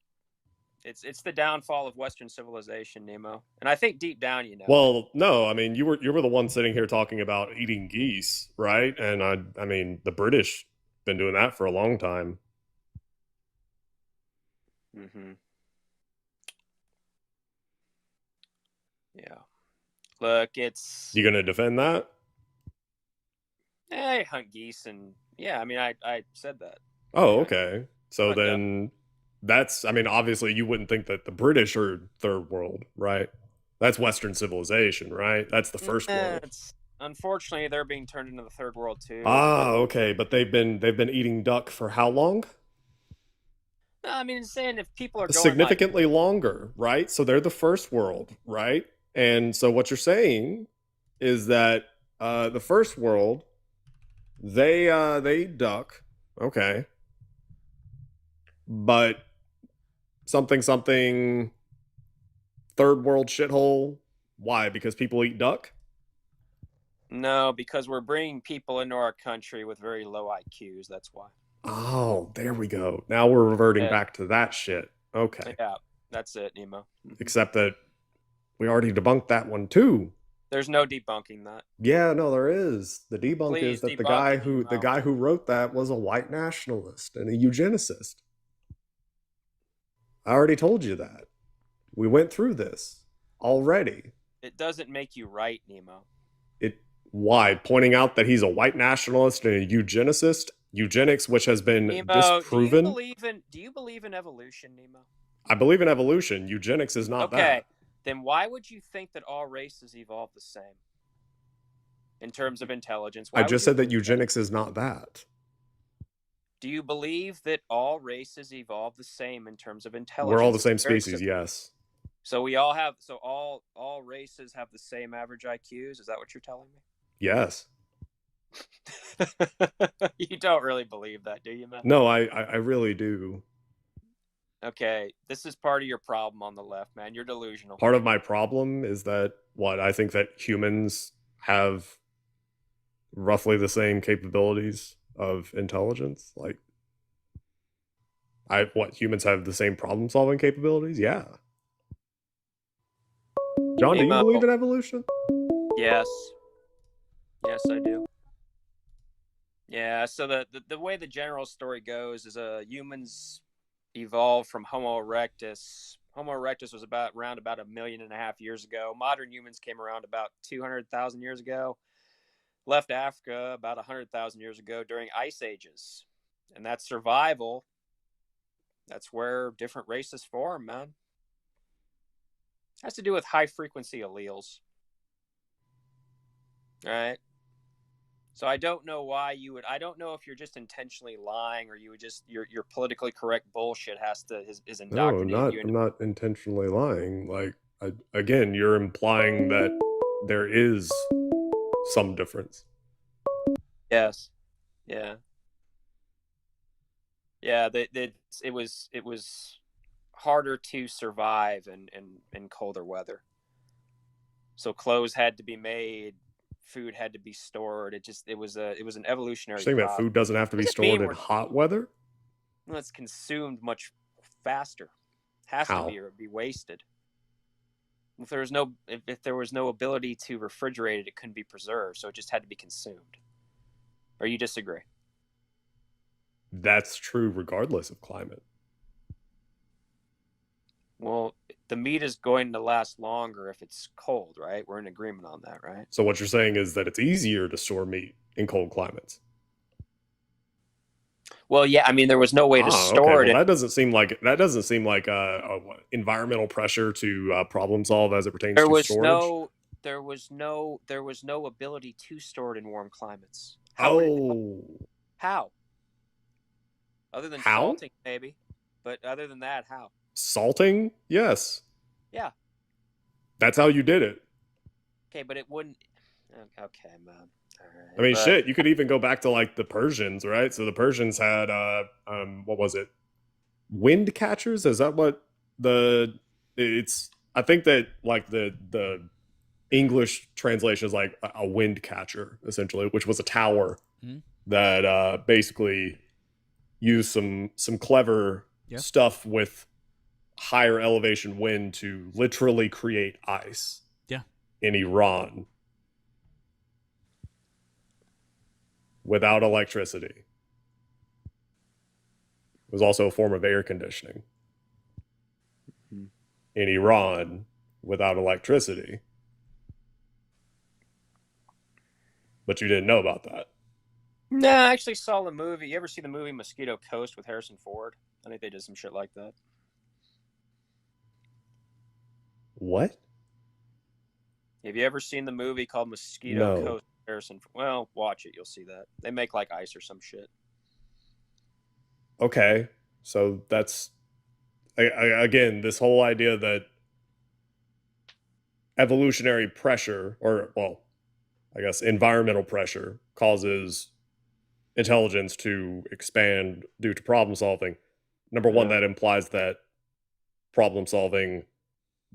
It's the downfall of Western civilization, Nemo. And I think deep down, you know. Well, no, I mean, you were the one sitting here talking about eating geese, right? And I mean, the British been doing that for a long time. Mm-hmm. Yeah. Look, it's... You gonna defend that? I hunt geese, and yeah, I mean, I said that. Oh, okay. So then that's, I mean, obviously you wouldn't think that the British are third world, right? That's Western civilization, right? That's the first world. Unfortunately, they're being turned into the third world too. Ah, okay, but they've been eating duck for how long? No, I mean, saying if people are going significantly longer, right? So they're the first world, right? And so what you're saying is that the first world, they eat duck, okay, but something third world shithole. Why? Because people eat duck? No, because we're bringing people into our country with very low IQs. That's why. Oh, there we go. Now we're reverting back to that shit. Okay. Yeah, that's it, Nemo. Except that we already debunked that one too. There's no debunking that. Yeah, no, there is. The debunk Please is that the debunk guy who wrote that was a white nationalist and a eugenicist. I already told you that. We went through this already. It doesn't make you right, Nemo. Why? Pointing out that he's a white nationalist and a eugenicist? Eugenics, which has been disproven. Do you believe in evolution, Nemo? I believe in evolution. Eugenics is not that. Okay, then why would you think that all races evolve the same in terms of intelligence? I just said that eugenics is not that. Do you believe that all races evolve the same in terms of intelligence? We're all the same species, yes. So all races have the same average IQs? Is that what you're telling me? Yes. You don't really believe that, do you, man? No, I really do. Okay, this is part of your problem on the left, man. You're delusional. Part of my problem is that, I think that humans have roughly the same capabilities of intelligence. Like, humans have the same problem-solving capabilities? Yeah. John, do you believe in evolution? Yes. Yes, I do. Yeah, so the way the general story goes is humans evolved from Homo erectus. Homo erectus was around about 1.5 million years ago. Modern humans came around about 200,000 years ago. Left Africa about 100,000 years ago during ice ages. And that's survival. That's where different races form, man. It has to do with high frequency alleles. All right. So I don't know why you would. I don't know if you're just intentionally lying, or you would just your politically correct bullshit is indoctrinating you. I'm not intentionally lying. Like, again, you're implying that there is some difference. Yes. Yeah. Yeah. It was harder to survive in colder weather. So clothes had to be made. Food had to be stored. It was an evolutionary. You're saying that food doesn't have to be stored in hot weather? Well, it's consumed much faster. Has to be wasted. If there was no ability to refrigerate it couldn't be preserved, so it just had to be consumed. Or you disagree? That's true regardless of climate. Well, the meat is going to last longer if it's cold, right? We're in agreement on that, right? So what you're saying is that it's easier to store meat in cold climates. Well, yeah, I mean, there was no way to store it. Well, that doesn't seem like environmental pressure to problem solve as it pertains There to was storage. there was no ability to store it in warm climates. How? Other than salting, maybe. But other than that, how? Salting? Yes. Yeah. That's how you did it. Okay, but it wouldn't. Okay, man. All right. I mean, shit. You could even go back to like the Persians, right? So the Persians had what was it? Wind catchers? Is that what it's? I think that like the English translation is like a wind catcher, essentially, which was a tower that basically used some clever stuff with higher elevation wind to literally create ice. Yeah. In Iran without electricity. It was also a form of air conditioning. In Iran without electricity. But you didn't know about that. No, I actually saw the movie. You ever see the movie Mosquito Coast with Harrison Ford? I think they did some shit like that. What? Have you ever seen the movie called Mosquito Coast with Harrison Ford? Well, watch it. You'll see that. They make like ice or some shit. Okay. So that's, again, this whole idea that evolutionary pressure, or, well, I guess environmental pressure causes intelligence to expand due to problem solving. Number one, that implies that problem solving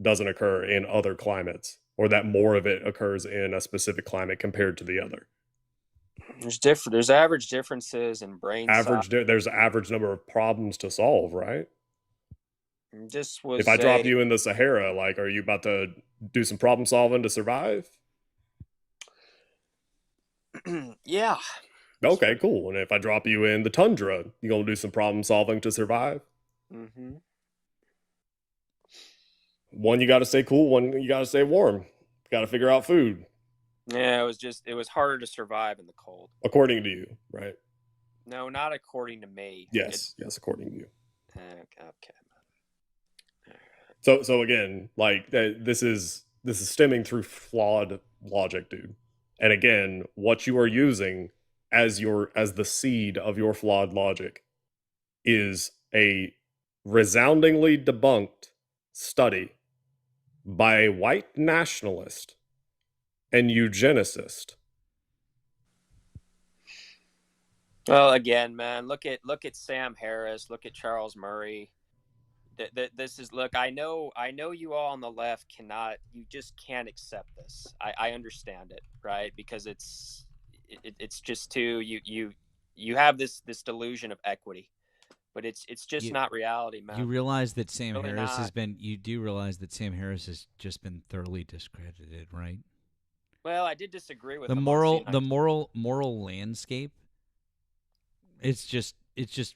doesn't occur in other climates, or that more of it occurs in a specific climate compared to the other. There's average differences in brain size. There's average number of problems to solve, right? If I drop you in the Sahara, like, are you about to do some problem solving to survive? Yeah. Okay, cool. And if I drop you in the tundra, you gonna do some problem solving to survive? Mm-hmm. One, you got to stay cool. One, you got to stay warm. Got to figure out food. Yeah, it was harder to survive in the cold. According to you, right? No, not according to me. Yes, according to you. Okay. So again, like this is stemming through flawed logic, dude. And again, what you are using as the seed of your flawed logic is a resoundingly debunked study by a white nationalist and eugenicist. Well, again, man, look at Sam Harris, look at Charles Murray. This is, look, I know you all on the left you just can't accept this. I understand it, right? Because it's just too, you have this delusion of equity, but it's just not reality, man. You realize that Sam Harris you do realize that Sam Harris has just been thoroughly discredited, right? Well, I did disagree with the moral landscape. It's just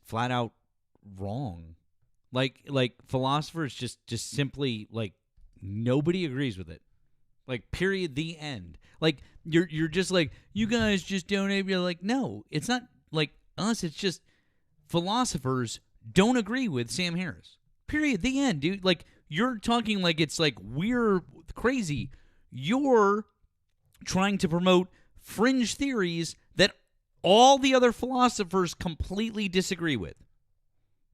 flat out wrong. Like philosophers just simply, like, nobody agrees with it. Like, period, the end. Like, you're just like, you guys just don't. You're like, no, it's not like us. It's just philosophers don't agree with Sam Harris. Period, the end, dude. Like, you're talking like it's like we're crazy. You're trying to promote fringe theories that all the other philosophers completely disagree with.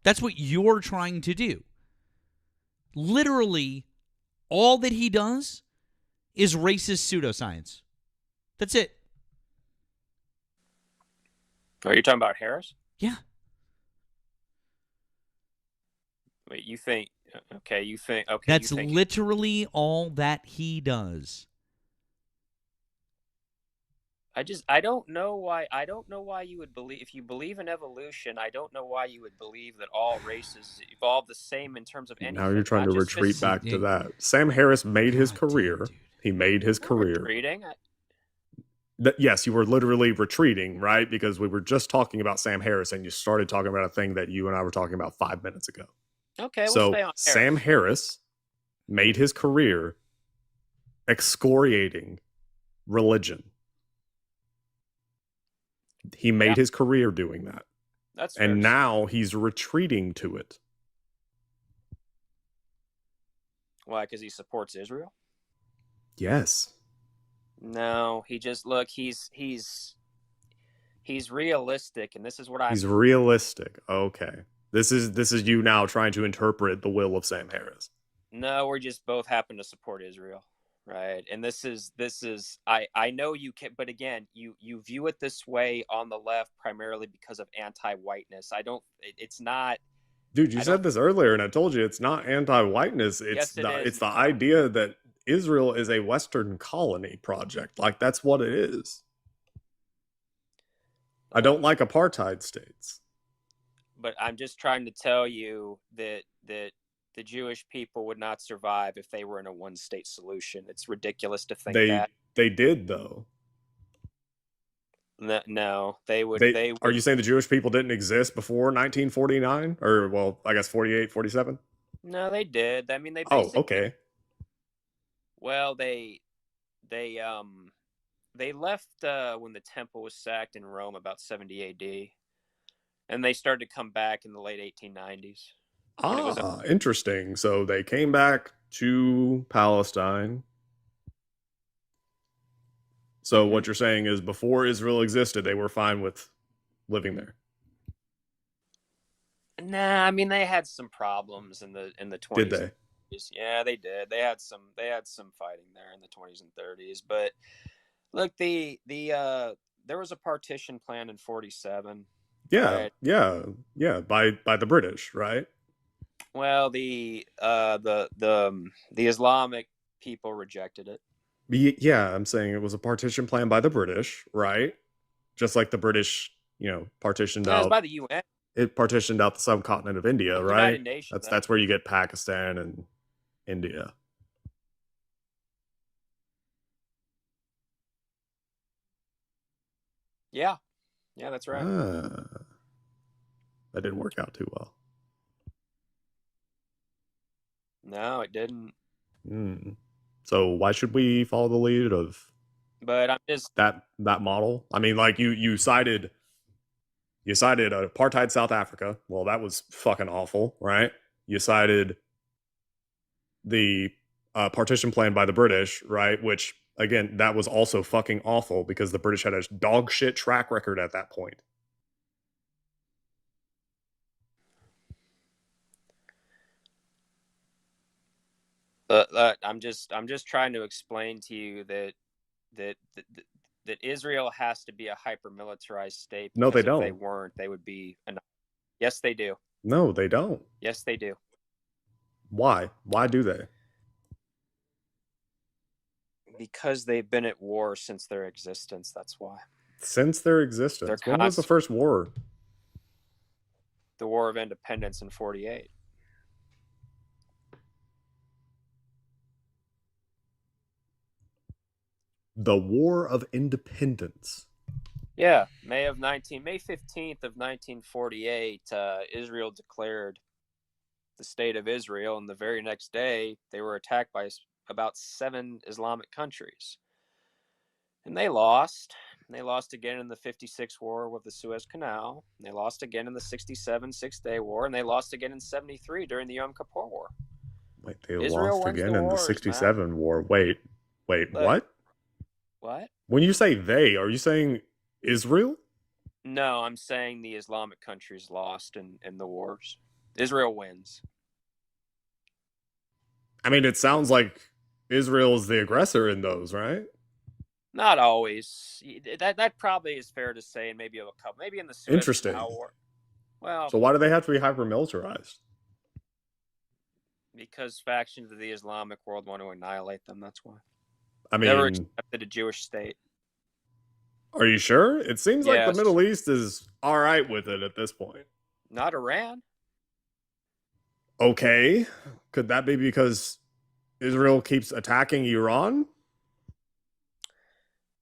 That's what you're trying to do. Literally, all that he does is racist pseudoscience. That's it. Are you talking about Harris? Yeah. Wait, you think? Okay. That's literally all that he does. I don't know why you would believe, if you believe in evolution, I don't know why you would believe that all races evolve the same in terms of anything. Now you're trying to retreat back to that. Sam Harris made his career. He made his career. Retreating? Yes, you were literally retreating, right? Because we were just talking about Sam Harris and you started talking about a thing that you and I were talking about 5 minutes ago. Okay, so Sam Harris made his career excoriating religion. He made his career doing that. That's fair And to say. now he's retreating to it. Why? Because he supports Israel? Yes. No, he just he's realistic, and this is what He's realistic. Okay. This is you now trying to interpret the will of Sam Harris. No, we just both happen to support Israel, right? And this is I know you can, but again, you view it this way on the left primarily because of anti-whiteness. It's not. Dude, you said this earlier, and I told you it's not anti-whiteness. It's Yes, the idea that Israel is a Western colony project. Like, that's what it is. I don't like apartheid states. But I'm just trying to tell you that the Jewish people would not survive if they were in a one-state solution. It's ridiculous to think that. They did, though. No, they would. Are you saying the Jewish people didn't exist before 1949? Or, well, I guess 48, 47? No, they did. I mean, they Oh, basically. okay. Well, they left when the temple was sacked in Rome about 70 AD, and they started to come back in the late 1890s. Interesting. So they came back to Palestine. So what you're saying is before Israel existed, they were fine with living there. Nah, I mean they had some problems in the 20s. Did they? Yeah, they did. They had some fighting there in the 20s and 30s. But look, there was a partition plan in 47. Yeah, right? yeah. By the British, right? Well, the Islamic people rejected it. Yeah, I'm saying it was a partition plan by the British, right? Just like the British, partitioned out. It was by the UN. It partitioned out the subcontinent of India, right? United Nations. That's where you get Pakistan and India. Yeah, that's right. That didn't work out too well. No, it didn't. So why should we follow the lead of? But I'm just that model. I mean, like you cited apartheid South Africa. Well, that was fucking awful, right? You cited the partition plan by the British, right? Which again, that was also fucking awful because the British had a dog shit track record at that point. I'm just trying to explain to you that Israel has to be a hyper-militarized state. No, they don't. If they weren't, they would be. Yes, they do. No, they don't. Yes, they do. Why? Why do they? Because they've been at war since their existence. That's why. Since their existence. When was the first war? The War of Independence in 48. The War of Independence. Yeah, May 15th of 1948, Israel declared the state of Israel, and the very next day they were attacked by about 7 Islamic countries. And they lost. They lost again in the 56 war with the Suez Canal. They lost again in the 67 Six-Day War, and they lost again in 73 during the Yom Kippur War. Wait, they lost again in the 67 war. Wait, what? What? When you say they, are you saying Israel? No, I'm saying the Islamic countries lost in the wars. Israel wins. I mean, it sounds like Israel is the aggressor in those, right? Not always. That probably is fair to say, and maybe a couple. Maybe in the Suez Canal War. Well, so why do they have to be hyper-militarized? Because factions of the Islamic world want to annihilate them. That's why. I mean, never accepted a Jewish state. Are you sure? It seems like the Middle East is all right with it at this point. Not Iran. Okay. Could that be because Israel keeps attacking Iran?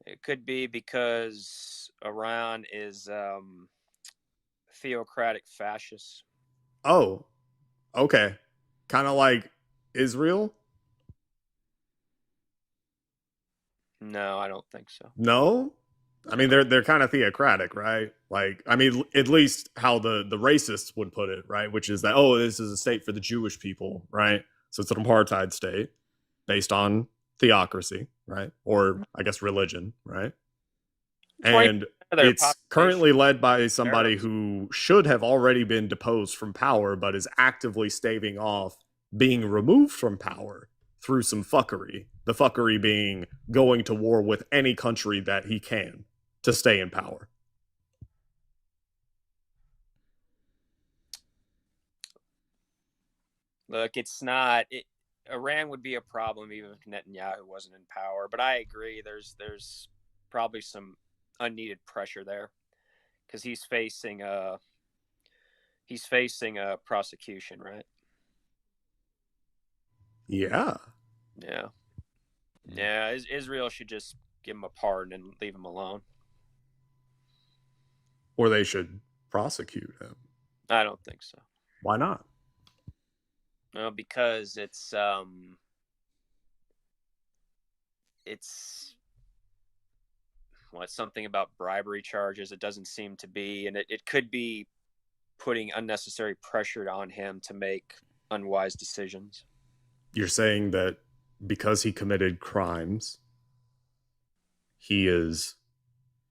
It could be because Iran is theocratic fascist. Oh, okay. Kind of like Israel? No, I don't think so. No? I mean, they're kind of theocratic, right? Like, I mean, at least how the racists would put it, right? Which is that, oh, this is a state for the Jewish people, right? So it's an apartheid state based on theocracy, right? Or I guess religion, right? And it's currently led by somebody who should have already been deposed from power, but is actively staving off being removed from power through some fuckery. The fuckery being going to war with any country that he can to stay in power. Look, it's not. Iran would be a problem even if Netanyahu wasn't in power. But I agree. There's probably some unneeded pressure there because he's facing a prosecution, right? Yeah. Israel should just give him a pardon and leave him alone. Or they should prosecute him. I don't think so. Why not? Well, because it's something about bribery charges. It doesn't seem to be, and it could be putting unnecessary pressure on him to make unwise decisions. You're saying that because he committed crimes, he is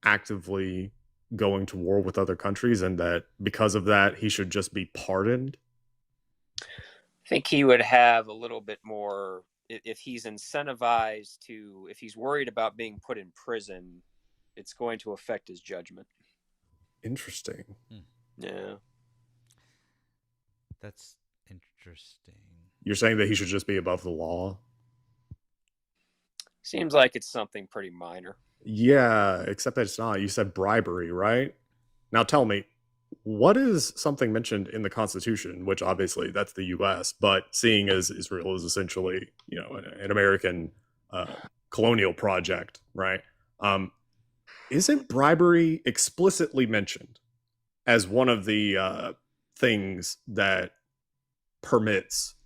actively going to war with other countries, and that because of that, he should just be pardoned? I think he would have a little bit more if he's incentivized to, if he's worried about being put in prison, it's going to affect his judgment. Interesting. Yeah. That's interesting. You're saying that he should just be above the law? Seems like it's something pretty minor. Yeah, except that it's not. You said bribery, right? Now tell me, what is something mentioned in the Constitution, which obviously that's the U.S., but seeing as Israel is essentially, an American colonial project, right? Isn't bribery explicitly mentioned as one of the things that permits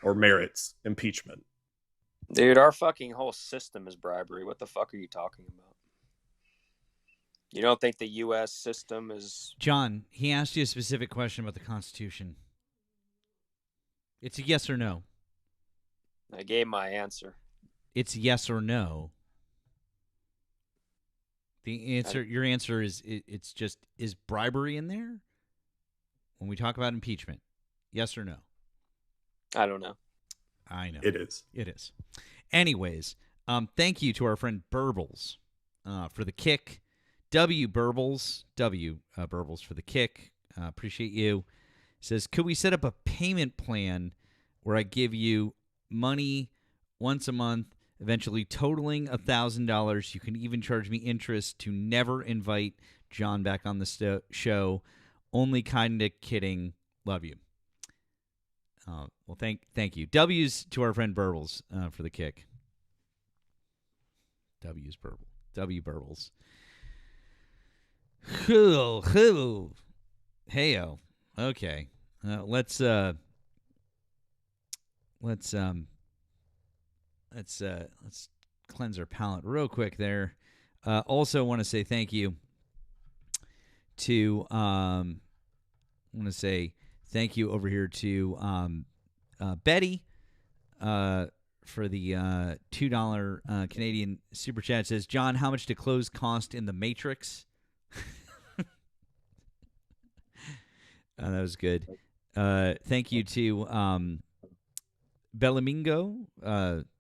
or merits impeachment? Dude, our fucking whole system is bribery. What the fuck are you talking about? You don't think the U.S. system is... John, he asked you a specific question about the Constitution. It's a yes or no. I gave my answer. It's yes or no. The answer, your answer is, it's just, is bribery in there? When we talk about impeachment, yes or no? I don't know. I know. It is. It is. Anyways, thank you to our friend Burbles for the kick. Burbles for the kick. Appreciate you. Says, could we set up a payment plan where I give you money once a month, eventually totaling $1,000? You can even charge me interest to never invite John back on the show. Only kind of kidding. Love you. Well, thank you. W's to our friend Burbles for the kick. W Burbles. Heyo. Okay. Let's cleanse our palate real quick there. Also want to say thank you to thank you over here to Betty for the $2 Canadian super chat. It says, John, how much did clothes cost in the Matrix? That was good. Thank you to Belamingo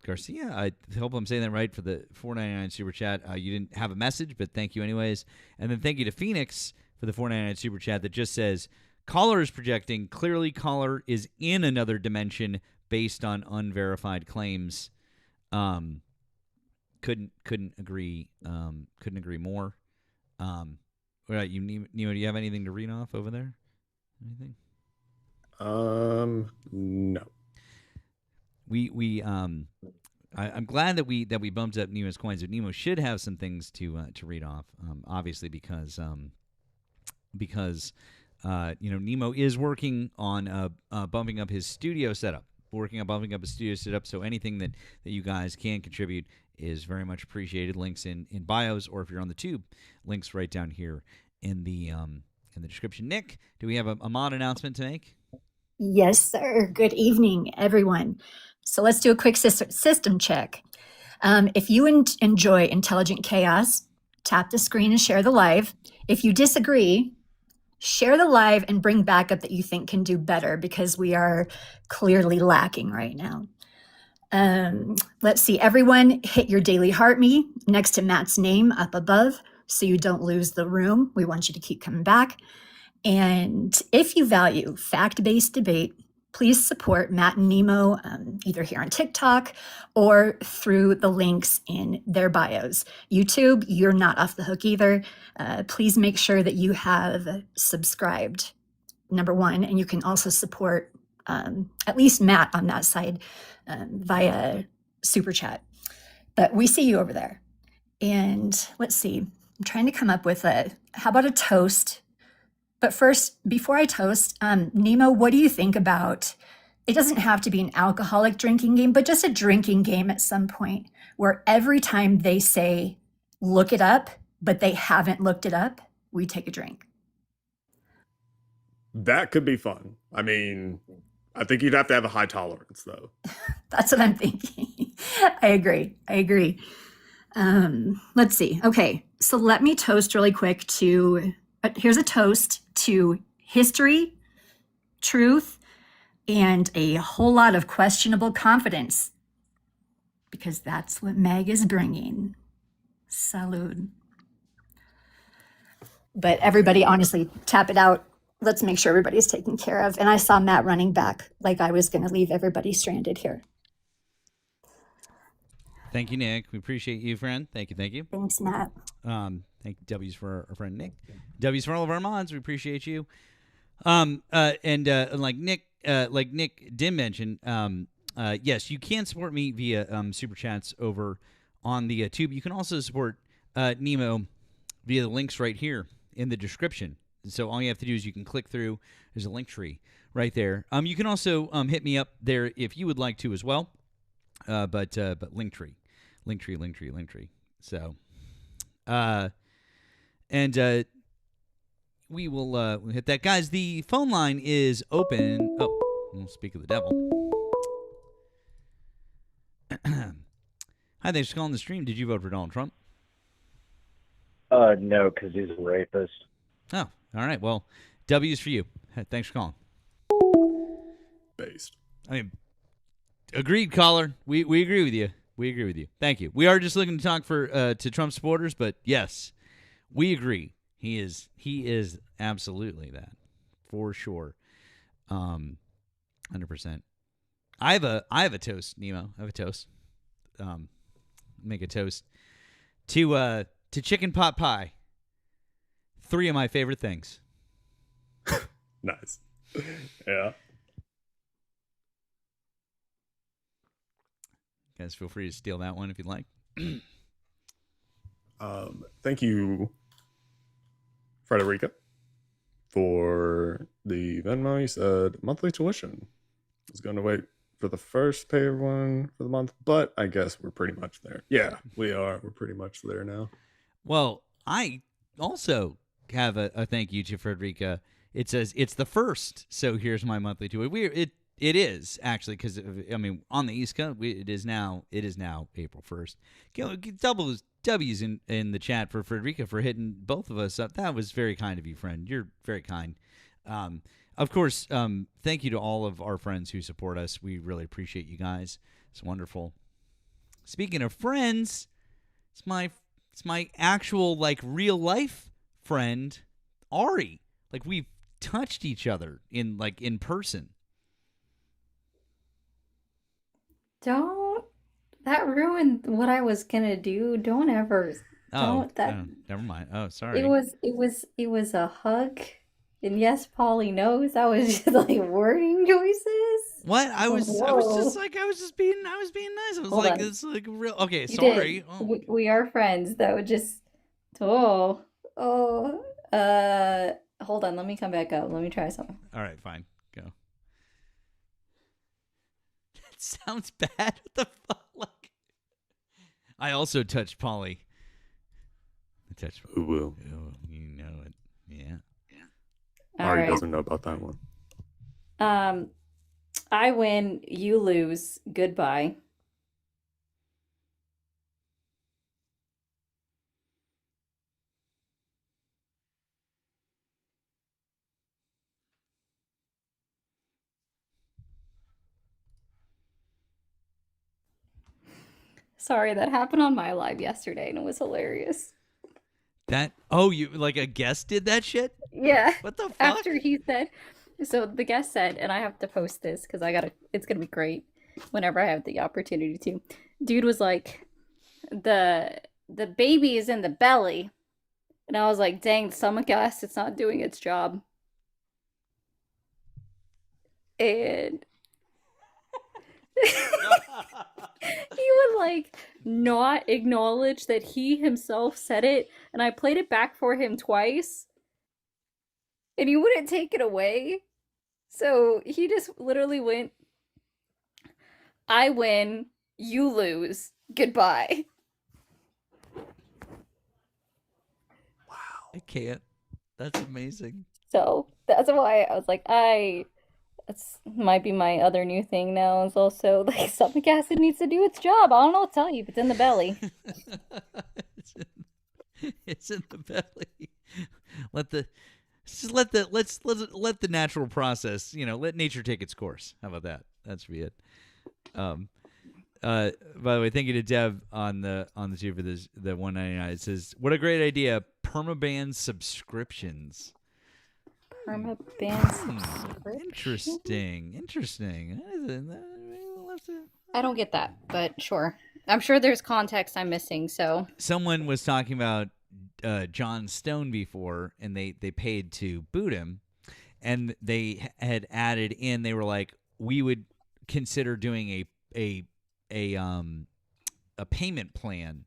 Garcia. I hope I'm saying that right for the $4.99 super chat. You didn't have a message, but thank you anyways. And then thank you to Phoenix for the $4.99 super chat that just says, Caller is projecting. Clearly, Caller is in another dimension based on unverified claims. Couldn't agree. Couldn't agree more. All right, Nemo, do you have anything to read off over there? Anything? No. I'm glad that we bumped up Nemo's coins. But Nemo should have some things to read off. Obviously because Nemo is working on bumping up his studio setup. working on bumping up a studio setup. So anything that you guys can contribute is very much appreciated. Links in bios, or if you're on the tube, links right down here in the description. Nick, do we have a mod announcement to make? Yes, sir. Good evening, everyone. So let's do a quick system check. If you enjoy Intelligent Chaos, tap the screen and share the live. If you disagree, share the live and bring backup that you think can do better, because we are clearly lacking right now. Let's see. Everyone hit your daily heart me next to Matt's name up above so you don't lose the room. We want you to keep coming back. And if you value fact-based debate, please support Matt and Nemo either here on TikTok or through the links in their bios. YouTube, you're not off the hook either. Please make sure that you have subscribed, number one, and you can also support at least Matt on that side via Super Chat. But we see you over there. And let's see, I'm trying to come up with how about a toast? But first, before I toast, Nemo, what do you think about, it doesn't have to be an alcoholic drinking game, but just a drinking game at some point where every time they say, look it up, but they haven't looked it up, we take a drink. That could be fun. I mean, I think you'd have to have a high tolerance, though. That's what I'm thinking. I agree. Let's see. Okay, so let me toast really quick to, here's a toast to history, truth, and a whole lot of questionable confidence, because that's what Meg is bringing. Salud. But everybody, honestly, tap it out. Let's make sure everybody's taken care of. And I saw Matt running back like I was going to leave everybody stranded here. Thank you, Nick. We appreciate you, friend. Thank you. Thanks, Matt. Thank you, W's for our friend Nick. W's for all of our mods. We appreciate you. And like Nick did mention, yes, you can support me via super chats over on the tube. You can also support Nemo via the links right here in the description. So all you have to do is you can click through. There's a link tree right there. You can also hit me up there if you would like to as well. But link tree. So, and we will we'll hit that, guys. The phone line is open. Oh, we'll speak of the devil. Hi, thanks for calling the stream. Did you vote for Donald Trump? No, because he's a rapist. Oh, all right. Well, W's for you. Thanks for calling. Based. I mean, agreed, caller. We agree with you. Thank you. We are just looking to talk to Trump supporters, but yes, we agree. He is absolutely that, for sure. 100%. I have a toast, Nemo. I have a toast. Make a toast to chicken pot pie. 3 of my favorite things. Nice. Yeah. Guys, feel free to steal that one if you'd like. Thank you, Frederica, for the Venmo. You said monthly tuition. I was going to wait for the first pay one for the month, but I guess we're pretty much there. Yeah, we are. We're pretty much there now. Well, I also have a thank you to Frederica. It says it's the first, so here's my monthly tuition. It is actually, because I mean, on the East Coast, it is now April 1st. Double W's in the chat for Frederica for hitting both of us up. That was very kind of you, friend. You're very kind. Of course, thank you to all of our friends who support us. We really appreciate you guys. It's wonderful. Speaking of friends, it's my actual real life friend, Ari. We've touched each other in person. Don't. That ruined what I was gonna do. Don't ever. Don't that. Oh, never mind. Oh, sorry. It was a hug. And yes, Polly knows that was just wording choices. What? I was being nice. I was Hold on. it's real. Okay, You sorry. did. Oh. We are friends. That would just. Hold on. Let me come back up. Let me try something. All right, fine. Go. sounds bad. What the fuck? Like, I also touched Polly. I touched. Woo. Oh, you know it. Yeah. Ari doesn't know about that one. I win, you lose. Goodbye. Sorry, that happened on my live yesterday and it was hilarious. You like a guest did that shit? Yeah. What the fuck? After he said, so the guest said, and I have to post this because it's gonna be great whenever I have the opportunity to. Dude was like, the baby is in the belly. And I was like, dang, the stomach gas, it's not doing its job. And he would like not acknowledge that he himself said it, and I played it back for him twice, and he wouldn't take it away. So he just literally went, I win, you lose, goodbye. I can't. That's amazing. So that's why I was like, that's might be my other new thing now. Is also like stomach acid needs to do its job. I don't know what to tell you, if it's in the belly. It's in the belly. Let the natural process. Let nature take its course. How about that? That should be it. By the way, thank you to Deb on the tube for this, the $1.99. It says, "What a great idea! Permaban subscriptions." Permaban subscription. Interesting. I don't get that, but sure. I'm sure there's context I'm missing. So someone was talking about John Stone before, and they paid to boot him, and they had added in. They were like, we would consider doing a payment plan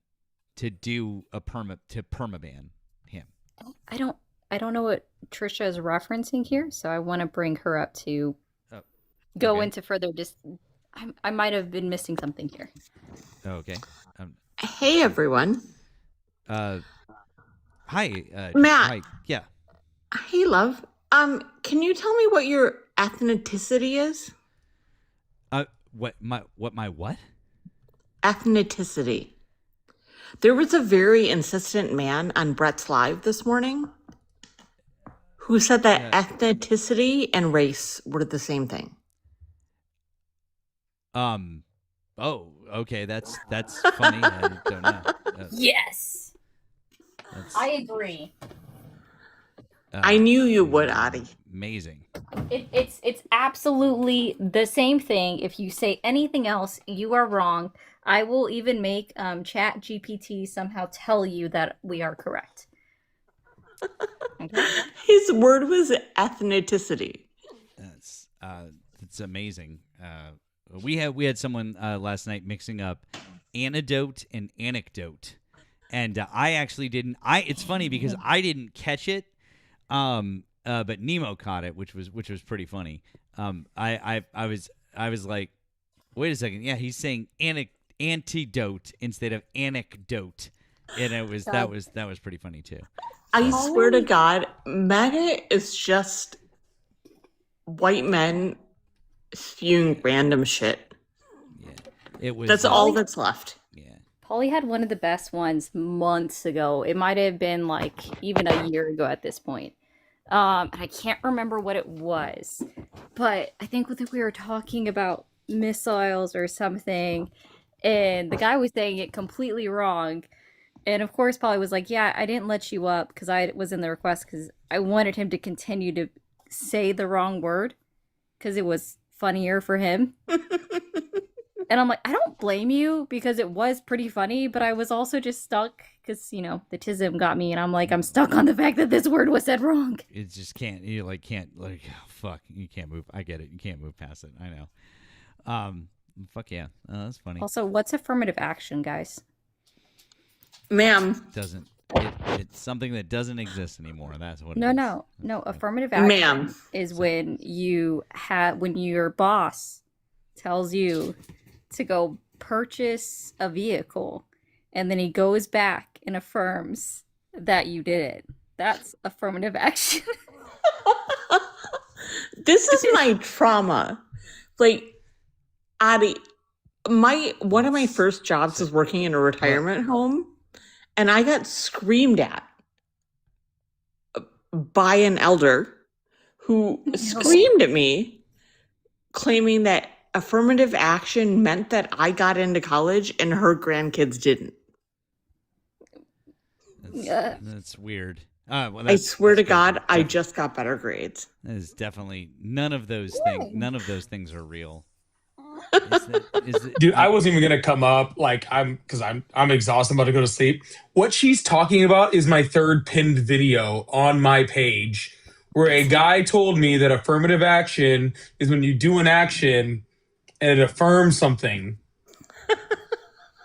to do a permaban him. I don't know what Trisha is referencing here, so I want to bring her up to go into further. I might have been missing something here. Okay. Hey everyone. Hi, Matt. Hi. Yeah. Hey love. Can you tell me what your ethnicity is? What my what? Ethnicity. There was a very insistent man on Brett's Live this morning who said that ethnicity and race were the same thing. Oh, okay. That's funny. I don't know. Yes. I agree. I knew you would, Adi. Amazing. It's absolutely the same thing. If you say anything else, you are wrong. I will even make Chat GPT somehow tell you that we are correct. Okay. His word was ethnicity. It's amazing. We had someone last night mixing up antidote and anecdote, and I actually didn't. It's funny because I didn't catch it. But Nemo caught it, which was pretty funny. I was like, wait a second, yeah, he's saying antidote instead of anecdote, and that was pretty funny too. I swear to God, MAGA is just white men spewing random shit. Yeah, that's all that's left. Yeah. Polly had one of the best ones months ago. It might have been like even a year ago at this point. I can't remember what it was, but I think we were talking about missiles or something, and the guy was saying it completely wrong. And of course, Polly was like, yeah, I didn't let you up because I was in the request because I wanted him to continue to say the wrong word because it was funnier for him. And I'm like, I don't blame you because it was pretty funny, but I was also just stuck because, the tism got me. And I'm like, I'm stuck on the fact that this word was said wrong. It just can't, fuck, you can't move. I get it. You can't move past it. I know. Fuck yeah. That's funny. Also, what's affirmative action, guys? Ma'am. It's something that doesn't exist anymore. That's what it is. No. Affirmative action Ma'am. is when when your boss tells you to go purchase a vehicle, and then he goes back and affirms that you did it. That's affirmative action. This is my trauma. Like, Addie, one of my first jobs was working in a retirement home, and I got screamed at by an elder who screamed at me, claiming that affirmative action meant that I got into college and her grandkids didn't. That's weird. Well, I swear to God, I just got better grades. That is definitely none of those things. None of those things are real. Dude, I wasn't even gonna come up. Like I'm exhausted. I'm about to go to sleep. What she's talking about is my third pinned video on my page, where a guy told me that affirmative action is when you do an action and it affirms something.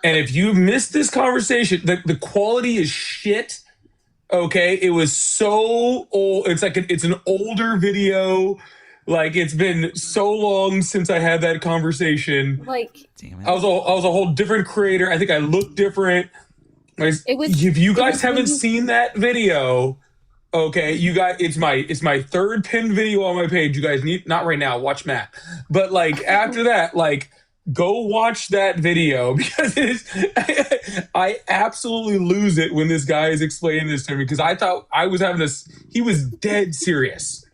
And if you've missed this conversation, the quality is shit. Okay, it was so old. It's like it's an older video. Like, it's been so long since I had that conversation. Like, I was a whole different creator. I think I look different. If you guys haven't seen that video, okay, you guys, it's my third pinned video on my page. You guys need, not right now, watch Matt. But like after that, like, go watch that video, because it is, I absolutely lose it when this guy is explaining this to me, because I thought I was having this, he was dead serious.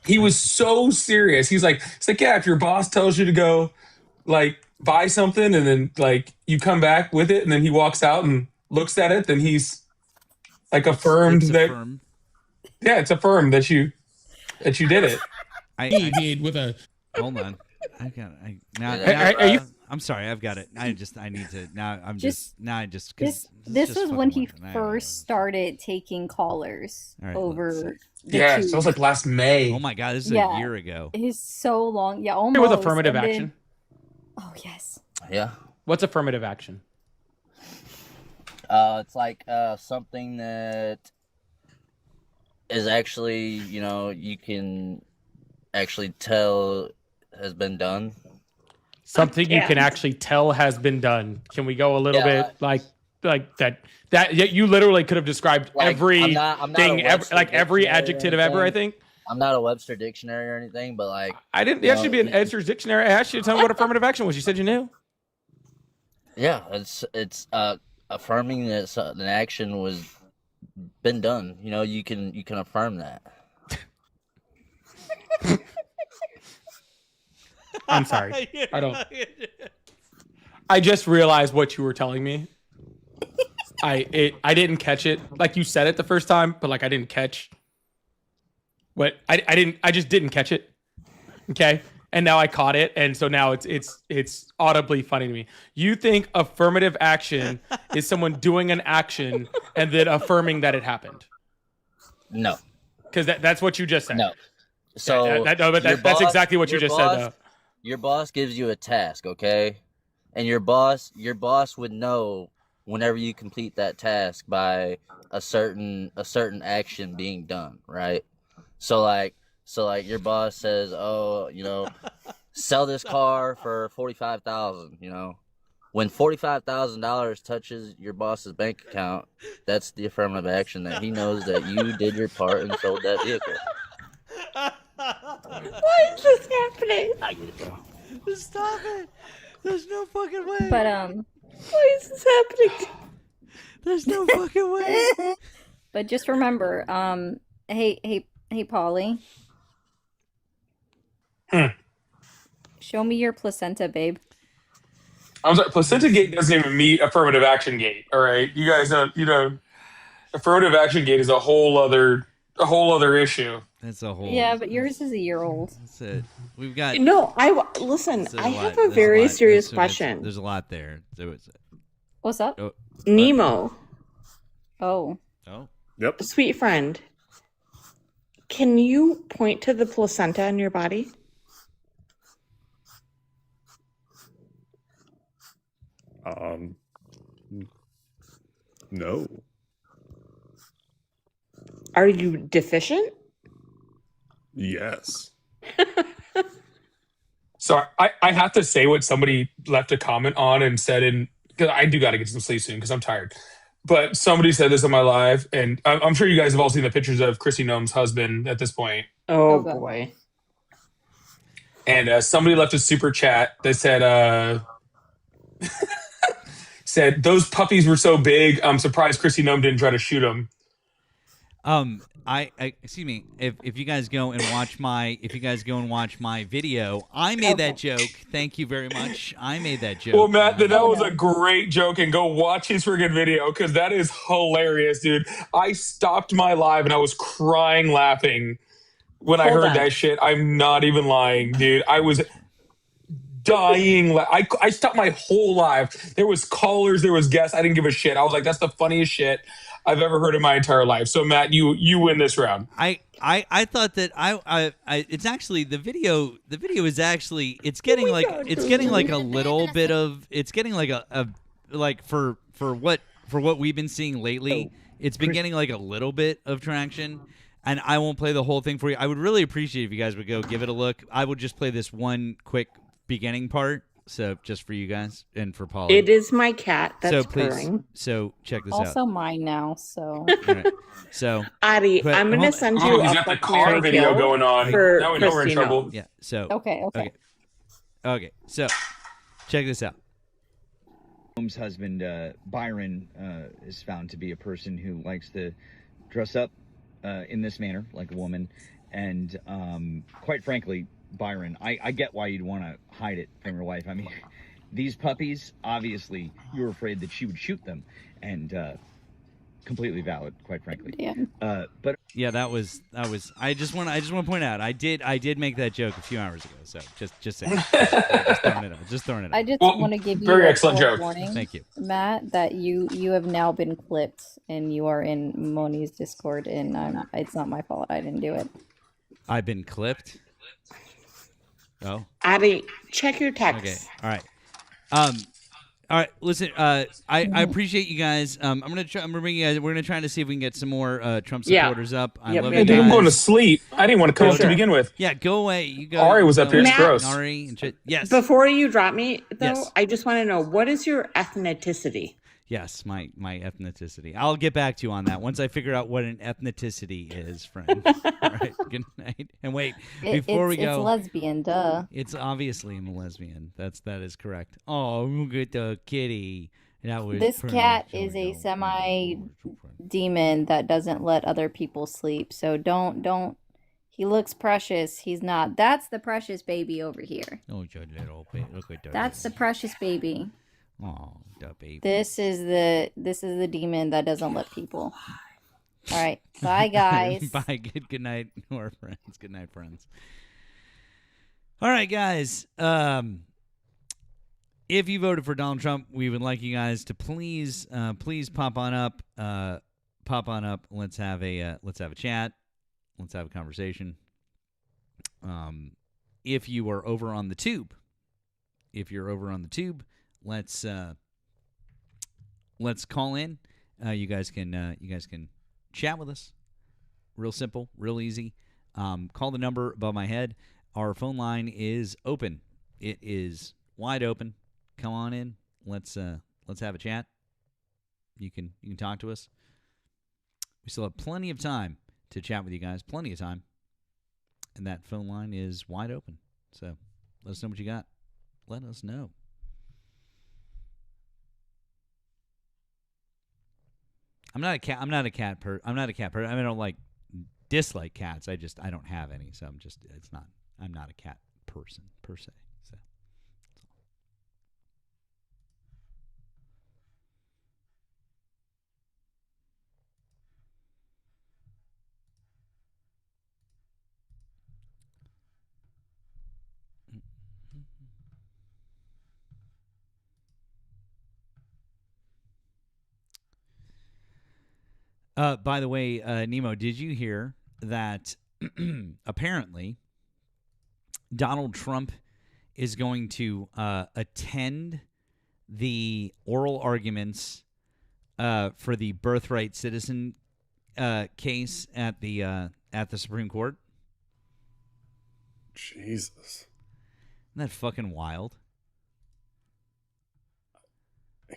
He was so serious. It's like, yeah, if your boss tells you to go, like, buy something, and then, like, you come back with it, and then he walks out and looks at it, then he's, like, affirmed that. Affirmed. Yeah, it's affirmed that you did it. I with a. Hold on. I'm sorry. I've got it. I need to. Now I'm just. This was when he first started taking callers over. Yeah, so it was like last May. Oh my God, this is a year ago. It's so long. Yeah, almost. With affirmative action. Oh yes. Yeah. What's affirmative action? It's like something that is actually, you can actually tell has been done. Something you can actually tell has been done. Can we go a little bit like that? That you literally could have described everything, every adjective ever. I think I'm not a Webster dictionary or anything, but like I didn't. There should be an Webster's dictionary. I asked you to tell me what affirmative action was. You said you knew. Yeah, it's affirming that an action was been done. You can affirm that. I'm sorry. I don't. I just realized what you were telling me. I didn't catch it. Like, you said it the first time, but like I didn't catch what I just didn't catch it. Okay? And now I caught it, and so now it's audibly funny to me. You think affirmative action is someone doing an action and then affirming that it happened? No. Because that's what you just said. No. So that's exactly what you just said though. Your boss gives you a task, okay? And your boss would know whenever you complete that task by a certain action being done, right? So like your boss says, "Oh, sell this car for $45,000." When $45,000 touches your boss's bank account, that's the affirmative action that he knows that you did your part and sold that vehicle. Why is this happening? I get it, bro. Stop it! There's no fucking way. But why is this happening? There's no fucking way. But just remember, hey, Polly. Show me your placenta, babe. I'm sorry, placenta gate doesn't even meet affirmative action gate. All right, you guys know, affirmative action gate is a whole other issue. That's a whole. Yeah, but yours is a year old. That's it. We've got. No, listen. I have a very serious question. There's a lot there. What's up? Oh, Nemo. Oh. Yep. Sweet friend. Can you point to the placenta in your body? No. Are you deficient? Yes. So I have to say what somebody left a comment on and said, because I do got to get some sleep soon because I'm tired. But somebody said this on my live, and I'm sure you guys have all seen the pictures of Chrissy Gnome's husband at this point. Oh boy. And somebody left a super chat that said those puppies were so big. I'm surprised Chrissy Gnome didn't try to shoot them. I excuse me. If you guys go and watch my video, I made that joke. Thank you very much. I made that joke. Well, Matt, that was a great joke, and go watch his friggin' video because that is hilarious, dude. I stopped my live and I was crying laughing when I heard that shit. I'm not even lying, dude. I was dying. I stopped my whole live. There was callers, there was guests. I didn't give a shit. I was like, that's the funniest shit I've ever heard in my entire life. So Matt, you win this round. I thought that it's actually the video is actually it's getting like a little bit of it's getting like a like for what we've been seeing lately, it's been getting like a little bit of traction. And I won't play the whole thing for you. I would really appreciate if you guys would go give it a look. I will just play this one quick beginning part, so just for you guys and for Paul. It is my cat that's purring. So check this out. Also mine now, so. Right. So Adi, I'm going to send you he's got the car video going on. Now we know we're in trouble. Yeah. So Okay. So check this out. Holmes' husband Byron is found to be a person who likes to dress up in this manner, like a woman, and quite frankly, Byron, I get why you'd want to hide it from your wife. I mean, these puppies, obviously, you were afraid that she would shoot them, and completely valid, quite frankly. Yeah. But yeah, that was. I just want to point out, I did make that joke a few hours ago. So just saying, just throwing it out. I just want to give you very a excellent joke. warning. Thank you, Matt, that you have now been clipped and you are in Moni's Discord, and it's not my fault. I didn't do it. I've been clipped. Oh, Adi, check your text. Okay, all right. All right, listen. I appreciate you guys. I'm gonna bring you guys. We're gonna try to see if we can get some more Trump supporters up. I love you I think I'm guys. going to sleep. I didn't want to come up to begin with. Yeah, go away. You go. Ari was up here. It's gross. Ari and yes. Before you drop me, though, Yes. I just want to know, what is your ethnicity? Yes, my ethnicity. I'll get back to you on that once I figure out what an ethnicity is, friend. All right, good night. And wait, before we go, it's lesbian, duh. It's obviously I'm a lesbian. That is correct. Oh, look at the kitty. This cat is a semi-demon that doesn't let other people sleep. So don't. He looks precious. He's not. That's the precious baby over here. Oh, your little baby. Look at that. That's the precious baby. Oh, the baby. This is the demon that doesn't let people. All right. Bye, guys. Bye. Good night, our friends. Good night, friends. All right, guys. If you voted for Donald Trump, we would like you guys to please pop on up. Let's have a chat. Let's have a conversation. If you are over on the tube, let's call in. You guys can chat with us. Real simple, real easy. Call the number above my head. Our phone line is open. It is wide open. Come on in. Let's have a chat. You can talk to us. We still have plenty of time to chat with you guys. Plenty of time. And that phone line is wide open. So let us know what you got. Let us know. I'm not a cat person. I mean, I don't dislike cats. I don't have any. So I'm not a cat person per se. So. By the way, Nemo, did you hear that apparently Donald Trump is going to attend the oral arguments for the birthright citizen case at the Supreme Court? Jesus. that fucking wild?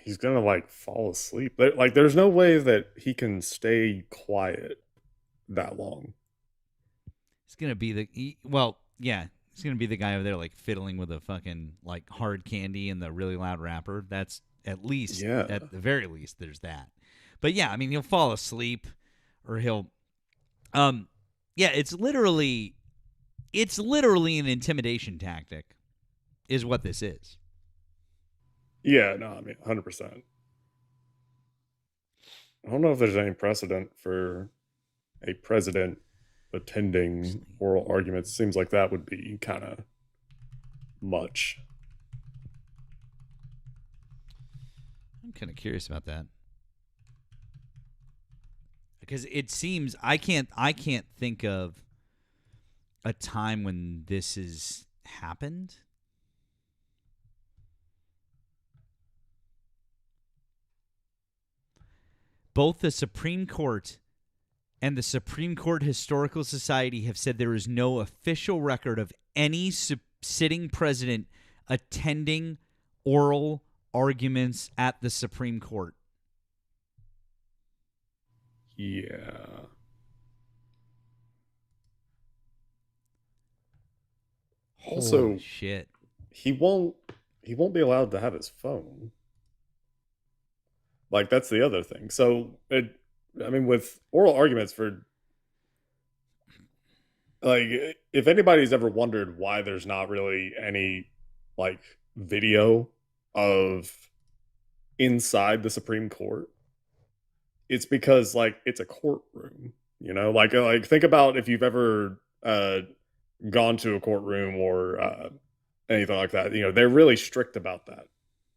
He's gonna like fall asleep. Like, there's no way that he can stay quiet that long. He's gonna be he's gonna be the guy over there like fiddling with a fucking like hard candy and the really loud rapper. That's at least, at the very least, there's that. But yeah, I mean, he'll fall asleep, or he'll, it's literally an intimidation tactic, is what this is. Yeah, no, I mean, 100%. I don't know if there's any precedent for a president attending oral arguments. Seems like that would be kind of much. I'm kind of curious about that, because it seems I can't think of a time when this has happened. Both the Supreme Court and the Supreme Court Historical Society have said there is no official record of any sitting president attending oral arguments at the Supreme Court. Yeah. Also, holy shit, he won't be allowed to have his phone. Like, that's the other thing. So, with oral arguments, for like, if anybody's ever wondered why there's not really any like video of inside the Supreme Court, it's because like it's a courtroom, like think about if you've ever gone to a courtroom or anything like that. They're really strict about that.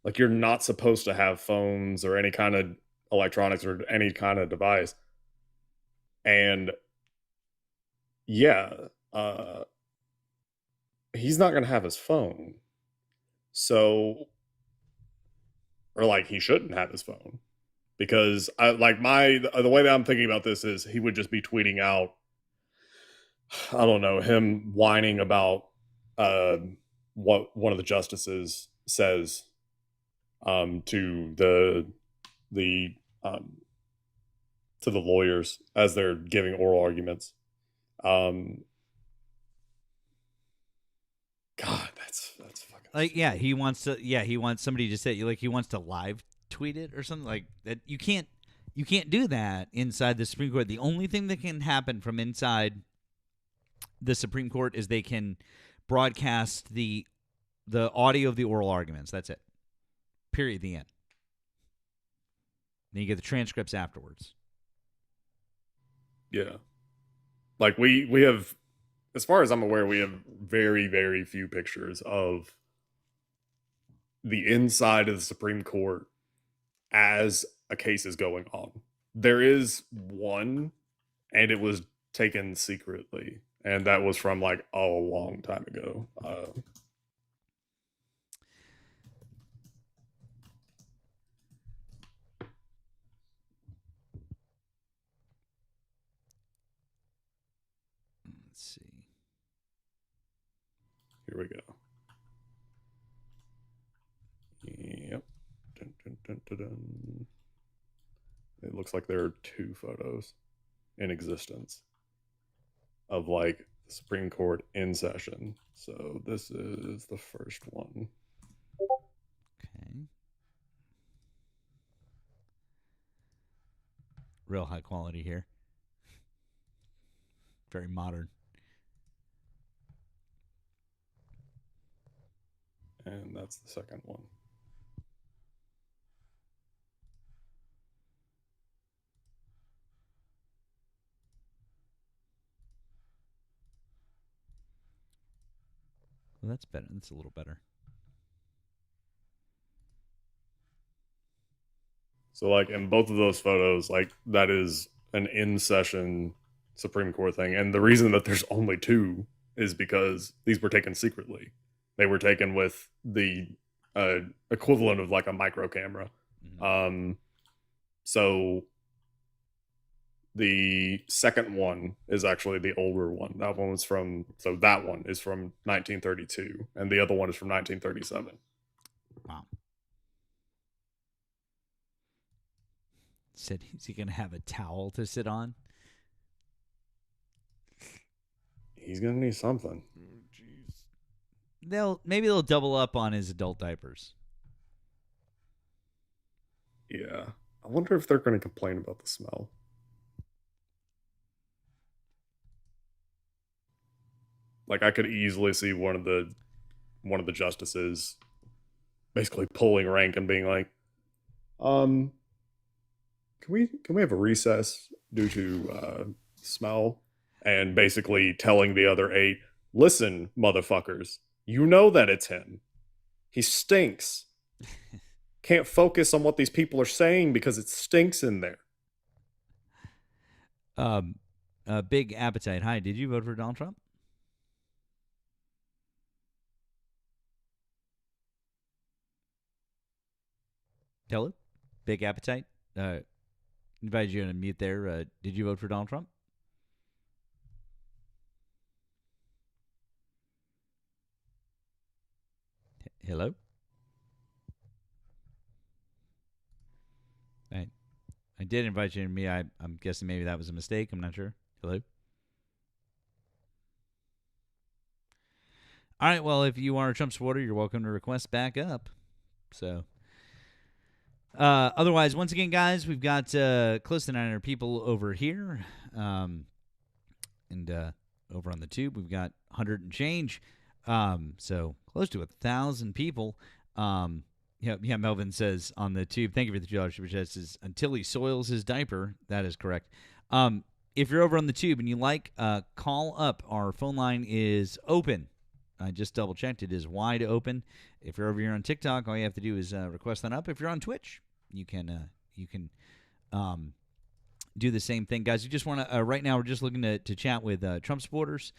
Like, you're not supposed to have phones or any kind of electronics or any kind of device. And yeah, he's not going to have his phone. So, or like, he shouldn't have his phone, because the way that I'm thinking about this is he would just be tweeting out, I don't know, him whining about what one of the justices says to the lawyers as they're giving oral arguments. God, that's fucking like, yeah, he wants somebody to say, like, he wants to live tweet it or something like that. You can't do that inside the Supreme Court. The only thing that can happen from inside the Supreme Court is they can broadcast the audio of the oral arguments. That's it. Period. The end. Then you get the transcripts afterwards. Yeah. Like, we have, as far as I'm aware, we have very, very few pictures of the inside of the Supreme Court as a case is going on. There is one, and it was taken secretly, and that was from like a long time ago. Let's see. Here we go. Yep. Dun, dun, dun, dun, dun. It looks like there are 2 photos in existence of like the Supreme Court in session. So this is the first one. Okay. Real high quality here. Very modern. And that's the second one. Well, that's better. That's a little better. So, like, in both of those photos, like, that is an in-session Supreme Court thing. And the reason that there's only 2 is because these were taken secretly. They were taken with the equivalent of, like, a micro camera. Mm-hmm. So, The second one is actually the older one. That one is from 1932, and the other one is from 1937. Wow. Said, is he going to have a towel to sit on? He's going to need something. Maybe they'll double up on his adult diapers. Yeah. I wonder if they're going to complain about the smell. Like, I could easily see one of the justices basically pulling rank and being like, can we have a recess due to smell? And basically telling the other 8, listen, motherfuckers, you know that it's him. He stinks. Can't focus on what these people are saying because it stinks in there. Big Appetite. Hi, did you vote for Donald Trump? Hello? Big Appetite. Invited you to mute there. Did you vote for Donald Trump? Hello? I did invite you to me. I'm guessing maybe that was a mistake. I'm not sure. Hello? All right, well, if you are a Trump supporter, you're welcome to request back up. So, otherwise, once again, guys, we've got close to 900 people over here. And over on the tube, we've got 100 and change. So, close to 1,000 people. Yeah, Melvin says on the tube, thank you for the $2 super chat. Says, until he soils his diaper. That is correct. If you're over on the tube and you like, call up. Our phone line is open. I just double checked. It is wide open. If you're over here on TikTok, all you have to do is request that up. If you're on Twitch, you can do the same thing. Guys, you just want to, right now we're just looking to chat with Trump supporters.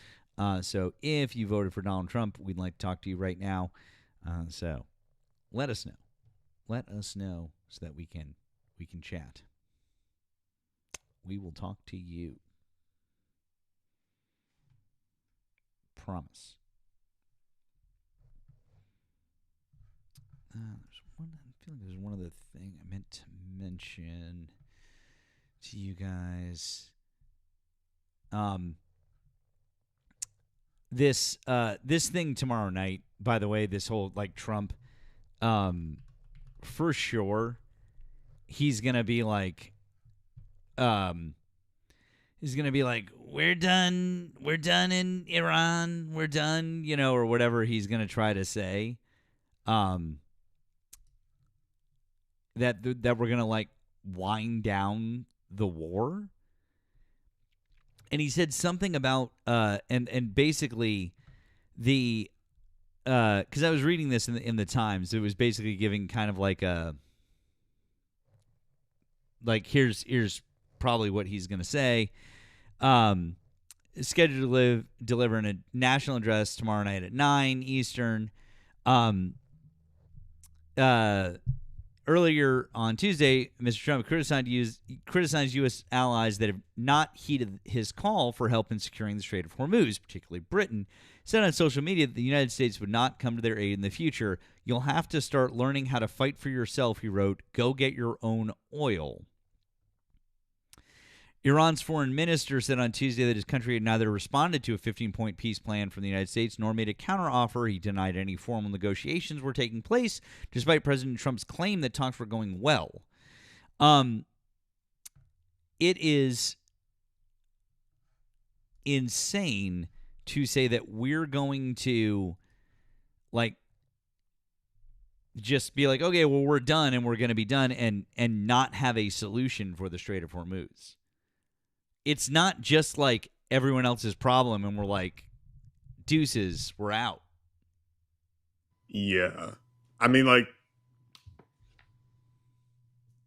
So if you voted for Donald Trump, we'd like to talk to you right now. So let us know. Let us know so that we can chat. We will talk to you. Promise. I feel like there's one other thing I meant to mention to you guys. This thing tomorrow night, by the way, this whole like Trump, for sure, he's gonna be like, we're done in Iran, we're done, or whatever he's gonna try to say. That we're gonna like wind down the war. And he said something about and basically the because I was reading this in the Times. It was basically giving kind of like a here's probably what he's gonna say. Scheduled to deliver in a national address tomorrow night at 9 Eastern. Earlier on Tuesday, Mr. Trump criticized U.S. allies that have not heeded his call for help in securing the Strait of Hormuz, particularly Britain. He said on social media that the United States would not come to their aid in the future. You'll have to start learning how to fight for yourself, he wrote. Go get your own oil. Iran's foreign minister said on Tuesday that his country had neither responded to a 15-point peace plan from the United States nor made a counteroffer. He denied any formal negotiations were taking place, despite President Trump's claim that talks were going well. It is insane to say that we're going to, just be like, okay, well, we're done and we're going to be done and not have a solution for the Strait of Hormuz. It's not just like everyone else's problem and we're like, deuces, we're out. Yeah. I mean, like,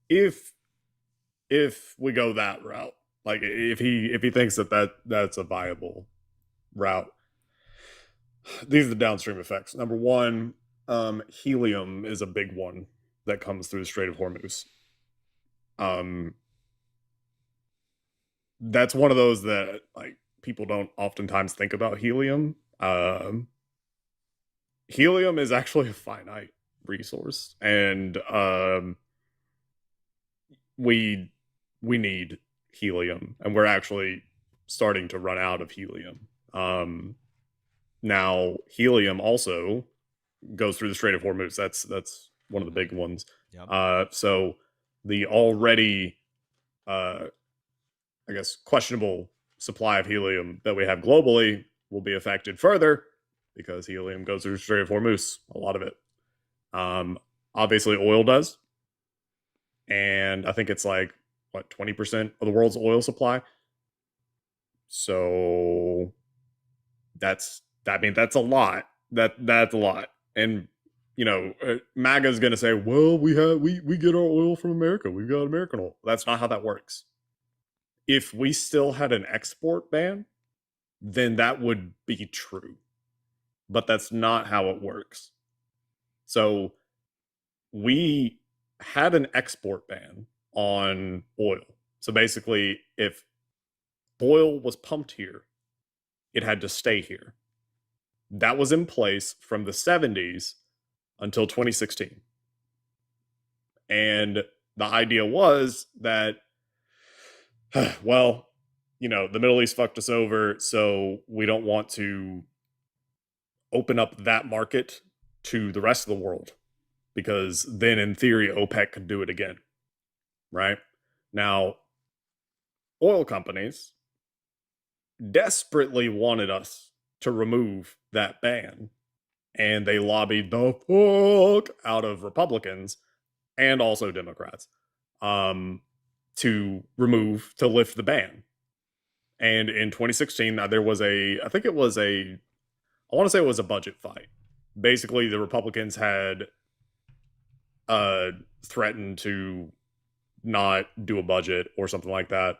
if we go that route, like if he thinks that's a viable route, these are the downstream effects. Number one, helium is a big one that comes through the Strait of Hormuz. that's one of those that like people don't oftentimes think about helium. Helium is actually a finite resource, and we need helium, and we're actually starting to run out of helium. Now, helium also goes through the Strait of Hormuz. That's one of the big ones. Yep. So the already, I guess, questionable supply of helium that we have globally will be affected further because helium goes through the Strait of Hormuz, a lot of it. Obviously, oil does. And I think it's like, what, 20% of the world's oil supply? So that's a lot. That's a lot. And MAGA's going to say, well, we get our oil from America. We've got American oil. That's not how that works. If we still had an export ban, then that would be true. But that's not how it works. So we had an export ban on oil. So basically, if oil was pumped here, it had to stay here. That was in place from the 70s until 2016. And the idea was that, well, the Middle East fucked us over, so we don't want to open up that market to the rest of the world, because then in theory, OPEC could do it again, right? Now, oil companies desperately wanted us to remove that ban, and they lobbied the fuck out of Republicans and also Democrats to lift the ban. And in 2016, there was I want to say it was a budget fight. Basically, the Republicans had threatened to not do a budget or something like that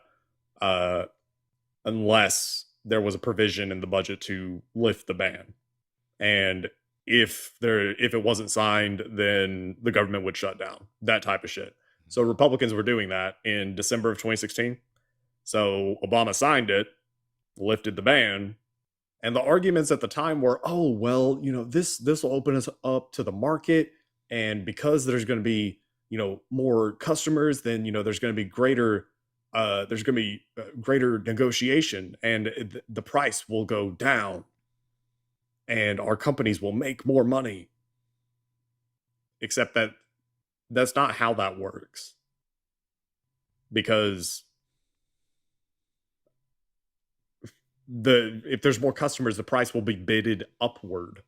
unless there was a provision in the budget to lift the ban. And if it wasn't signed, then the government would shut down. That type of shit. So Republicans were doing that in December of 2016. So Obama signed it, lifted the ban, and the arguments at the time were, oh, well, this will open us up to the market, and because there's going to be, more customers, then, there's going to be greater negotiation, and the price will go down, and our companies will make more money. Except that that's not how that works. Because if there's more customers, the price will be bidded upward.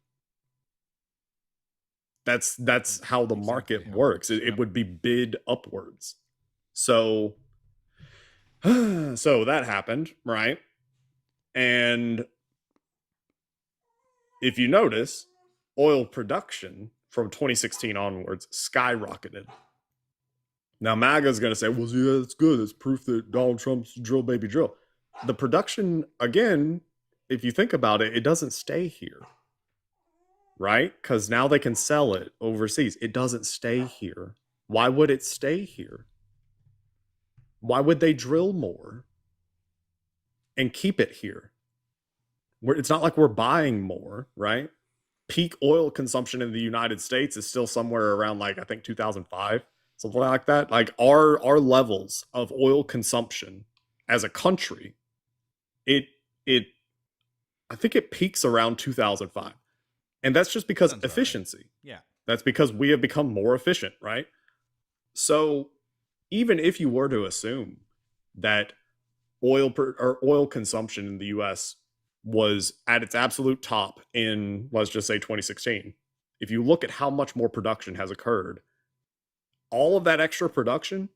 That's how the market works. It would be bid upwards. So that happened, right? And if you notice, oil production from 2016 onwards skyrocketed. Now MAGA is going to say, well, yeah, that's good. It's proof that Donald Trump's drill baby drill. The production, again, if you think about it, it doesn't stay here, right? Because now they can sell it overseas. It doesn't stay here. Why would it stay here? Why would they drill more and keep it here? It's not like we're buying more, right? Peak oil consumption in the United States is still somewhere around, like, I think 2005, something like that. Like our levels of oil consumption as a country, I think it peaks around 2005. And that's just because efficiency. Right. Yeah. That's because we have become more efficient, right? So even if you were to assume that oil consumption in the US was at its absolute top in, let's just say, 2016, if you look at how much more production has occurred, all of that extra production,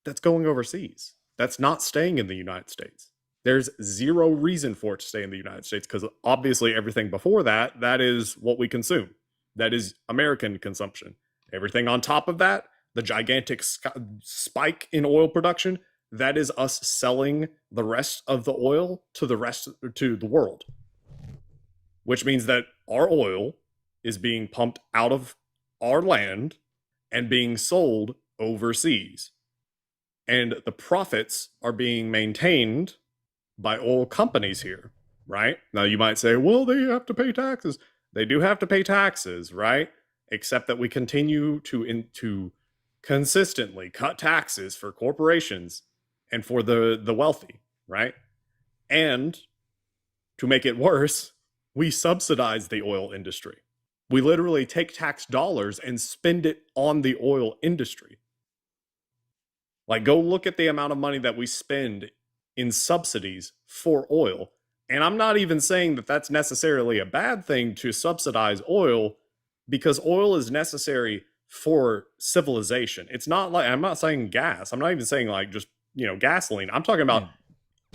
that's going overseas. That's not staying in the United States. There's zero reason for it to stay in the United States, because obviously everything before that, that is what we consume. That is American consumption. Everything on top of that, the gigantic spike in oil production, that is us selling the rest of the oil to the world. Which means that our oil is being pumped out of our land and being sold overseas. And the profits are being maintained by oil companies here, right? Now you might say, well, they have to pay taxes. They do have to pay taxes, right? Except that we continue to consistently cut taxes for corporations and for the wealthy, right? And to make it worse, we subsidize the oil industry. We literally take tax dollars and spend it on the oil industry. Like, go look at the amount of money that we spend in subsidies for oil. And I'm not even saying that that's necessarily a bad thing to subsidize oil, because oil is necessary for civilization. It's not like, I'm not saying gas. I'm not even saying like just, gasoline. I'm talking about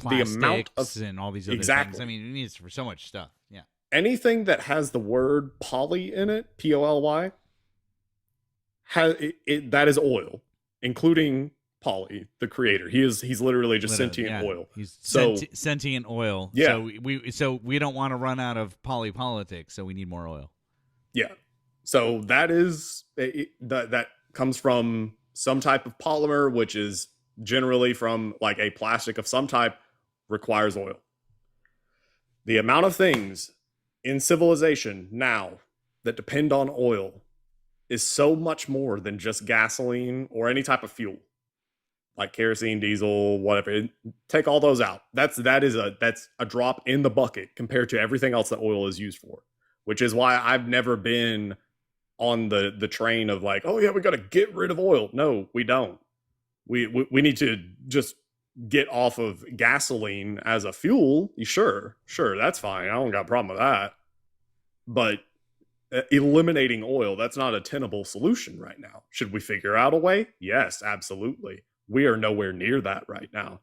the amount of, and all these other exactly. things. I mean, it needs for so much stuff. Yeah. Anything that has the word poly in it, Poly, that is oil, including Poly, the creator. He's literally just sentient oil. He's so sentient oil. Yeah. So we don't want to run out of polypolitics, so we need more oil. Yeah. So that is that comes from some type of polymer, which is generally from like a plastic of some type, requires oil. The amount of things in civilization now that depend on oil is so much more than just gasoline or any type of fuel, like kerosene, diesel, whatever. Take all those out. That's a drop in the bucket compared to everything else that oil is used for, which is why I've never been on the train of like, oh yeah, we got to get rid of oil. No, we don't. We need to just get off of gasoline as a fuel. Sure, that's fine. I don't got a problem with that. But eliminating oil, that's not a tenable solution right now. Should we figure out a way? Yes, absolutely. We are nowhere near that right now.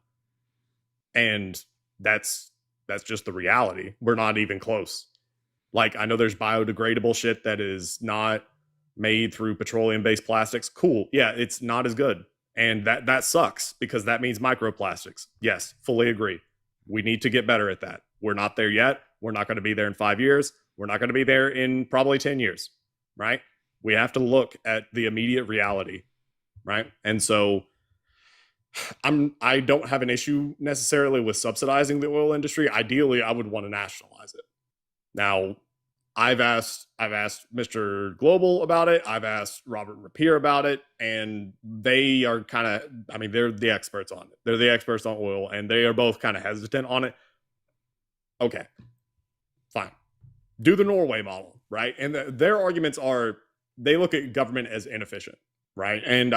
And that's just the reality. We're not even close. Like, I know there's biodegradable shit that is not made through petroleum-based plastics. Cool. Yeah, it's not as good. And that sucks, because that means microplastics. Yes, fully agree. We need to get better at that. We're not there yet. We're not going to be there in 5 years. We're not going to be there in probably 10 years, right? We have to look at the immediate reality, right? And so I don't have an issue necessarily with subsidizing the oil industry. Ideally, I would want to nationalize it. Now, I've asked Mr. Global about it. I've asked Robert Rapier about it, and they are kind of, they're the experts on it. They're the experts on oil, and they are both kind of hesitant on it. Okay, fine. Do the Norway model, right? And their arguments are, they look at government as inefficient, right? And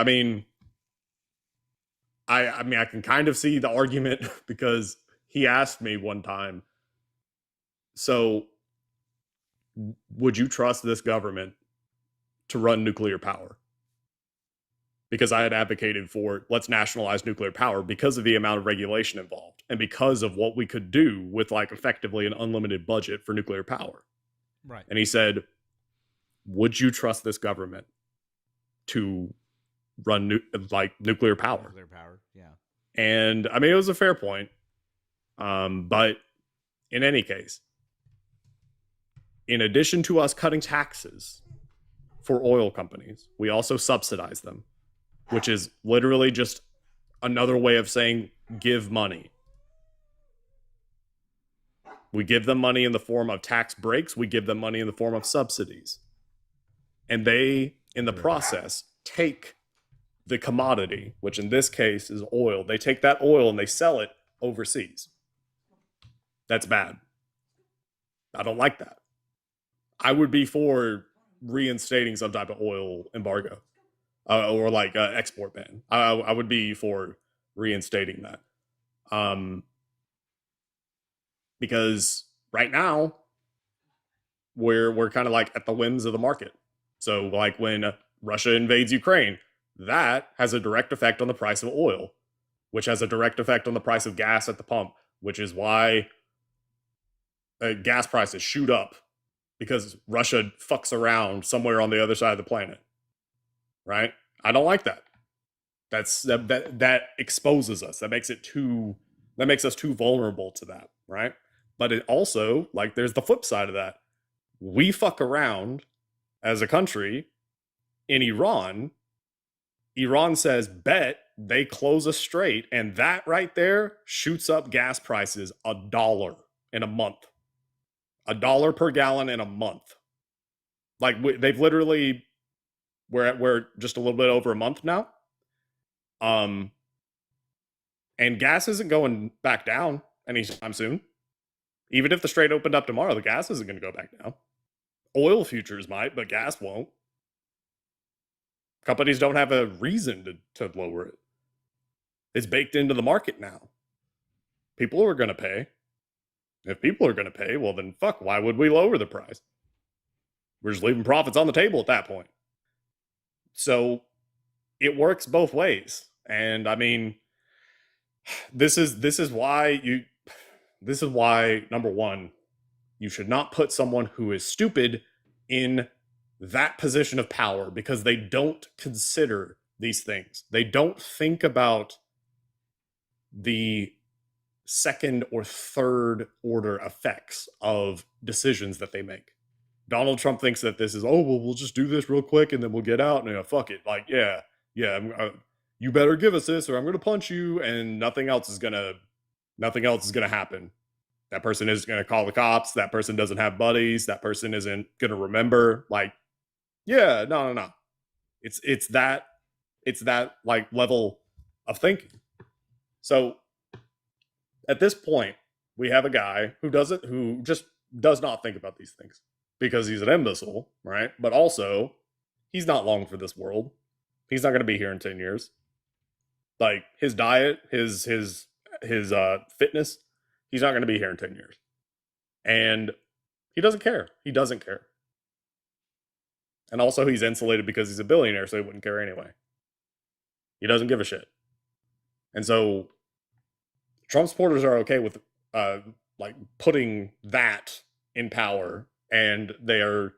I can kind of see the argument, because he asked me one time, so would you trust this government to run nuclear power? Because I had advocated for, let's nationalize nuclear power because of the amount of regulation involved and because of what we could do with like effectively an unlimited budget for nuclear power. Right. And he said, would you trust this government to run nuclear power? Nuclear power, yeah. And it was a fair point. But in any case, in addition to us cutting taxes for oil companies, we also subsidize them, which is literally just another way of saying give money. We give them money in the form of tax breaks. We give them money in the form of subsidies. And they, in the process, take the commodity, which in this case is oil. They take that oil and they sell it overseas. That's bad. I don't like that. I would be for reinstating some type of oil embargo or like export ban. I would be for reinstating that. Because right now we're kind of like at the whims of the market. So like when Russia invades Ukraine, that has a direct effect on the price of oil, which has a direct effect on the price of gas at the pump, which is why gas prices shoot up, because Russia fucks around somewhere on the other side of the planet, right? I don't like that. That exposes us. That makes us too vulnerable to that, right? But it also, like, there's the flip side of that. We fuck around as a country in Iran. Iran says, bet they close us straight, and that right there shoots up gas prices $1 in a month. $1 per gallon in a month. Like they've literally, we're just a little bit over a month now. And gas isn't going back down anytime soon. Even if the Strait opened up tomorrow, the gas isn't going to go back down. Oil futures might, but gas won't. Companies don't have a reason to lower it. It's baked into the market now. People are going to pay. If people are going to pay, well then fuck, why would we lower the price? We're just leaving profits on the table at that point. So it works both ways. And I mean, this is why number one, you should not put someone who is stupid in that position of power, because they don't consider these things. They don't think about the second or third order effects of decisions that they make. Donald Trump thinks that this is, oh, well, we'll just do this real quick and then we'll get out and fuck it. Like, yeah, you better give us this or I'm going to punch you, and nothing else is going to happen. That person is going to call the cops. That person doesn't have buddies. That person isn't going to remember. Like, yeah, no. It's that like level of thinking. So at this point, we have a guy who just does not think about these things because he's an imbecile, right? But also, he's not long for this world. He's not going to be here in 10 years. Like, his diet, his fitness, he's not going to be here in 10 years. And he doesn't care. He doesn't care. And also, he's insulated because he's a billionaire, so he wouldn't care anyway. He doesn't give a shit. And so, Trump supporters are okay with like putting that in power, and they're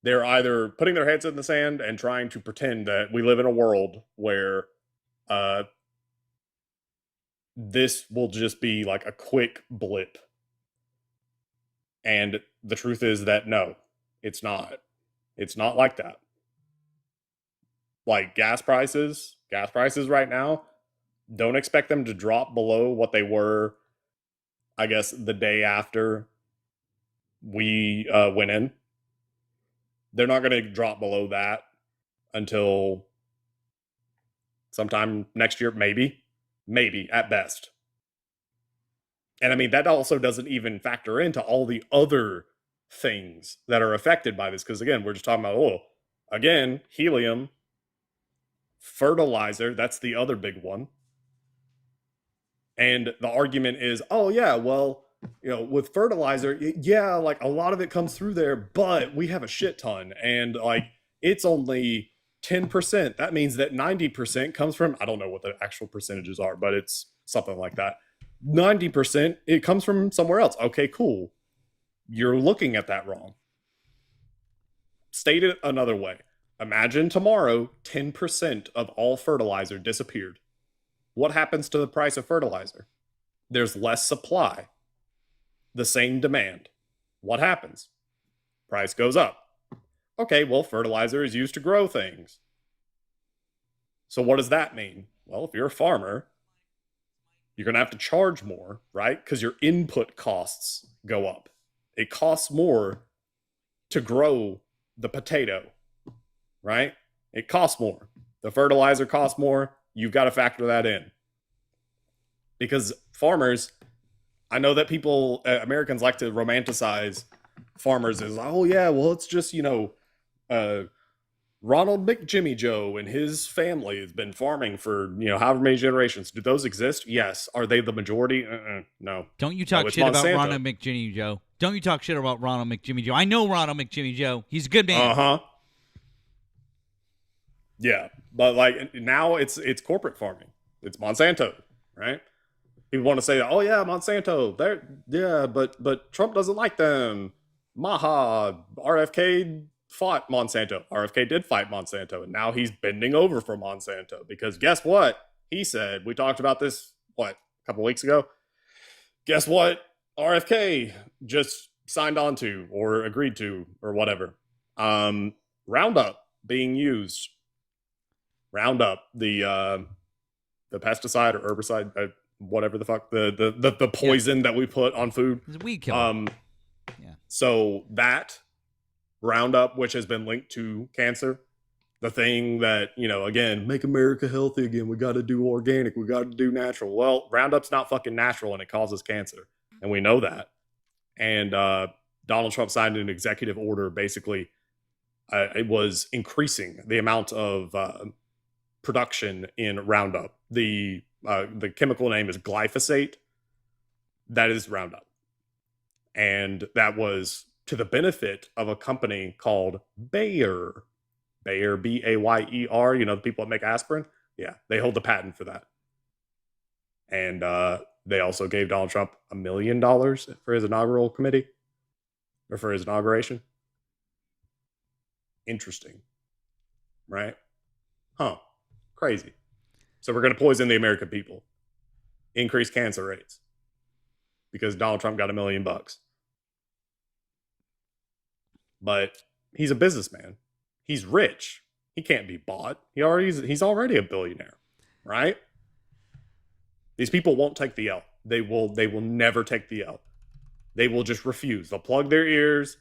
either putting their heads in the sand and trying to pretend that we live in a world where this will just be like a quick blip. And the truth is that no, it's not. It's not like that. Like gas prices right now, don't expect them to drop below what they were, I guess, the day after we went in. They're not going to drop below that until sometime next year, maybe at best. And I mean, that also doesn't even factor into all the other things that are affected by this. Because again, we're just talking about oil. Again, helium, fertilizer, that's the other big one. And the argument is, oh yeah, well, with fertilizer, yeah, like a lot of it comes through there, but we have a shit ton. And like, it's only 10%. That means that 90% comes from, I don't know what the actual percentages are, but it's something like that. 90%, it comes from somewhere else. Okay, cool. You're looking at that wrong. State it another way. Imagine tomorrow, 10% of all fertilizer disappeared. What happens to the price of fertilizer? There's less supply. The same demand. What happens? Price goes up. Okay, well, fertilizer is used to grow things. So what does that mean? Well, if you're a farmer, you're going to have to charge more, right? Because your input costs go up. It costs more to grow the potato, right? It costs more. The fertilizer costs more. You've got to factor that in. Because farmers, I know that people, Americans like to romanticize farmers as, oh yeah, well, it's just, Ronald McJimmy Joe and his family has been farming for, however many generations. Do those exist? Yes. Are they the majority? No. Don't you talk shit about Ronald McJimmy Joe. Don't you talk shit about Ronald McJimmy Joe. I know Ronald McJimmy Joe. He's a good man. Uh-huh. Yeah. But like now it's corporate farming. It's Monsanto, right? People want to say, oh yeah, Monsanto. But Trump doesn't like them. Maha, RFK fought Monsanto. RFK did fight Monsanto, and now he's bending over for Monsanto because guess what? He said, we talked about this, a couple weeks ago? Guess what? RFK just signed on to or agreed to or whatever. Roundup being used. Roundup, the the pesticide or herbicide, whatever the fuck, the poison that we put on food. It's a weed killer. So that Roundup, which has been linked to cancer, the thing that, again, make America healthy again. We got to do organic. We got to do natural. Well, Roundup's not fucking natural, and it causes cancer, and we know that. And Donald Trump signed an executive order. Basically, it was increasing the amount of production in Roundup. The chemical name is glyphosate. That is Roundup. And that was to the benefit of a company called Bayer. Bayer, Bayer, the people that make aspirin. Yeah, they hold the patent for that. And they also gave Donald Trump $1 million for his inaugural committee, or for his inauguration. Interesting. Right? Huh. Crazy. So we're going to poison the American people. Increase cancer rates. Because Donald Trump got $1 million. But he's a businessman. He's rich. He can't be bought. He's already a billionaire, right? These people won't take the L. They will never take the L. They will just refuse. They'll plug their ears,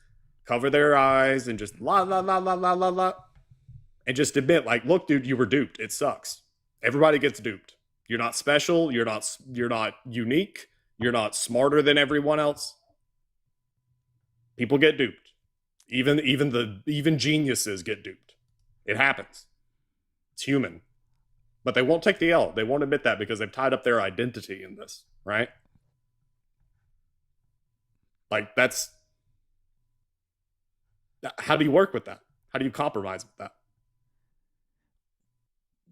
cover their eyes, and just la la la la la la la, and just admit, like, look, dude, you were duped. It sucks. Everybody gets duped. You're not special. You're not unique. You're not smarter than everyone else. People get duped. Even geniuses get duped. It happens. It's human. But they won't take the L. They won't admit that because they've tied up their identity in this, right? Like, how do you work with that? How do you compromise with that?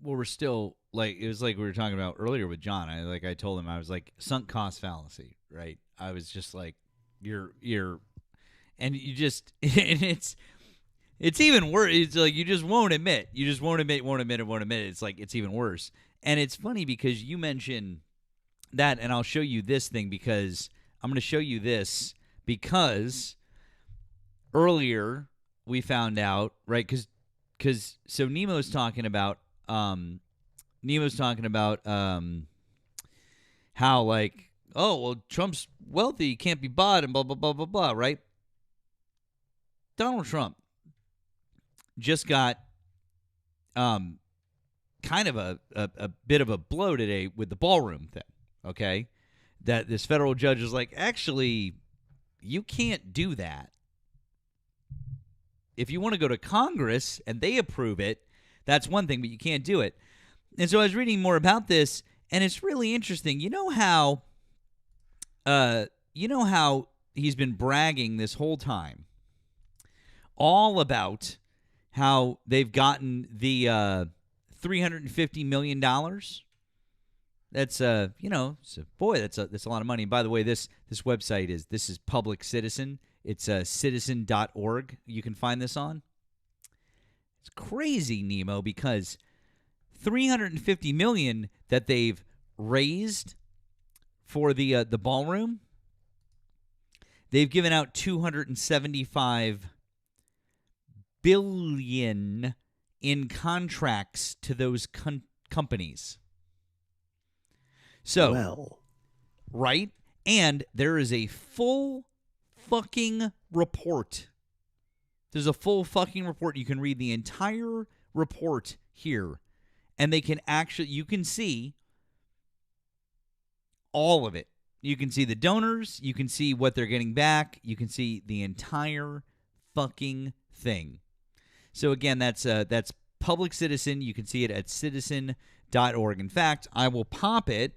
Well, we're still, like, it was like we were talking about earlier with John. I told him, I was like, sunk cost fallacy, right? I was just like, you're and you just, and it's even worse. It's like, you just won't admit. You just won't admit. It's like, it's even worse. And it's funny because you mentioned that, and I'll show you this thing because I'm going to show you this because earlier we found out, right? Because so Nemo's talking about how, like, oh, well, Trump's wealthy, can't be bought, and blah, blah, blah, blah, blah, right? Donald Trump just got kind of a bit of a blow today with the ballroom thing, okay? That this federal judge is like, actually, you can't do that. If you want to go to Congress and they approve it, that's one thing, but you can't do it. And so I was reading more about this, and it's really interesting. You know how he's been bragging this whole time all about how they've gotten the $350 million. That's boy, that's a lot of money. And by the way, this website is Public Citizen. It's citizen.org. You can find this on. It's crazy, Nemo, because $350 million that they've raised for the ballroom, they've given out $275 billion in contracts to those companies. So, well, right? And there is a full fucking report. There's a full fucking report. You can read the entire report here. And they can actually, you can see all of it. You can see the donors. You can see what they're getting back. You can see the entire fucking thing. So again, that's Public Citizen. You can see it at citizen.org. In fact, I will pop it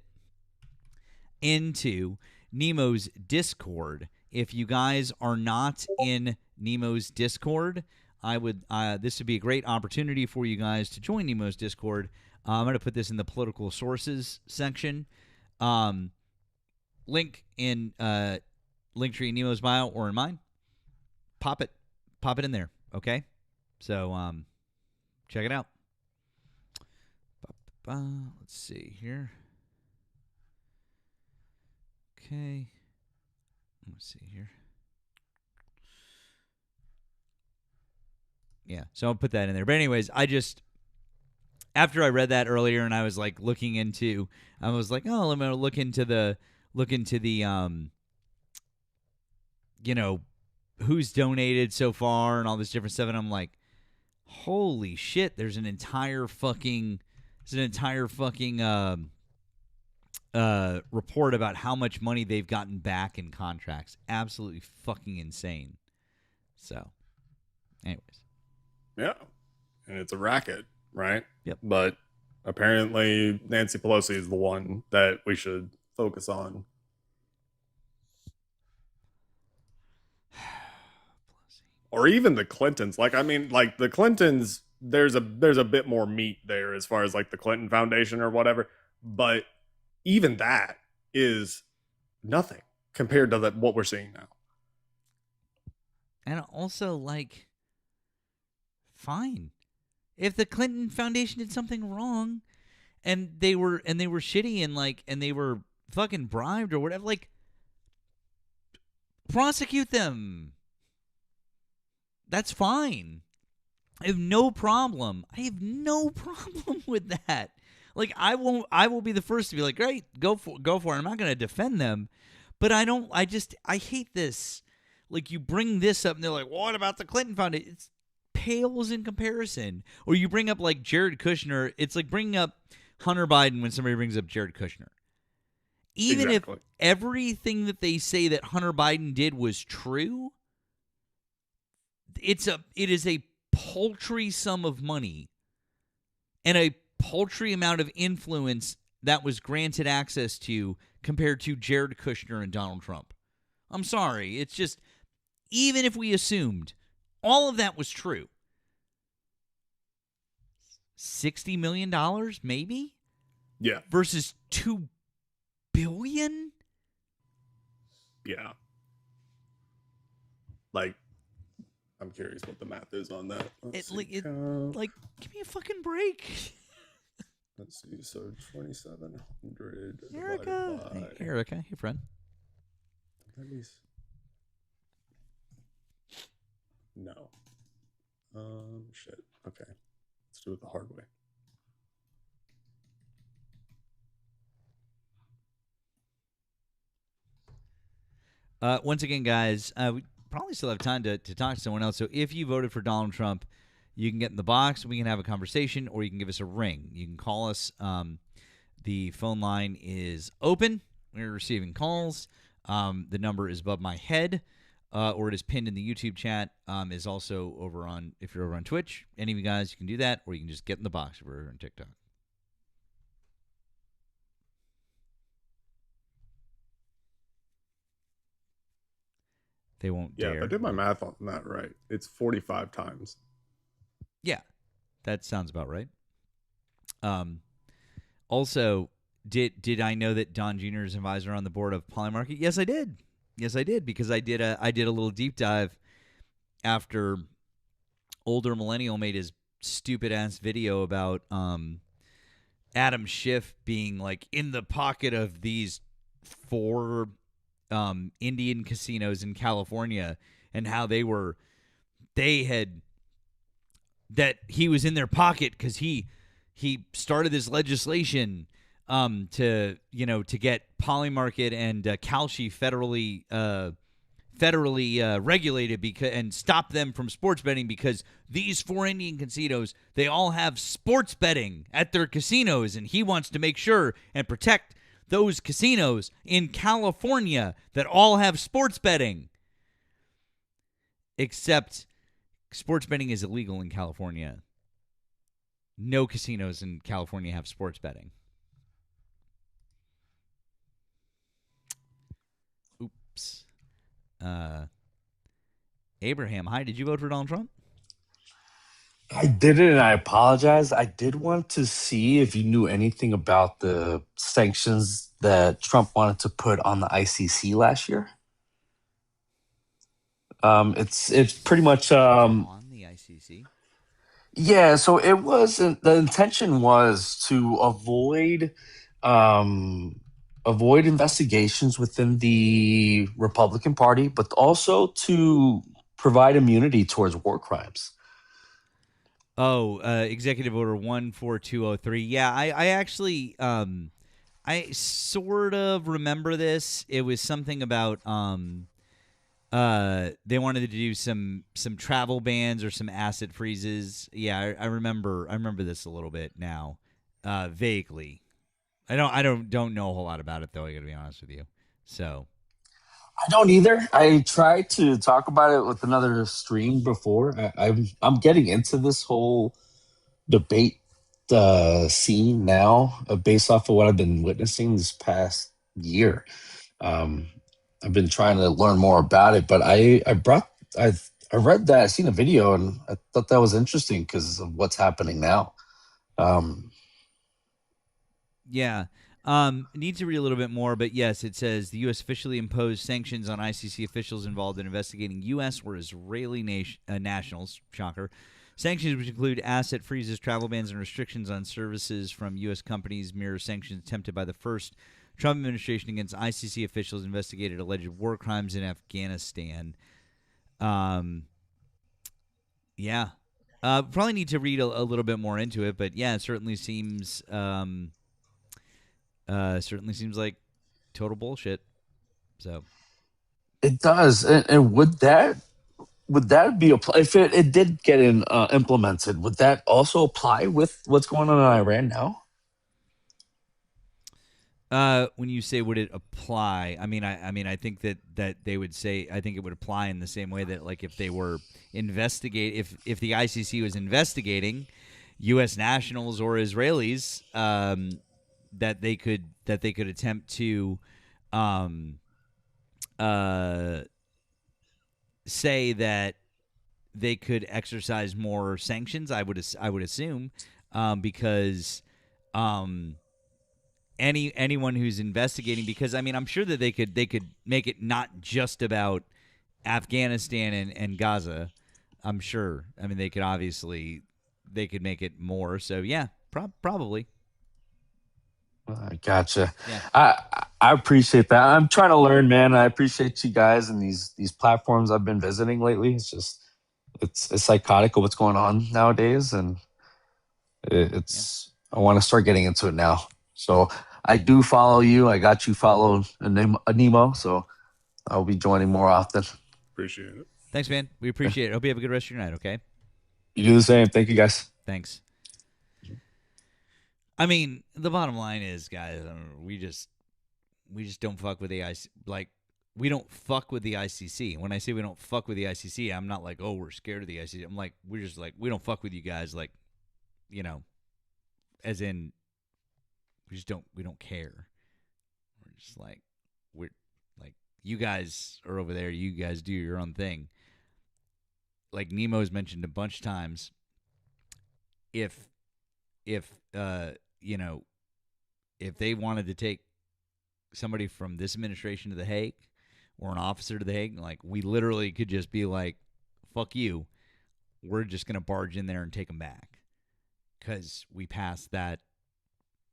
into Nemo's Discord. If you guys are not in Nemo's Discord, this would be a great opportunity for you guys to join Nemo's Discord. I'm going to put this in the political sources section. Link in Linktree in Nemo's bio or in mine. Pop it in there, okay? So check it out. Let's see here. Okay. Let's see here. Yeah, so I'll put that in there. But anyways, I just after I read that earlier, and I was like looking into, I was like, oh, I'm gonna look into the you know, who's donated so far and all this different stuff, and I'm like, holy shit, there's an entire fucking report about how much money they've gotten back in contracts. Absolutely fucking insane. So, anyways. Yeah. And it's a racket, right? Yep. But apparently Nancy Pelosi is the one that we should focus on. Or even the Clintons. Like, I mean, like the Clintons, there's a bit more meat there as far as like the Clinton Foundation or whatever. But even that is nothing compared to what we're seeing now. And also, like, fine. If the Clinton Foundation did something wrong and they were shitty and they were fucking bribed or whatever, like, prosecute them. That's fine. I have no problem. With that. Like, I will be the first to be like, great, go for it. I'm not going to defend them, but I hate this. Like, you bring this up and they're like, what about the Clinton Foundation? It's pales in comparison. Or you bring up like Jared Kushner. It's like bringing up Hunter Biden when somebody brings up Jared Kushner. Even if everything that they say that Hunter Biden did was true, it is a paltry sum of money and a paltry amount of influence that was granted access to compared to Jared Kushner and Donald Trump. I'm sorry. It's just, even if we assumed all of that was true, $60 million, maybe? Yeah. Versus $2 billion? Yeah. Like, I'm curious what the math is on that. Like, give me a fucking break. Let's see. So 2,700 Erika. divided by... Hey, Erika, hey, friend. At least... No. Shit. Okay. Let's do it the hard way. Once again, guys, we probably still have time to talk to someone else. So if you voted for Donald Trump, you can get in the box. We can have a conversation, or you can give us a ring. You can call us. The phone line is open. We're receiving calls. The number is above my head, or it is pinned in the YouTube chat. Is also over on, if you're over on Twitch. Any of you guys, you can do that, or you can just get in the box if we're on TikTok. They won't dare. Yeah, if I did my math on that right, it's 45 times. Yeah, that sounds about right. Also, did I know that Don Jr. is advisor on the board of Polymarket? Yes, I did. Because I did a little deep dive after Older Millennial made his stupid ass video about Adam Schiff being like in the pocket of these 4 Indian casinos in California, and how he was in their pocket because he started this legislation to get Polymarket and Kalshi federally regulated and stop them from sports betting, because these 4 Indian casinos, they all have sports betting at their casinos, and he wants to make sure and protect those casinos in California that all have sports betting. Except sports betting is illegal in California. No casinos in California have sports betting. Oops. Abraham, hi. Did you vote for Donald Trump? I didn't, and I apologize. I did want to see if you knew anything about the sanctions that Trump wanted to put on the ICC last year. It's pretty much on the ICC. Yeah, so it was the intention was to avoid investigations within the Republican Party, but also to provide immunity towards war crimes. Oh, Executive Order 14203. Yeah, I actually I sort of remember this. It was something about they wanted to do some travel bans or some asset freezes. Yeah, I remember this a little bit now. Vaguely. I don't know a whole lot about it though, I got to be honest with you. So, I don't either. I tried to talk about it with another stream before. I'm getting into this whole debate scene now, based off of what I've been witnessing this past year. Um, I've been trying to learn more about it, but I read that, I seen a video, and I thought that was interesting because of what's happening now. yeah. Need to read a little bit more, but yes, it says the U.S. officially imposed sanctions on ICC officials involved in investigating U.S. or Israeli nationals. Shocker. Sanctions, which include asset freezes, travel bans, and restrictions on services from U.S. companies, mirror sanctions attempted by the first Trump administration against ICC officials investigated alleged war crimes in Afghanistan. Yeah. Probably need to read a little bit more into it, but yeah, it certainly seems like total bullshit. So It does, and would that be if it did get implemented? Would that also apply with what's going on in Iran now? when you say would it apply, I mean I think that they would say, I think it would apply in the same way that, like, if they were if the ICC was investigating U.S. nationals or Israelis, that they could attempt to say that they could exercise more sanctions. I would assume, because anyone who's investigating, because I mean I'm sure that they could make it not just about Afghanistan and Gaza. I'm sure. I mean they could make it more. So yeah, probably. I gotcha. Yeah. I appreciate that. I'm trying to learn, man. I appreciate you guys and these platforms I've been visiting lately. It's just it's psychotic of what's going on nowadays, and I want to start getting into it now. So I do follow you. I got you followed Nemo, so I'll be joining more often. Appreciate it. Thanks, man. We appreciate it. Hope you have a good rest of your night. Okay. You do the same. Thank you, guys. Thanks. I mean, the bottom line is, guys, we just don't fuck with the ICC. Like, we don't fuck with the ICC. When I say we don't fuck with the ICC, I'm not like, oh, we're scared of the ICC. I'm like, we're just like, we don't fuck with you guys. Like, you know, as in, we don't care. We're just like, we're like, you guys are over there. You guys do your own thing. Like Nemo's mentioned a bunch of times, if they wanted to take somebody from this administration to The Hague or an officer to The Hague, like, we literally could just be like, fuck you. We're just going to barge in there and take them back because we passed that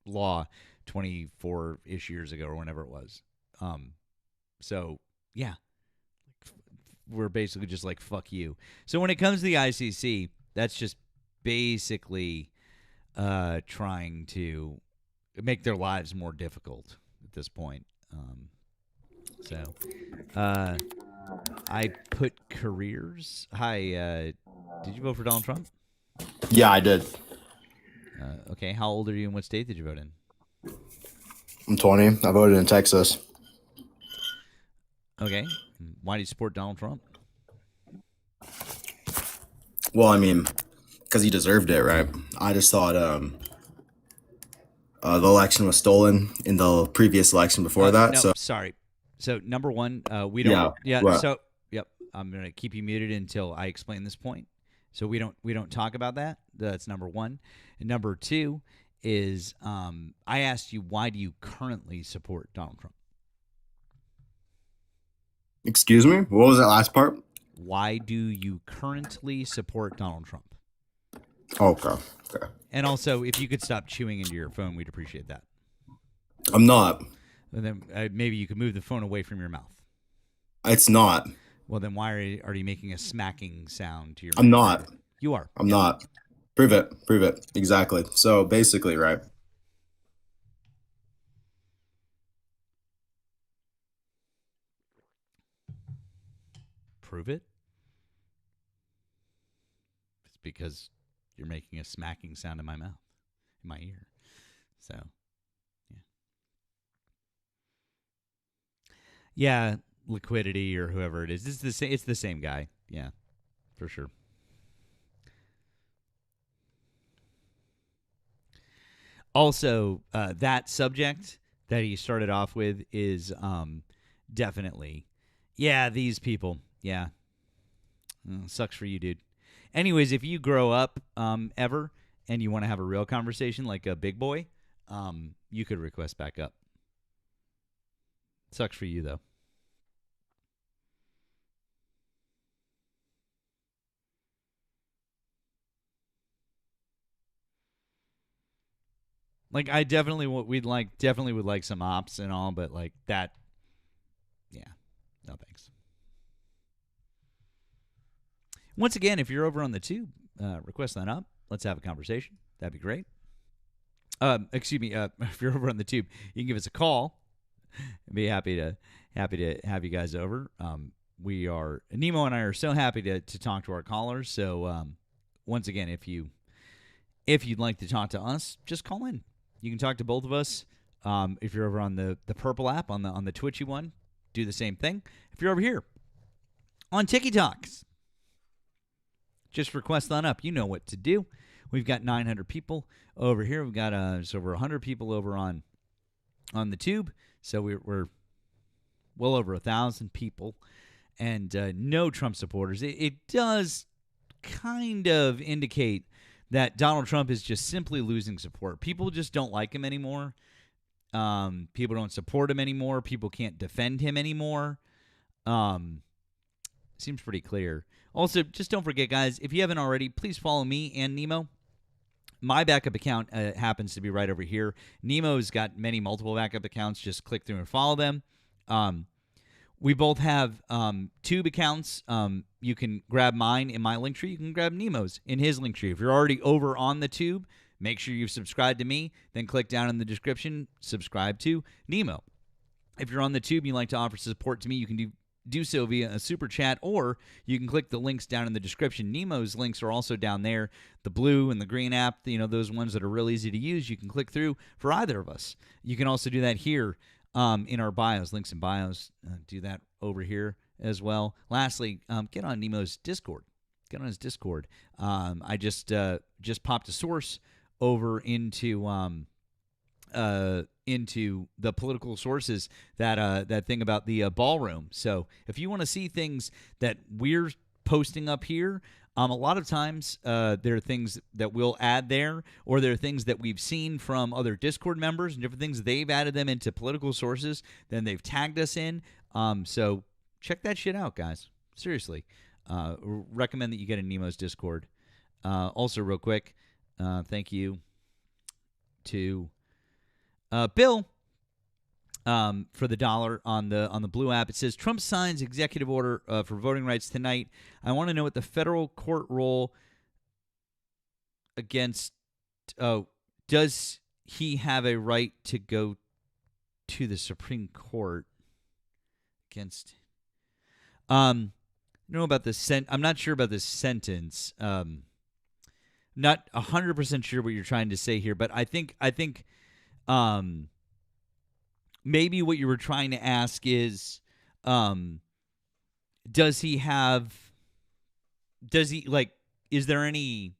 law 24-ish years ago or whenever it was. So, yeah, we're basically just like, fuck you. So when it comes to the ICC, that's just basically trying to make their lives more difficult at this point. I put careers. Hi, did you vote for Donald Trump? Yeah, I did. Okay, how old are you and what state did you vote in? I'm 20. I voted in Texas. Okay. Why do you support Donald Trump? Well, I mean, because he deserved it, right? I just thought the election was stolen in the previous election before that. No, so sorry. So number one, we don't. Yeah. What? So yep. I'm gonna keep you muted until I explain this point. So we don't talk about that. That's number one. And number two is I asked you, why do you currently support Donald Trump? Excuse me? What was that last part? Why do you currently support Donald Trump? Okay. And also, if you could stop chewing into your phone, we'd appreciate that. I'm not. And then maybe you could move the phone away from your mouth. It's not. Well, then why are you making a smacking sound to your mouth? I'm not. You are. I'm not. Prove it. Prove it. Exactly. So basically, right? Prove it? It's because you're making a smacking sound in my mouth, in my ear. So, yeah. Yeah, Liquidity or whoever it is. It's the same guy. Yeah, for sure. Also, that subject that he started off with is definitely, yeah, these people. Yeah. Sucks for you, dude. Anyways, if you grow up ever and you want to have a real conversation like a big boy, you could request back up. Sucks for you, though. Like, I definitely definitely would like some ops and all, but like that, yeah, no thanks. Once again, if you're over on the tube, request that up. Let's have a conversation. That'd be great. Excuse me. If you're over on the tube, you can give us a call. I'd be happy to have you guys over. We are Nemo and I are so happy to talk to our callers. So once again, if you'd like to talk to us, just call in. You can talk to both of us. If you're over on the purple app on the Twitchy one, do the same thing. If you're over here on Tiki Talks, just request that up. You know what to do. We've got 900 people over here. We've got just over 100 people over on the tube. So we're well over 1,000 people, and no Trump supporters. It does kind of indicate that Donald Trump is just simply losing support. People just don't like him anymore. People don't support him anymore. People can't defend him anymore. Seems pretty clear. Also, just don't forget, guys, if you haven't already, please follow me and Nemo. My backup account happens to be right over here. Nemo's got multiple backup accounts. Just click through and follow them. We both have tube accounts. You can grab mine in my link tree. You can grab Nemo's in his link tree. If you're already over on the tube, make sure you've subscribed to me. Then click down in the description, subscribe to Nemo. If you're on the tube and you'd like to offer support to me, you can do so via a super chat, or you can click the links down in the description. Nemo's links are also down there. The blue and the green app, those ones that are real easy to use, you can click through for either of us. You can also do that here in our bios, links in bios. Do that over here as well. Lastly, get on Nemo's Discord. Get on his Discord. I just popped a source over into the political sources that thing about the ballroom. So if you want to see things that we're posting up here, a lot of times there are things that we'll add there, or there are things that we've seen from other Discord members and different things. They've added them into political sources, then they've tagged us in. So check that shit out, guys. Seriously. Recommend that you get in Nemo's Discord. Also, real quick, thank you to Bill for the $1 on the blue app. It says Trump signs executive order for voting rights tonight. I want to know what the federal court role against. Oh, does he have a right to go to the Supreme Court against? Know about this I'm not sure about this sentence. Not 100% sure what you're trying to say here, but I think maybe what you were trying to ask is, is there any,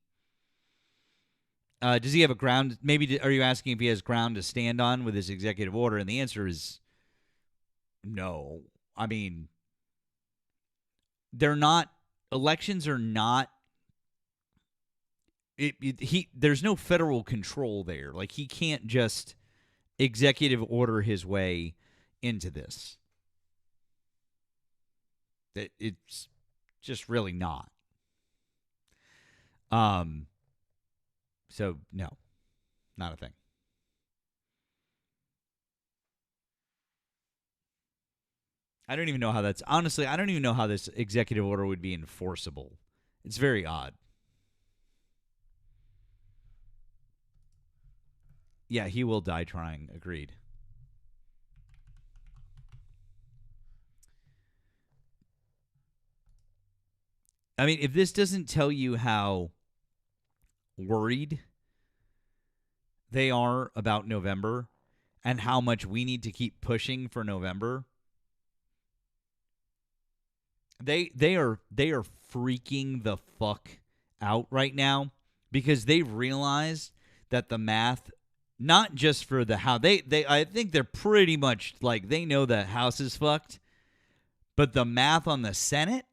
does he have a ground? Maybe are you asking if he has ground to stand on with his executive order? And the answer is no. I mean, elections are not, there's no federal control there. Like, he can't just executive order his way into this. It's just really not. So no, not a thing. I don't even know how I don't even know how this executive order would be enforceable. It's very odd. Yeah, he will die trying. Agreed. I mean, if this doesn't tell you how worried they are about November and how much we need to keep pushing for November, they are freaking the fuck out right now because they've realized that the math, not just for the how they I think they're pretty much like they know the House is fucked, but the math on the Senate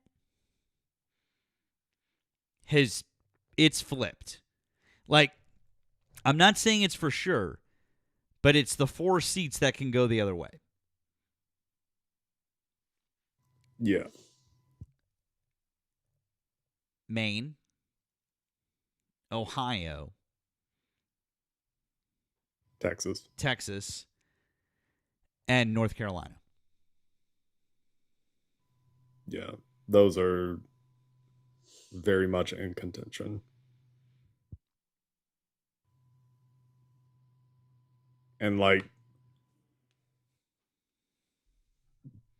it's flipped. Like, I'm not saying it's for sure, but it's the 4 seats that can go the other way. Yeah. Maine, Ohio, Texas, and North Carolina. Yeah. Those are very much in contention. And like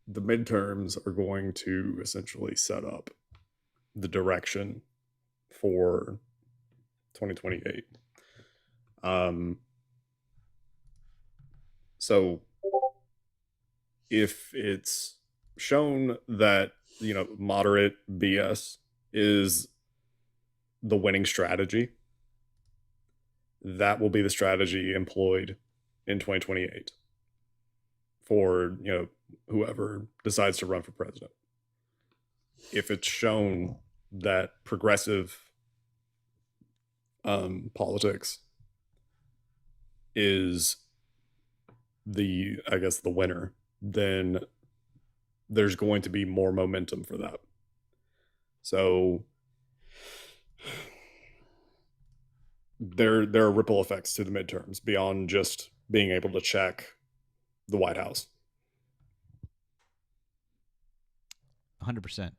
the midterms are going to essentially set up the direction for 2028. So if it's shown that, moderate BS is the winning strategy, that will be the strategy employed in 2028 for, whoever decides to run for president. If it's shown that progressive politics is the winner, then there's going to be more momentum for that. So there are ripple effects to the midterms beyond just being able to check the White House. 100%.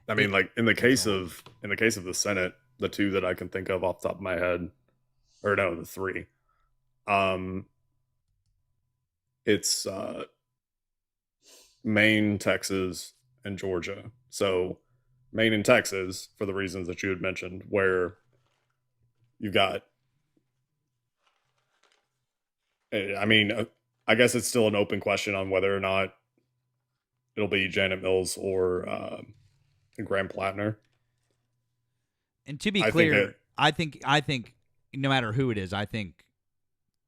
I mean, like in the case of the Senate, the 2 that I can think of off the top of my head, or no, the 3. It's Maine, Texas, and Georgia. So Maine and Texas, for the reasons that you had mentioned, where you've got, I mean, I guess it's still an open question on whether or not it'll be Janet Mills or Graham Plattner. And to be clear, I think no matter who it is, I think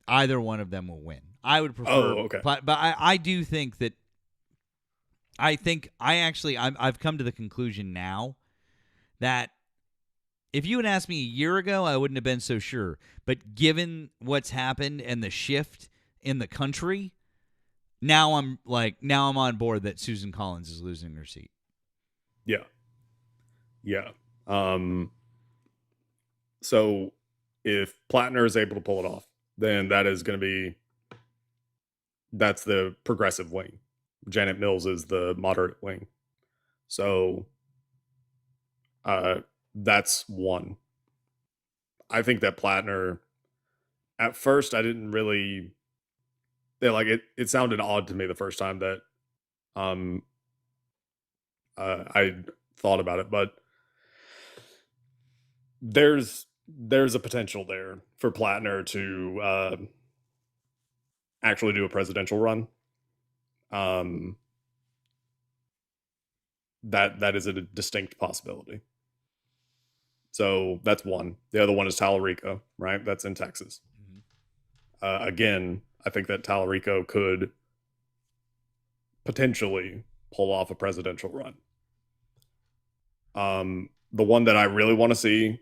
either one of them will win. I would prefer. Oh, okay. But I do think that. I've come to the conclusion now that if you had asked me a year ago, I wouldn't have been so sure. But given what's happened and the shift in the country, now I'm on board that Susan Collins is losing her seat. Yeah. Yeah. So if Plattner is able to pull it off, then that is going to be, that's the progressive wing. Janet Mills is the moderate wing. So that's one. I think that Plattner, at first I didn't really, it sounded odd to me the first time that I thought about it, but there's a potential there for Plattner to actually do a presidential run. That is a distinct possibility. So that's one. The other one is Tallarico, right? That's in Texas. Mm-hmm. Again, I think that Tallarico could potentially pull off a presidential run. The one that I really want to see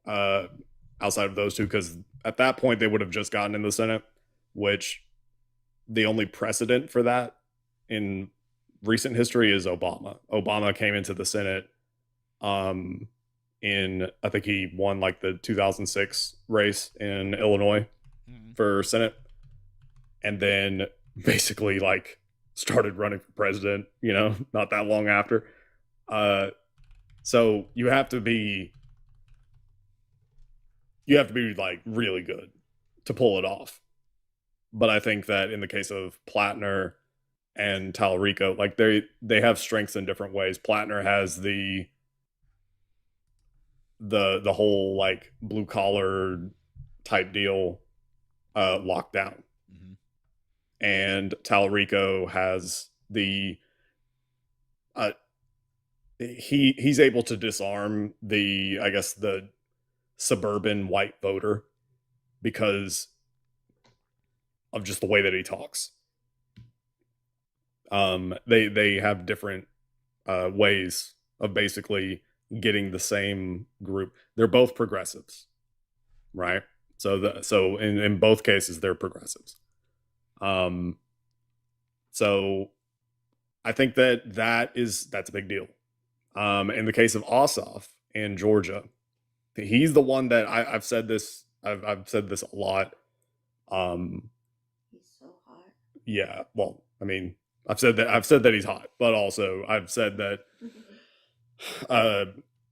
outside of those 2, because at that point they would have just gotten in the Senate, which the only precedent for that in recent history is Obama. Obama came into the Senate in, I think he won like the 2006 race in Illinois for Senate, and then basically like started running for president, not that long after. So you have to be like really good to pull it off. But I think that in the case of Platner and Talarico, like they have strengths in different ways. Platner has the whole like blue collar type deal locked down. And Talarico has the he's able to disarm the, I guess, the suburban white voter because of just the way that he talks. They have different ways of basically getting the same group. They're both progressives, right? So in both cases they're progressives. So I think that's a big deal. In the case of Ossoff in Georgia, he's the one that I've said this. I've said this a lot. He's so hot. Yeah. Well, I mean, I've said that he's hot, but also I've said that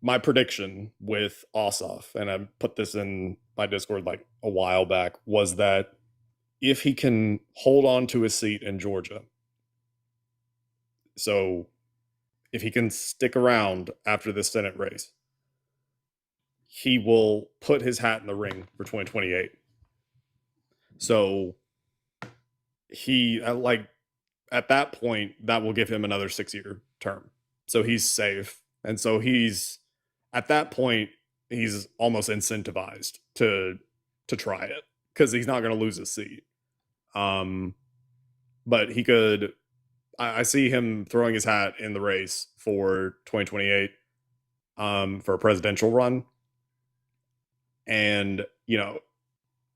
my prediction with Ossoff, and I put this in my Discord like a while back, was that if he can hold on to his seat in Georgia, so if he can stick around after the Senate race, he will put his hat in the ring for 2028. So he, like, at that point, that will give him another 6-year term. So he's safe. And so he's, at that point, he's almost incentivized to try it because he's not going to lose his seat. But he could, I see him throwing his hat in the race for 2028 for a presidential run. And, you know,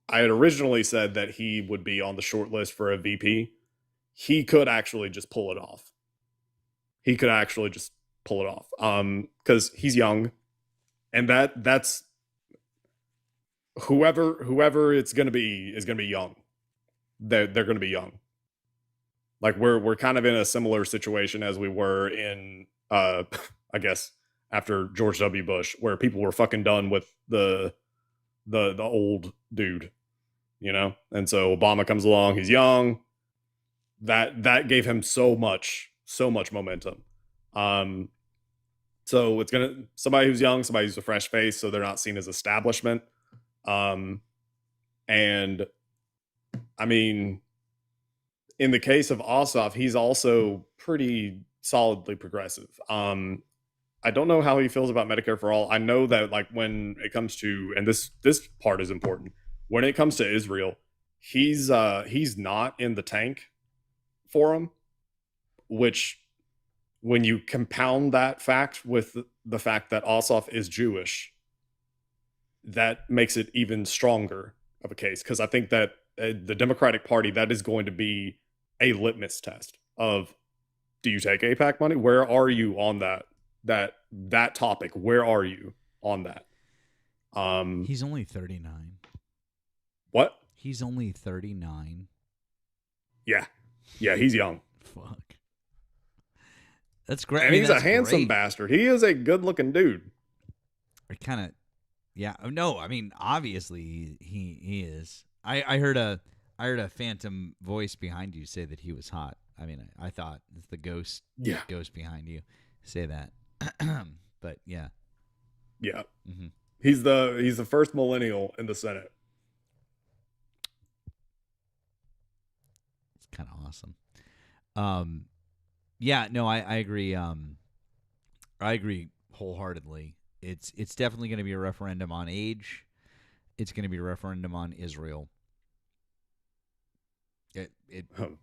I had originally said that he would be on the short list for a VP. He could actually just pull it off. Because he's young, and that's whoever it's gonna be is gonna be young. They're gonna be young. Like we're kind of in a similar situation as we were in I guess after George W. Bush, where people were fucking done with the old dude, you know? And so Obama comes along, he's young. That gave him so much momentum. So it's somebody who's young, somebody who's a fresh face, so they're not seen as establishment. And I mean, in the case of Ossoff, he's also pretty solidly progressive. I don't know how he feels about Medicare for all. I know that, like, when it comes to, and this part is important, when it comes to Israel, he's not in the tank for him, which, when you compound that fact with the fact that Ossoff is Jewish, that makes it even stronger of a case. Because I think that the Democratic Party, that is going to be a litmus test of, do you take AIPAC money? Where are you on that topic? Where are you on that? He's only 39. What? He's only 39. Yeah, he's young. Fuck. That's great. And he's a handsome bastard. He is a good-looking dude. Kind of, yeah. No, I mean, obviously he is. I heard a phantom voice behind you say that he was hot. I mean, I thought it's the ghost behind you say that. But yeah. Mm-hmm. He's the first millennial in the Senate. It's kind of awesome. Yeah, no, I agree. I agree wholeheartedly. It's definitely going to be a referendum on age. It's going to be a referendum on Israel.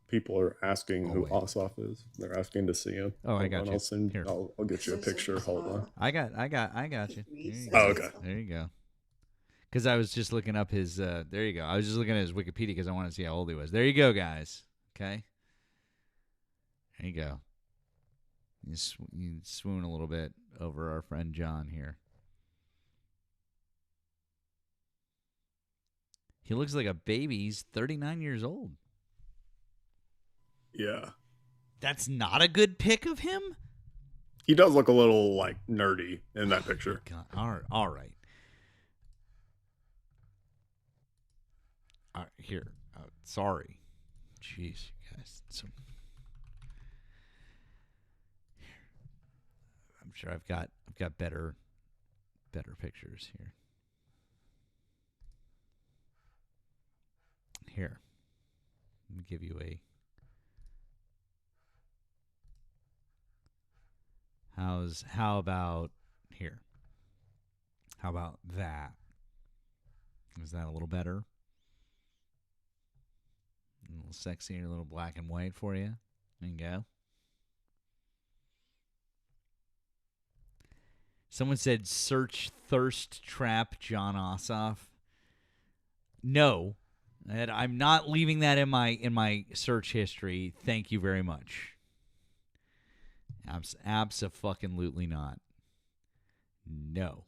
People are asking who Ossoff is. They're asking to see him. Oh, I got you. I'll get you a picture. Hold on. I got you. Oh, okay. There you go. Because I was just looking up his. There you go. I was just looking at his Wikipedia because I wanted to see how old he was. There you go, guys. Okay. There you go. You swoon a little bit over our friend John here. He looks like a baby. He's 39 years old. Yeah. That's not a good pic of him? He does look a little, like, nerdy in that picture. God. All right. Here. Sorry. Jeez, you guys. I'm sure I've got better pictures here. Here. Let me give you a. How about here? How about that? Is that a little better? A little sexier, a little black and white for you. There you go. Someone said search thirst trap John Ossoff. No, I'm not leaving that in my search history. Thank you very much. Abso-fucking-lutely not. No.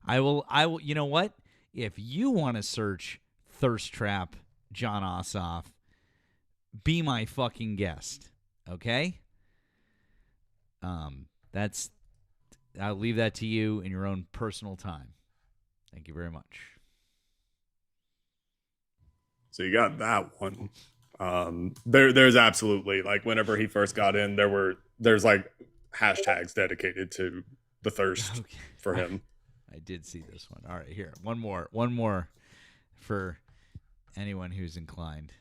I will. You know what? If you want to search thirst trap John Ossoff, be my fucking guest. Okay? I'll leave that to you in your own personal time. Thank you very much. So you got that one. There's absolutely, like, whenever he first got in, there's like hashtags dedicated to the thirst for him. I did see this one. All right, here. One more for anyone who's inclined.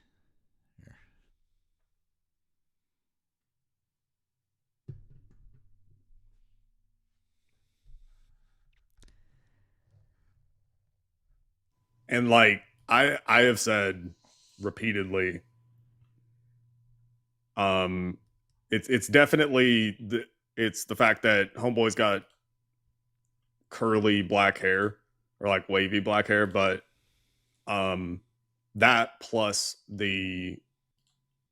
Here. And like I have said repeatedly, it's definitely the fact that Homeboy's got curly black hair or like wavy black hair, but that plus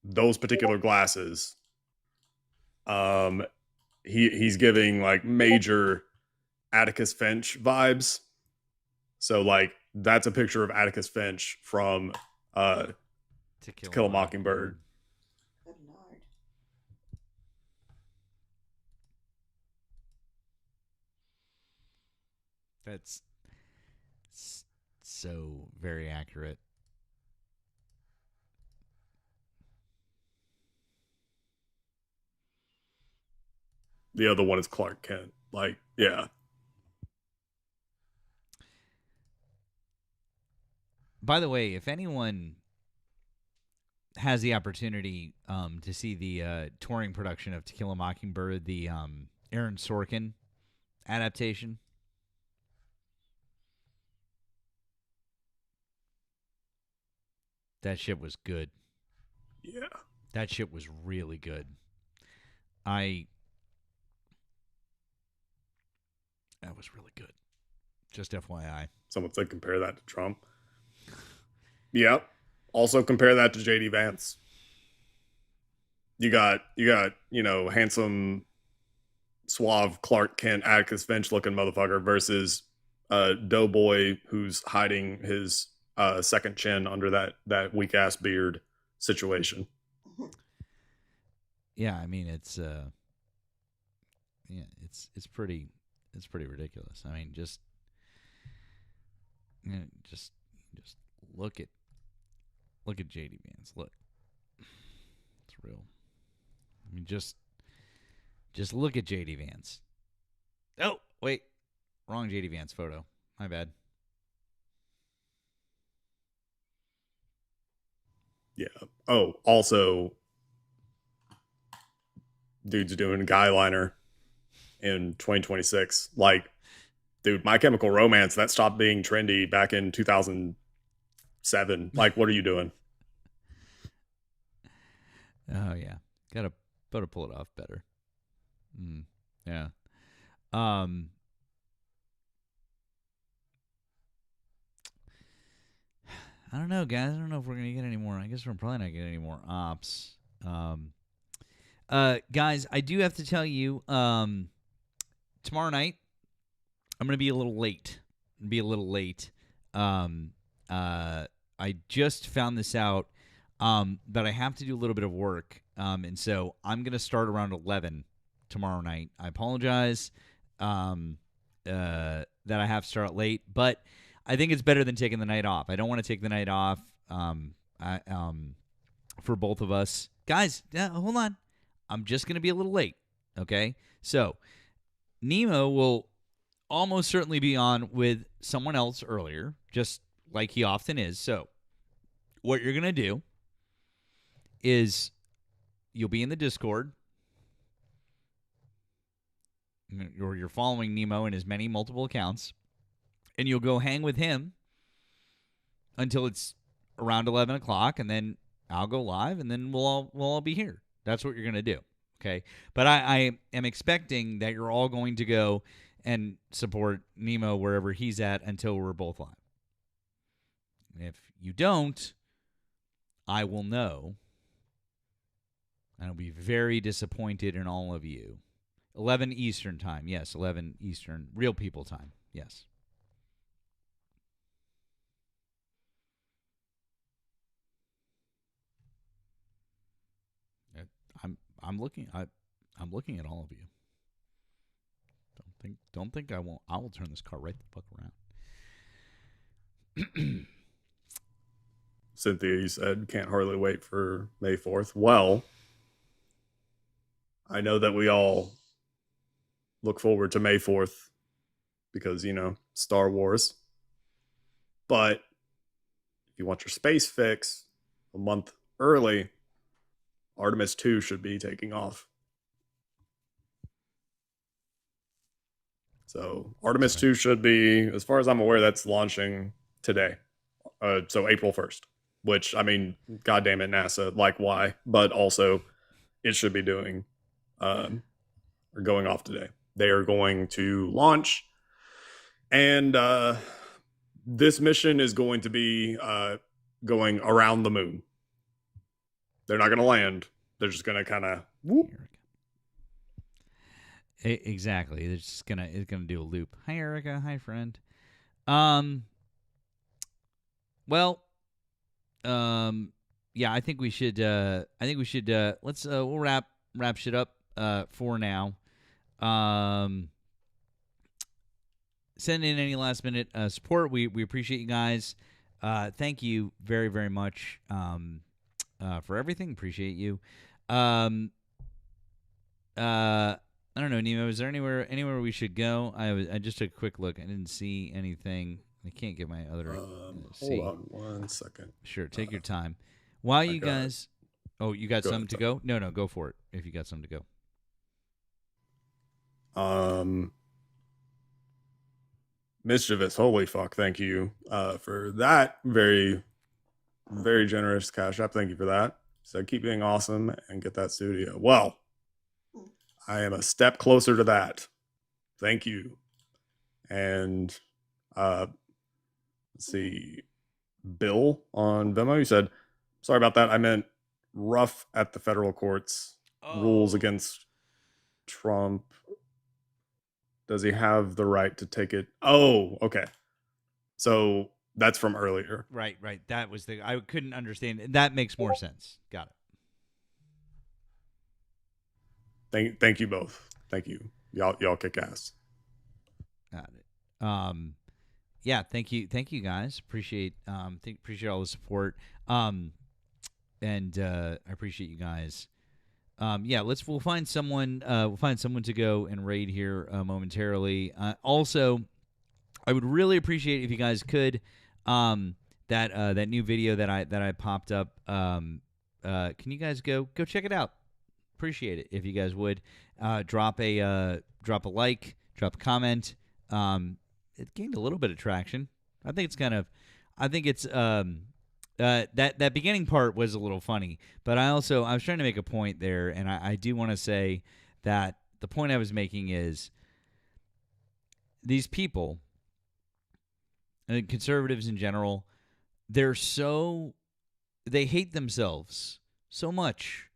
those particular glasses, he's giving like major Atticus Finch vibes. So like that's a picture of Atticus Finch from To Kill a Mockingbird. That's so very accurate. The other one is Clark Kent. Like, yeah. By the way, if anyone has the opportunity to see the touring production of To Kill a Mockingbird, the Aaron Sorkin adaptation, that shit was good. Yeah. That shit was really good. That was really good. Just FYI. Someone said compare that to Trump. Yep. Also compare that to JD Vance. You got, handsome, suave Clark Kent, Atticus Finch looking motherfucker versus Doughboy who's hiding his second chin under that weak ass beard situation. Yeah, I mean it's pretty ridiculous. I mean just look at JD Vance. Look. It's real. I mean just look at JD Vance. Oh, wait. Wrong JD Vance photo. My bad. Yeah. Oh, also, dude's doing Guy Liner in 2026. Like, dude, My Chemical Romance, that stopped being trendy back in 2007. Like, what are you doing? Oh, yeah. Gotta pull it off better. Yeah. I don't know, guys. I don't know if we're going to get any more. I guess we're probably not getting any more ops. Guys, I do have to tell you, tomorrow night, I'm going to be a little late. I just found this out, that I have to do a little bit of work. And so I'm going to start around 11 tomorrow night. I apologize that I have to start late, but I think it's better than taking the night off. I don't want to take the night off. For both of us, guys. Hold on. I'm just gonna be a little late. Okay. So Nemo will almost certainly be on with someone else earlier, just like he often is. So what you're gonna do is you'll be in the Discord, or you're following Nemo in his many multiple accounts, and you'll go hang with him until it's around 11 o'clock, and then I'll go live, and then we'll all be here. That's what you're going to do, okay? But I am expecting that you're all going to go and support Nemo wherever he's at until we're both live. And if you don't, I will know, and I'll be very disappointed in all of you. 11 Eastern time. Yes, 11 Eastern. Real people time. Yes. I'm looking at all of you. Don't think I won't. I will turn this car right the fuck around. Cynthia, you said can't hardly wait for May 4th. Well, I know that we all look forward to May 4th because, Star Wars. But if you want your space fix a month early, Artemis 2 should be taking off. So Artemis 2 should be, as far as I'm aware, that's launching today. So April 1st, which, goddamn it, NASA, like why? But also it should be doing, or going off today. They are going to launch, and this mission is going to be going around the moon. They're not going to land. They're just going to kind of whoop. Exactly. It's gonna do a loop. Hi, Erika. Hi, friend. Yeah. I think we should. Let's. We'll wrap shit up. For now. Send in any last minute support. We appreciate you guys. Thank you very, very much. For everything. Appreciate you. I don't know, Nemo. Is there anywhere we should go? I just took a quick look. I didn't see anything. I can't get my other. Hold on 1 second. Sure, take your time. While you guys, you got something to go? No, go for it. If you got something to go. Mischievous. Holy fuck! Thank you for that. Very, very generous cash app. Thank you for that. So keep being awesome and get that studio. Well, I am a step closer to that. Thank you. And let's see. Bill on Venmo, you said, sorry about that. I meant rough at the federal courts. Rules against Trump. Does he have the right to take it? Oh, okay. So that's from earlier. Right. That was I couldn't understand. That makes more sense. Got it. Thank you both. Thank you. Y'all kick ass. Got it. Yeah, thank you guys. Appreciate all the support. And I appreciate you guys. Yeah, we'll find someone to go and raid here momentarily. Also, I would really appreciate if you guys could that new video that I popped up. Can you guys go check it out? Appreciate it if you guys would drop a like, drop a comment. It gained a little bit of traction. I think it's that beginning part was a little funny, but I was trying to make a point there, and I do want to say that the point I was making is these people, and conservatives in general, they hate themselves so much,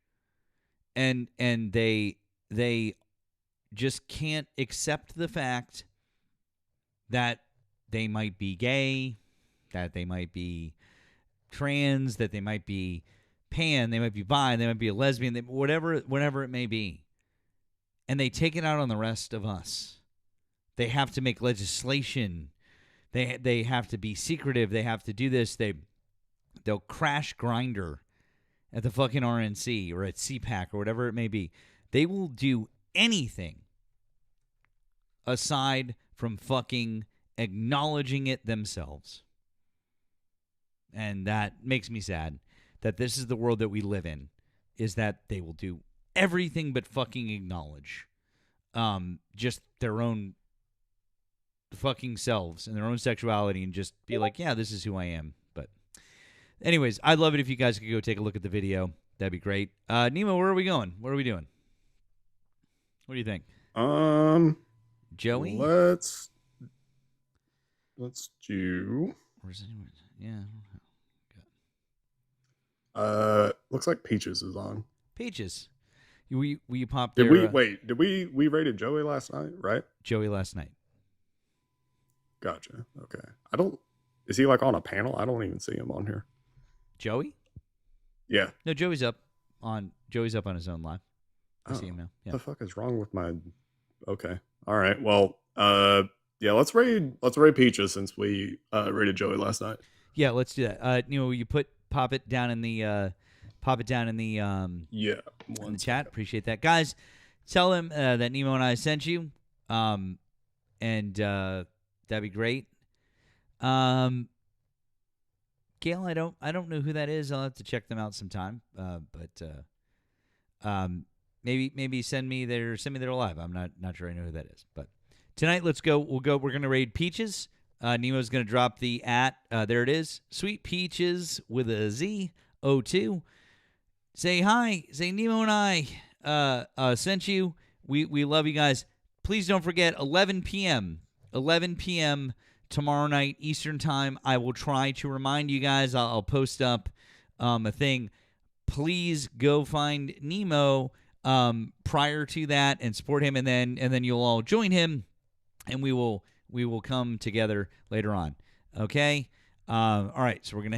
and they just can't accept the fact that they might be gay, that they might be trans, that they might be pan, they might be bi, they might be a lesbian, whatever it may be. And they take it out on the rest of us. They have to make legislation They have to be secretive. They have to do this. They'll crash Grinder at the fucking RNC or at CPAC or whatever it may be. They will do anything aside from fucking acknowledging it themselves. And that makes me sad that this is the world that we live in, is that they will do everything but fucking acknowledge just their own fucking selves and their own sexuality and just be like, yeah, this is who I am. But anyways, I'd love it if you guys could go take a look at the video. That'd be great. Nemo, where are we going? What are we doing? What do you think? Joey? Let's do. Where's anyone? Yeah. Looks like Peaches is on. Peaches. We popped Did there, we rated Joey last night, right? Joey last night. Gotcha. Okay. Is he like on a panel? I don't even see him on here. Joey? Yeah. No, Joey's up on his own live. I see him now. Yeah. What the fuck is wrong with my Okay. All right. Well, yeah, let's raid Peaches since we rated Joey last night. Yeah, let's do that. You pop it down in the yeah, in the chat. Appreciate that, guys. Tell him that Nemo and I sent you, and that'd be great. Gail, I don't know who that is. I'll have to check them out sometime. But maybe send me their live. I'm not sure I know who that is. But tonight, let's go. We're gonna raid Peaches. Nemo's gonna drop the there it is. Sweet Peaches with a Z 02. Say hi. Say Nemo and I sent you. We love you guys. Please don't forget 11 p.m. tomorrow night Eastern time. I will try to remind you guys. I'll post up a thing. Please go find Nemo prior to that and support him, and then you'll all join him, and we will come together later on. Okay. All right. So we're gonna